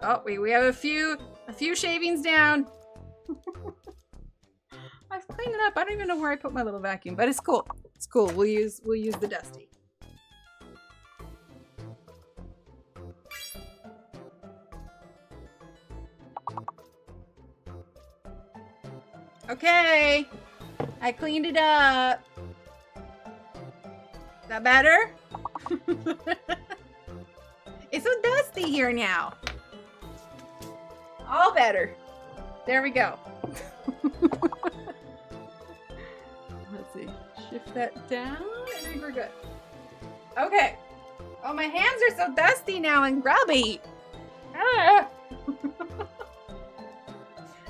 Oh, we have a few shavings down. I've cleaned it up. I don't even know where I put my little vacuum, but it's cool. It's cool. We'll use the dusty. Okay, I cleaned it up. Is that better? It's so dusty here now. All better. There we go. Let's see. Shift that down. I think we're good. Okay. Oh, my hands are so dusty now and grubby. Ah.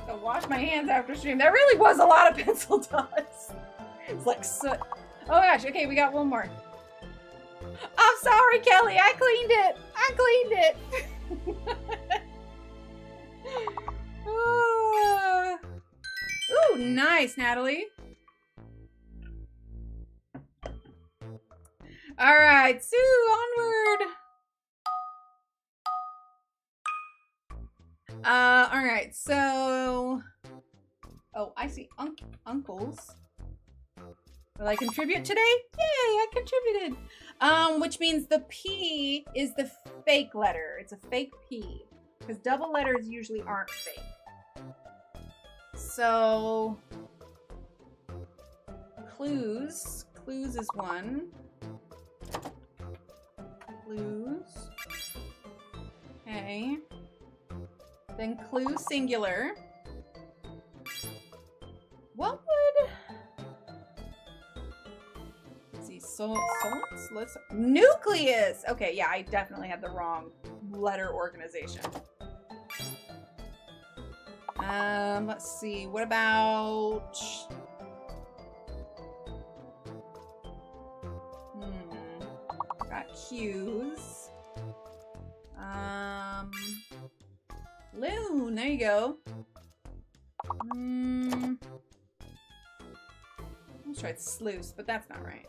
I'll wash my hands after stream. That really was a lot of pencil dust. It's like soot. Oh gosh. Okay, we got one more. I'm sorry, Kelly. I cleaned it. I cleaned it. Ooh, nice, Natalie. All right, Sue, onward. All right, so... Oh, I see uncles. Will I contribute today? Yay, I contributed. Which means the P is the fake letter. It's a fake P. Because double letters usually aren't fake. So... Clues. Clues is one. Clues. Okay. Then clue singular. What would... Let's see. Let's... Nucleus! Okay, yeah, I definitely had the wrong letter organization. Let's see. What about... Got Q's. Loon, there you go. Let's try sluice, but that's not right.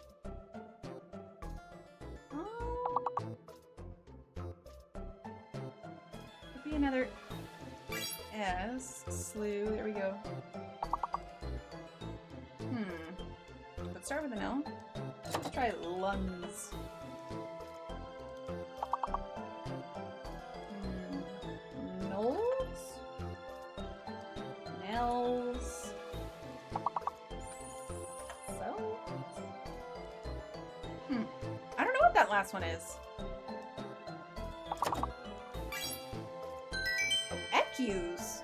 Could be another S. Slew, there we go. Let's start with an L. Let's try Luns. Knolls? Nels? So? I don't know what that last one is. Ecus.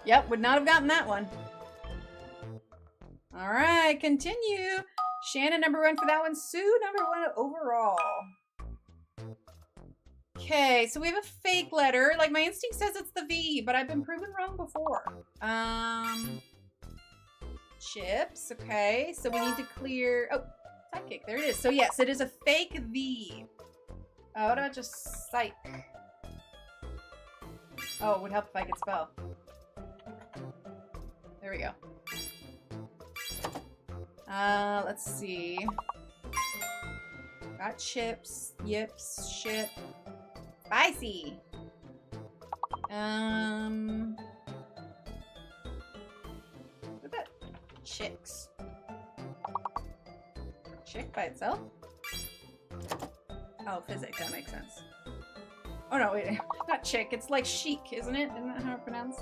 Yep, would not have gotten that one. All right, continue. Shannon #1 for that one. Sue #1 overall. Okay, so we have a fake letter. Like, my instinct says it's the V, but I've been proven wrong before. Chips. Okay, so we need to clear. Oh, sidekick. There it is. So yes, it is a fake V. Oh, no, just psych. Oh, it would help if I could spell. There we go. Let's see. Got chips, yips, ship, spicy. What about chicks? Chick by itself? Oh, physics, that makes sense. Oh no, wait, not chick, it's like chic, isn't it? Isn't that how it's pronounced?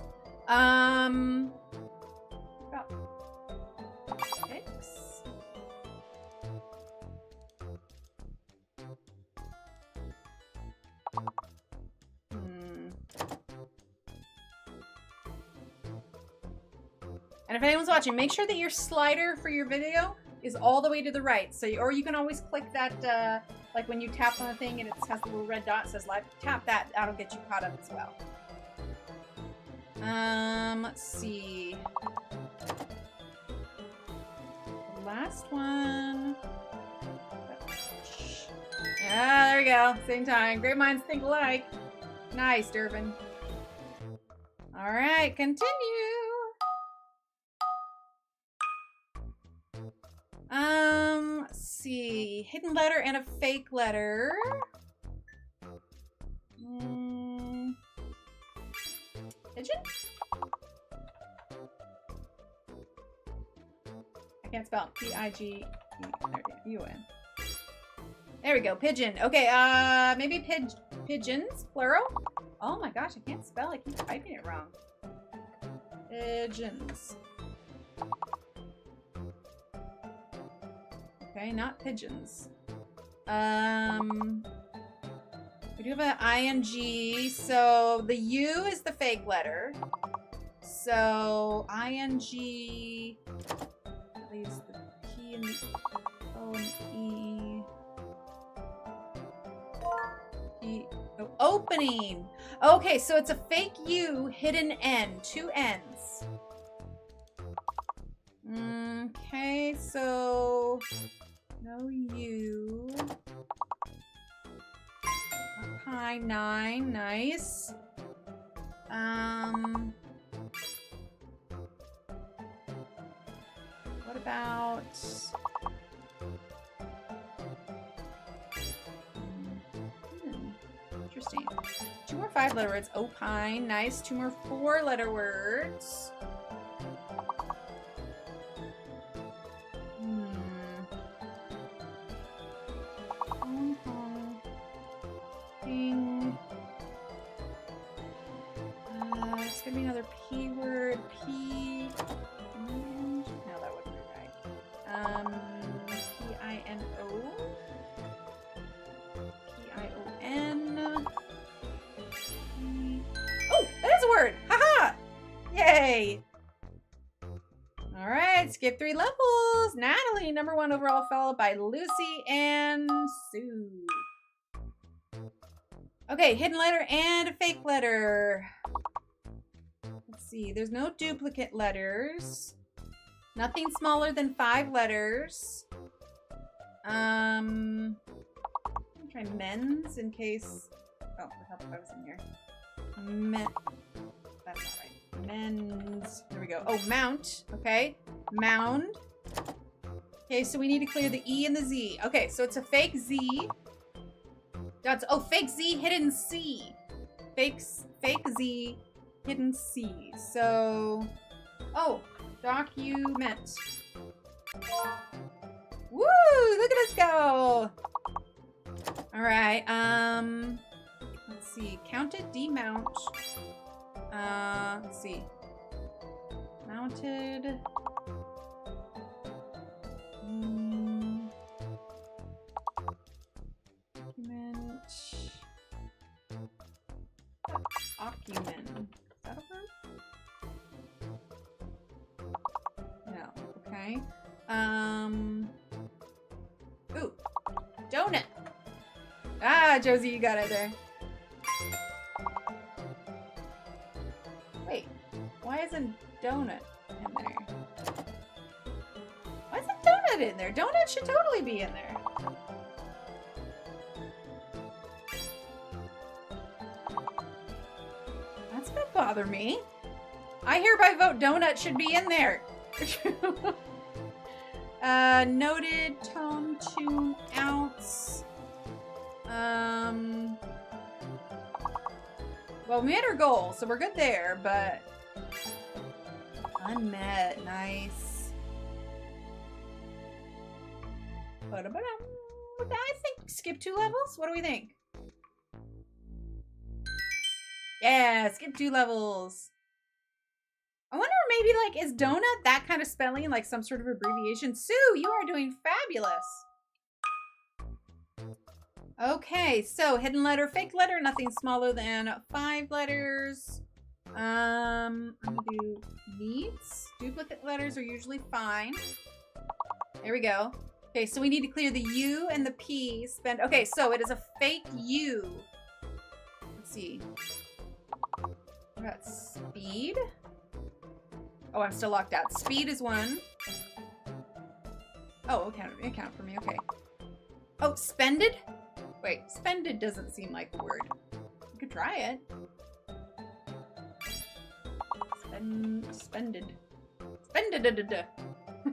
Chicks? And if anyone's watching, make sure that your slider for your video is all the way to the right. So, or you can always click that, like when you tap on the thing and it has the little red dot that says live, tap that. That'll get you caught up as well. Let's see. The last one. Yeah, there we go. Same time. Great minds think alike. Nice, Durbin. All right, continue. Let's see. Hidden letter and a fake letter. Pigeon? I can't spell. P-I-G-E-U-N. There we go. Pigeon. Okay, maybe pigeons, plural? Oh my gosh, I can't spell. I keep typing it wrong. Pigeons. Okay, not pigeons. We do have an ing, so the U is the fake letter. So ing leaves the P and the O and E. Oh, opening. Okay, so it's a fake U, hidden N, 2 N's. Okay, so no U. Hi, 9, nice. What about interesting. 2 more 5-letter words. Opine, nice. 2 more 4-letter words. It's gonna be another P word. P. No, that wouldn't be right. P-I-N-O. P-I-O-N. Oh, that is a word! Haha! Yay! Alright, skip 3 levels. Natalie, #1 overall, followed by Lucy and Sue. Okay, hidden letter and a fake letter. Let's see, there's no duplicate letters. Nothing smaller than 5 letters. I'm gonna try men's in case. Oh, it would help if I was in here. That's not right. Men's. There we go. Oh, mount. Okay. Mound. Okay, so we need to clear the E and the Z. Okay, so it's a fake Z. That's, oh, fake Z, hidden C. Fake Z, hidden C. So, oh, document. Woo! Look at us go. All right. Let's see. Counted demount. Let's see. Mounted. Document. Ocumen. Is that a word? No. Okay. Ooh, donut. Ah, Josie, you got it there. Wait, why isn't donut in there? Why isn't donut in there? Donut should totally be in there. That's gonna bother me. I hereby vote donut should be in there. Noted, tone, tune, ounce. Well, we made our goal, so we're good there, but unmet, nice. I think skip 2 levels. What do we think? Yeah, skip 2 levels. I wonder maybe like, is donut that kind of spelling, like some sort of abbreviation? Sue, you are doing fabulous. Okay, so hidden letter, fake letter, nothing smaller than 5 letters. I'm gonna do needs. Duplicate letters are usually fine. There we go. Okay, so we need to clear the U and the P. Okay, so it is a fake U. Let's see. We got speed. Oh, I'm still locked out. Speed is 1. Oh, it counted for me. Okay. Oh, spended? Wait, spended doesn't seem like a word. You could try it. Spended. Spended.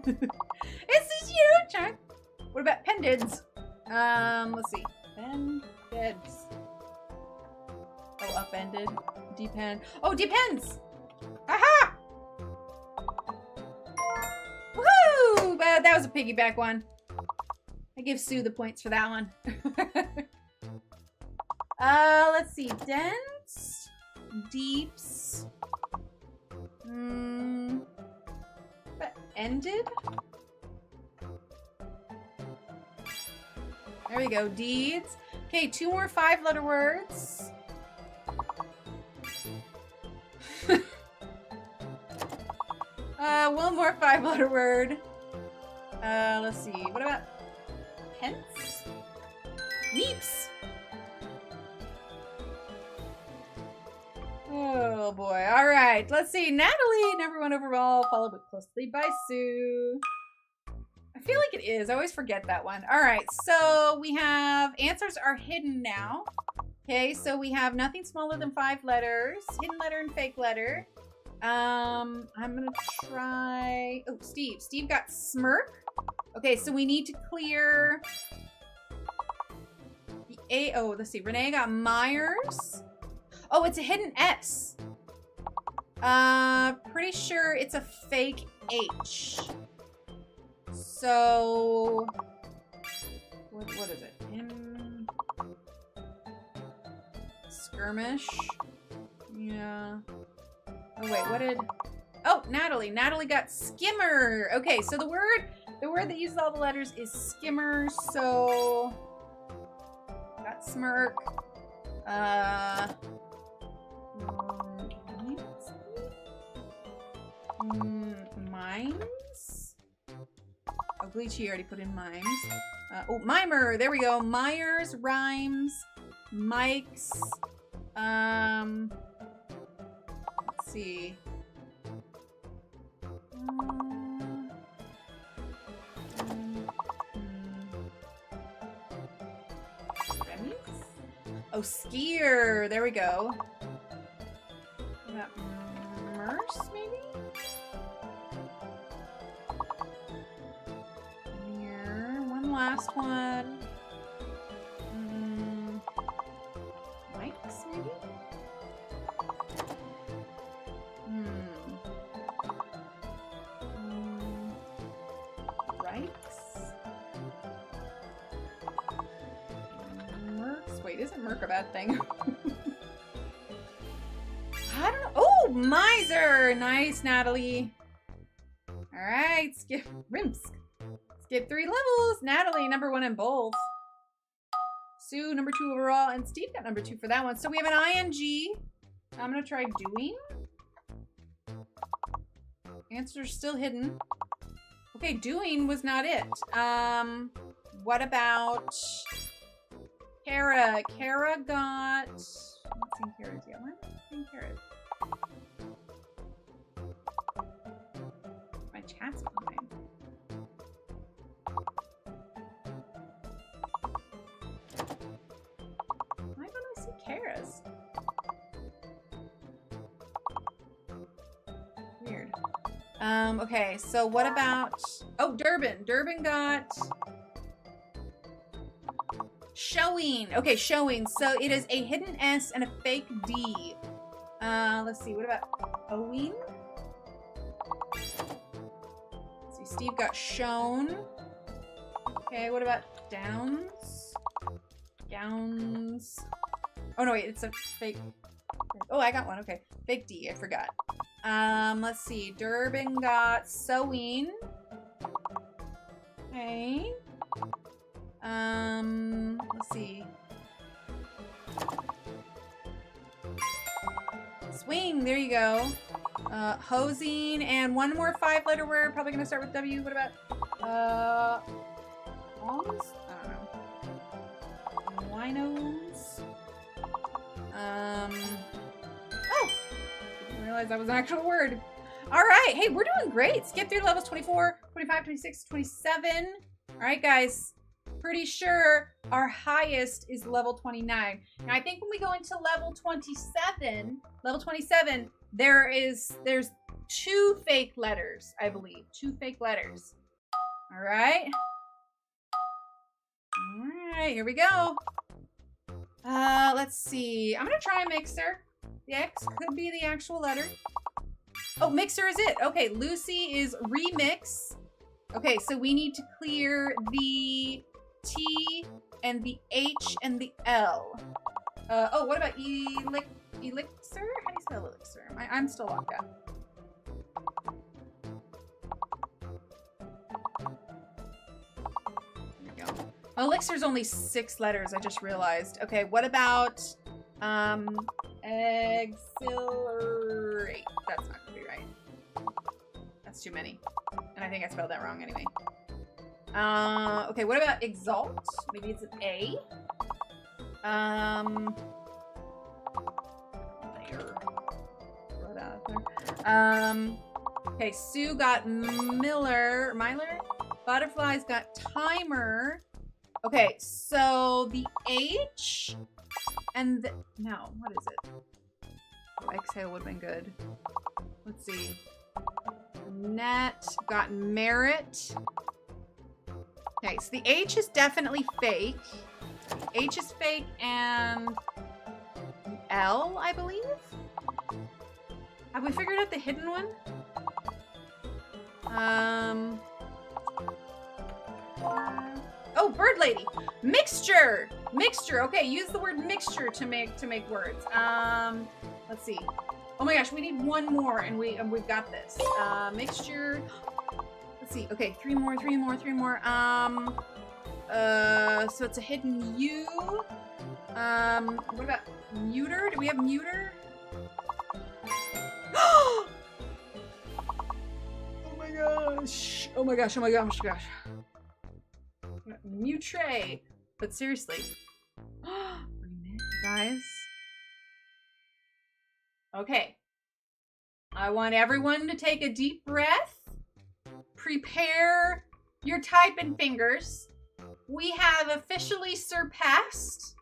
This is you, Chuck. What about pendeds? Let's see. Pendeds. Oh, upended. Depend. Oh, depends. Aha! Woohoo! That was a piggyback one. I give Sue the points for that one. Let's see. Dense. Deeps. But ended? There we go. Deeds. Okay, 2 more 5-letter words. One more 5-letter word. Let's see. What about pence? Neeps. Oh boy. All right. Let's see. Natalie, number 1 overall, followed closely by Sue. I feel like it is. I always forget that one. All right. So we have answers are hidden now. Okay. So we have nothing smaller than 5 letters, hidden letter and fake letter. I'm gonna try. Oh, Steve. Steve got smirk. Okay, so we need to clear the A. Oh, let's see. Renee got Myers. Oh, it's a hidden S. Pretty sure it's a fake H. So, what is it? Skirmish. Yeah. Oh wait, what did? Oh, Natalie. Natalie got skimmer. Okay, so the word that uses all the letters is skimmer. So got smirk. Mimes. Oh, Gleachy already put in mimes. Oh, mimer. There we go. Myers, rhymes, Mike's. Let's see. Oh, skier. There we go. Merce, maybe? Here. One last one. Mike's, maybe? Isn't Merc a bad thing? I don't know. Oh, miser! Nice, Natalie. Alright, skip Rimsk. Skip 3 levels. Natalie, number 1 in both. Sue, number 2 overall, and Steve got number 2 for that one. So we have an ing. I'm gonna try doing. Answer's still hidden. Okay, doing was not it. What about Kara? Kara got... I'm not seeing Kara's yet. Why am I not seeing Kara's? My chat's behind. Why don't I see Kara's? Weird. Okay, so what about... Oh, Durbin. Durbin got... Showing. Okay, showing. So it is a hidden S and a fake D. Let's see. What about Owing? Let's see. Steve got shown. Okay, what about Downs? Downs. Oh, no, wait. It's a fake... Oh, I got one. Okay. Fake D. I forgot. Let's see. Durbin got sewing. Okay. Let's see. Swing, there you go. Hosing, and one more 5-letter word, probably gonna start with W. What about, Alms? I don't know. Winos? Oh! Didn't realize that was an actual word. Alright, hey, we're doing great. Skip through levels 24, 25, 26, 27. Alright, guys. Pretty sure our highest is level 29. Now I think when we go into level 27, there's 2 fake letters, I believe. 2 fake letters. All right. All right, here we go. Let's see. I'm gonna try mixer. The X could be the actual letter. Oh, mixer is it. Okay, Lucy is remix. Okay, so we need to clear the T and the H and the L. Oh, what about elixir? How do you spell elixir? I'm still locked out. There we go. Oh, elixir's only 6 letters, I just realized. Okay, what about exhilarate? That's not gonna be right. That's too many. And I think I spelled that wrong anyway. Okay, what about exalt? Maybe it's an A. Okay, Sue got Myler. Butterflies got timer. Okay, so the H and the, no, what is it? Oh, exhale would have been good. Let's see. Net got merit. Okay, so the H is definitely fake. H is fake, and L, I believe? Have we figured out the hidden one? Oh, bird lady. Mixture. Mixture. Okay, use the word mixture to make words. Let's see. Oh my gosh, we need one more, and we've got this. Mixture. Let's see. Okay, 3 more. So it's a hidden U. What about muter? Do we have muter? Oh my gosh. Oh my gosh. Mutre. But seriously. Guys. Okay. I want everyone to take a deep breath. Prepare your typing fingers. We have officially surpassed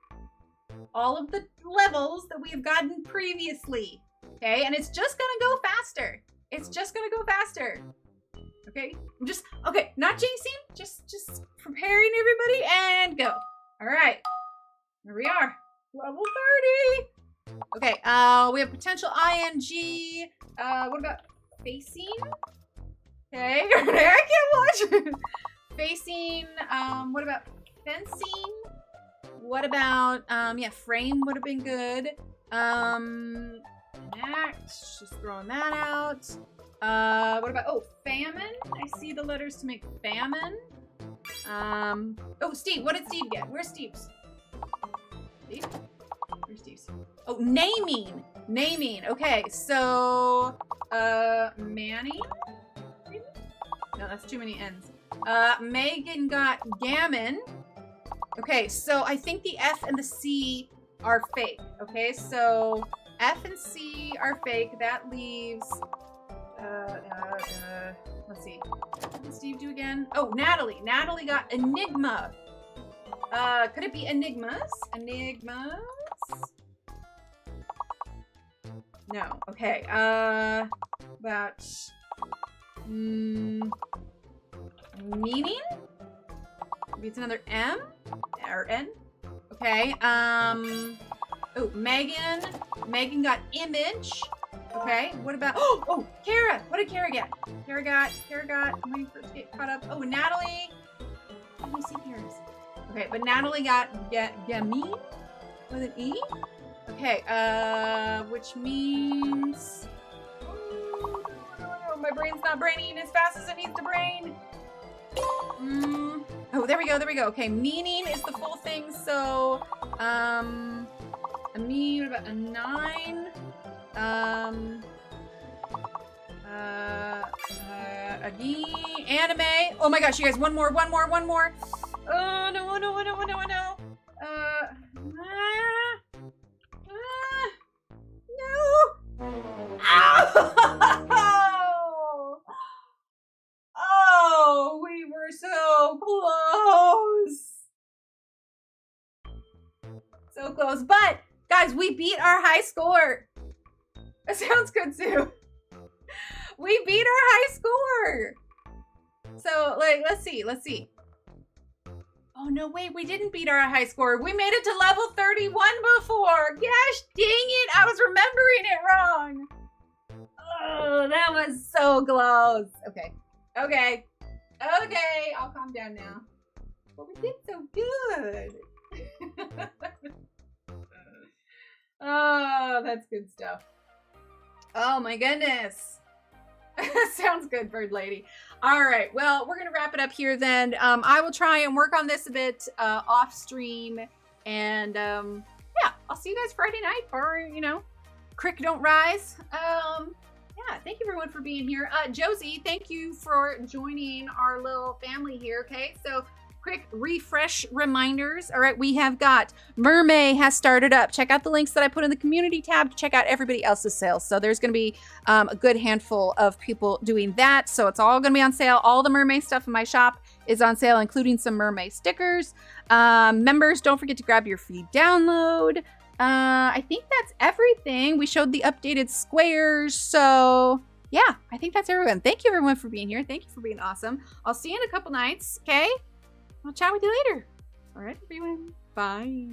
all of the levels that we have gotten previously. Okay, and it's just gonna go faster. It's just gonna go faster. Okay, okay, not jinxing, just preparing everybody and go. All right, here we are, level 30. Okay, we have potential ing. What about facing? Okay, I can't watch. Facing, what about fencing? What about, yeah, frame would have been good. Enact, just throwing that out. What about, oh, famine? I see the letters to make famine. Oh, Steve, what did Steve get? Where's Steve's? Steve? Where's Steve's? Oh, naming. Naming, okay, so, Manny? No, that's too many N's. Megan got gammon. Okay, so I think the F and the C are fake. Okay, so F and C are fake. That leaves, let's see. What did Steve do again? Oh, Natalie. Natalie got enigma. Could it be enigmas? Enigmas? No. Okay. About meaning? Maybe it's another M or N. Okay. Oh, Megan. Megan got image. Okay. What about? Oh, Kara. What did Kara get? Kara got. I'm waiting for it to get caught up. Oh, Natalie. Let me see Kara's. Okay, but Natalie got gamine with an E. Okay. Which means. Oh, my brain's not braining as fast as it needs to brain. Oh, there we go. Okay, meaning is the full thing. So, a me, what about a 9? Again, anime. Oh my gosh, you guys, one more. Oh, no. No. Ow! Oh, we were so close. So close. But, guys, we beat our high score. That sounds good, too. We beat our high score. So, like, let's see. Oh, no, wait, we didn't beat our high score. We made it to level 31 before. Gosh, dang it. I was remembering it wrong. Oh, that was so close. Okay. I'll calm down now. But we did so good. Oh, that's good stuff. Oh my goodness. Sounds good, Bird Lady. All right, well, we're gonna wrap it up here then. I will try and work on this a bit off stream, and yeah, I'll see you guys Friday night, or Crick Don't Rise. Yeah, thank you everyone for being here. Josie, thank you for joining our little family here. Okay, so quick refresh reminders. All right, we have got Mermaid has started up. Check out the links that I put in the community tab to check out everybody else's sales. So there's going to be a good handful of people doing that. So it's all going to be on sale. All the Mermaid stuff in my shop is on sale, including some Mermaid stickers. Members, don't forget to grab your free download. I think that's everything. We showed the updated squares. So yeah, I think that's everyone. Thank you everyone for being here. Thank you for being awesome. I'll see you in a couple nights. Okay. I'll chat with you later. All right, everyone. Bye.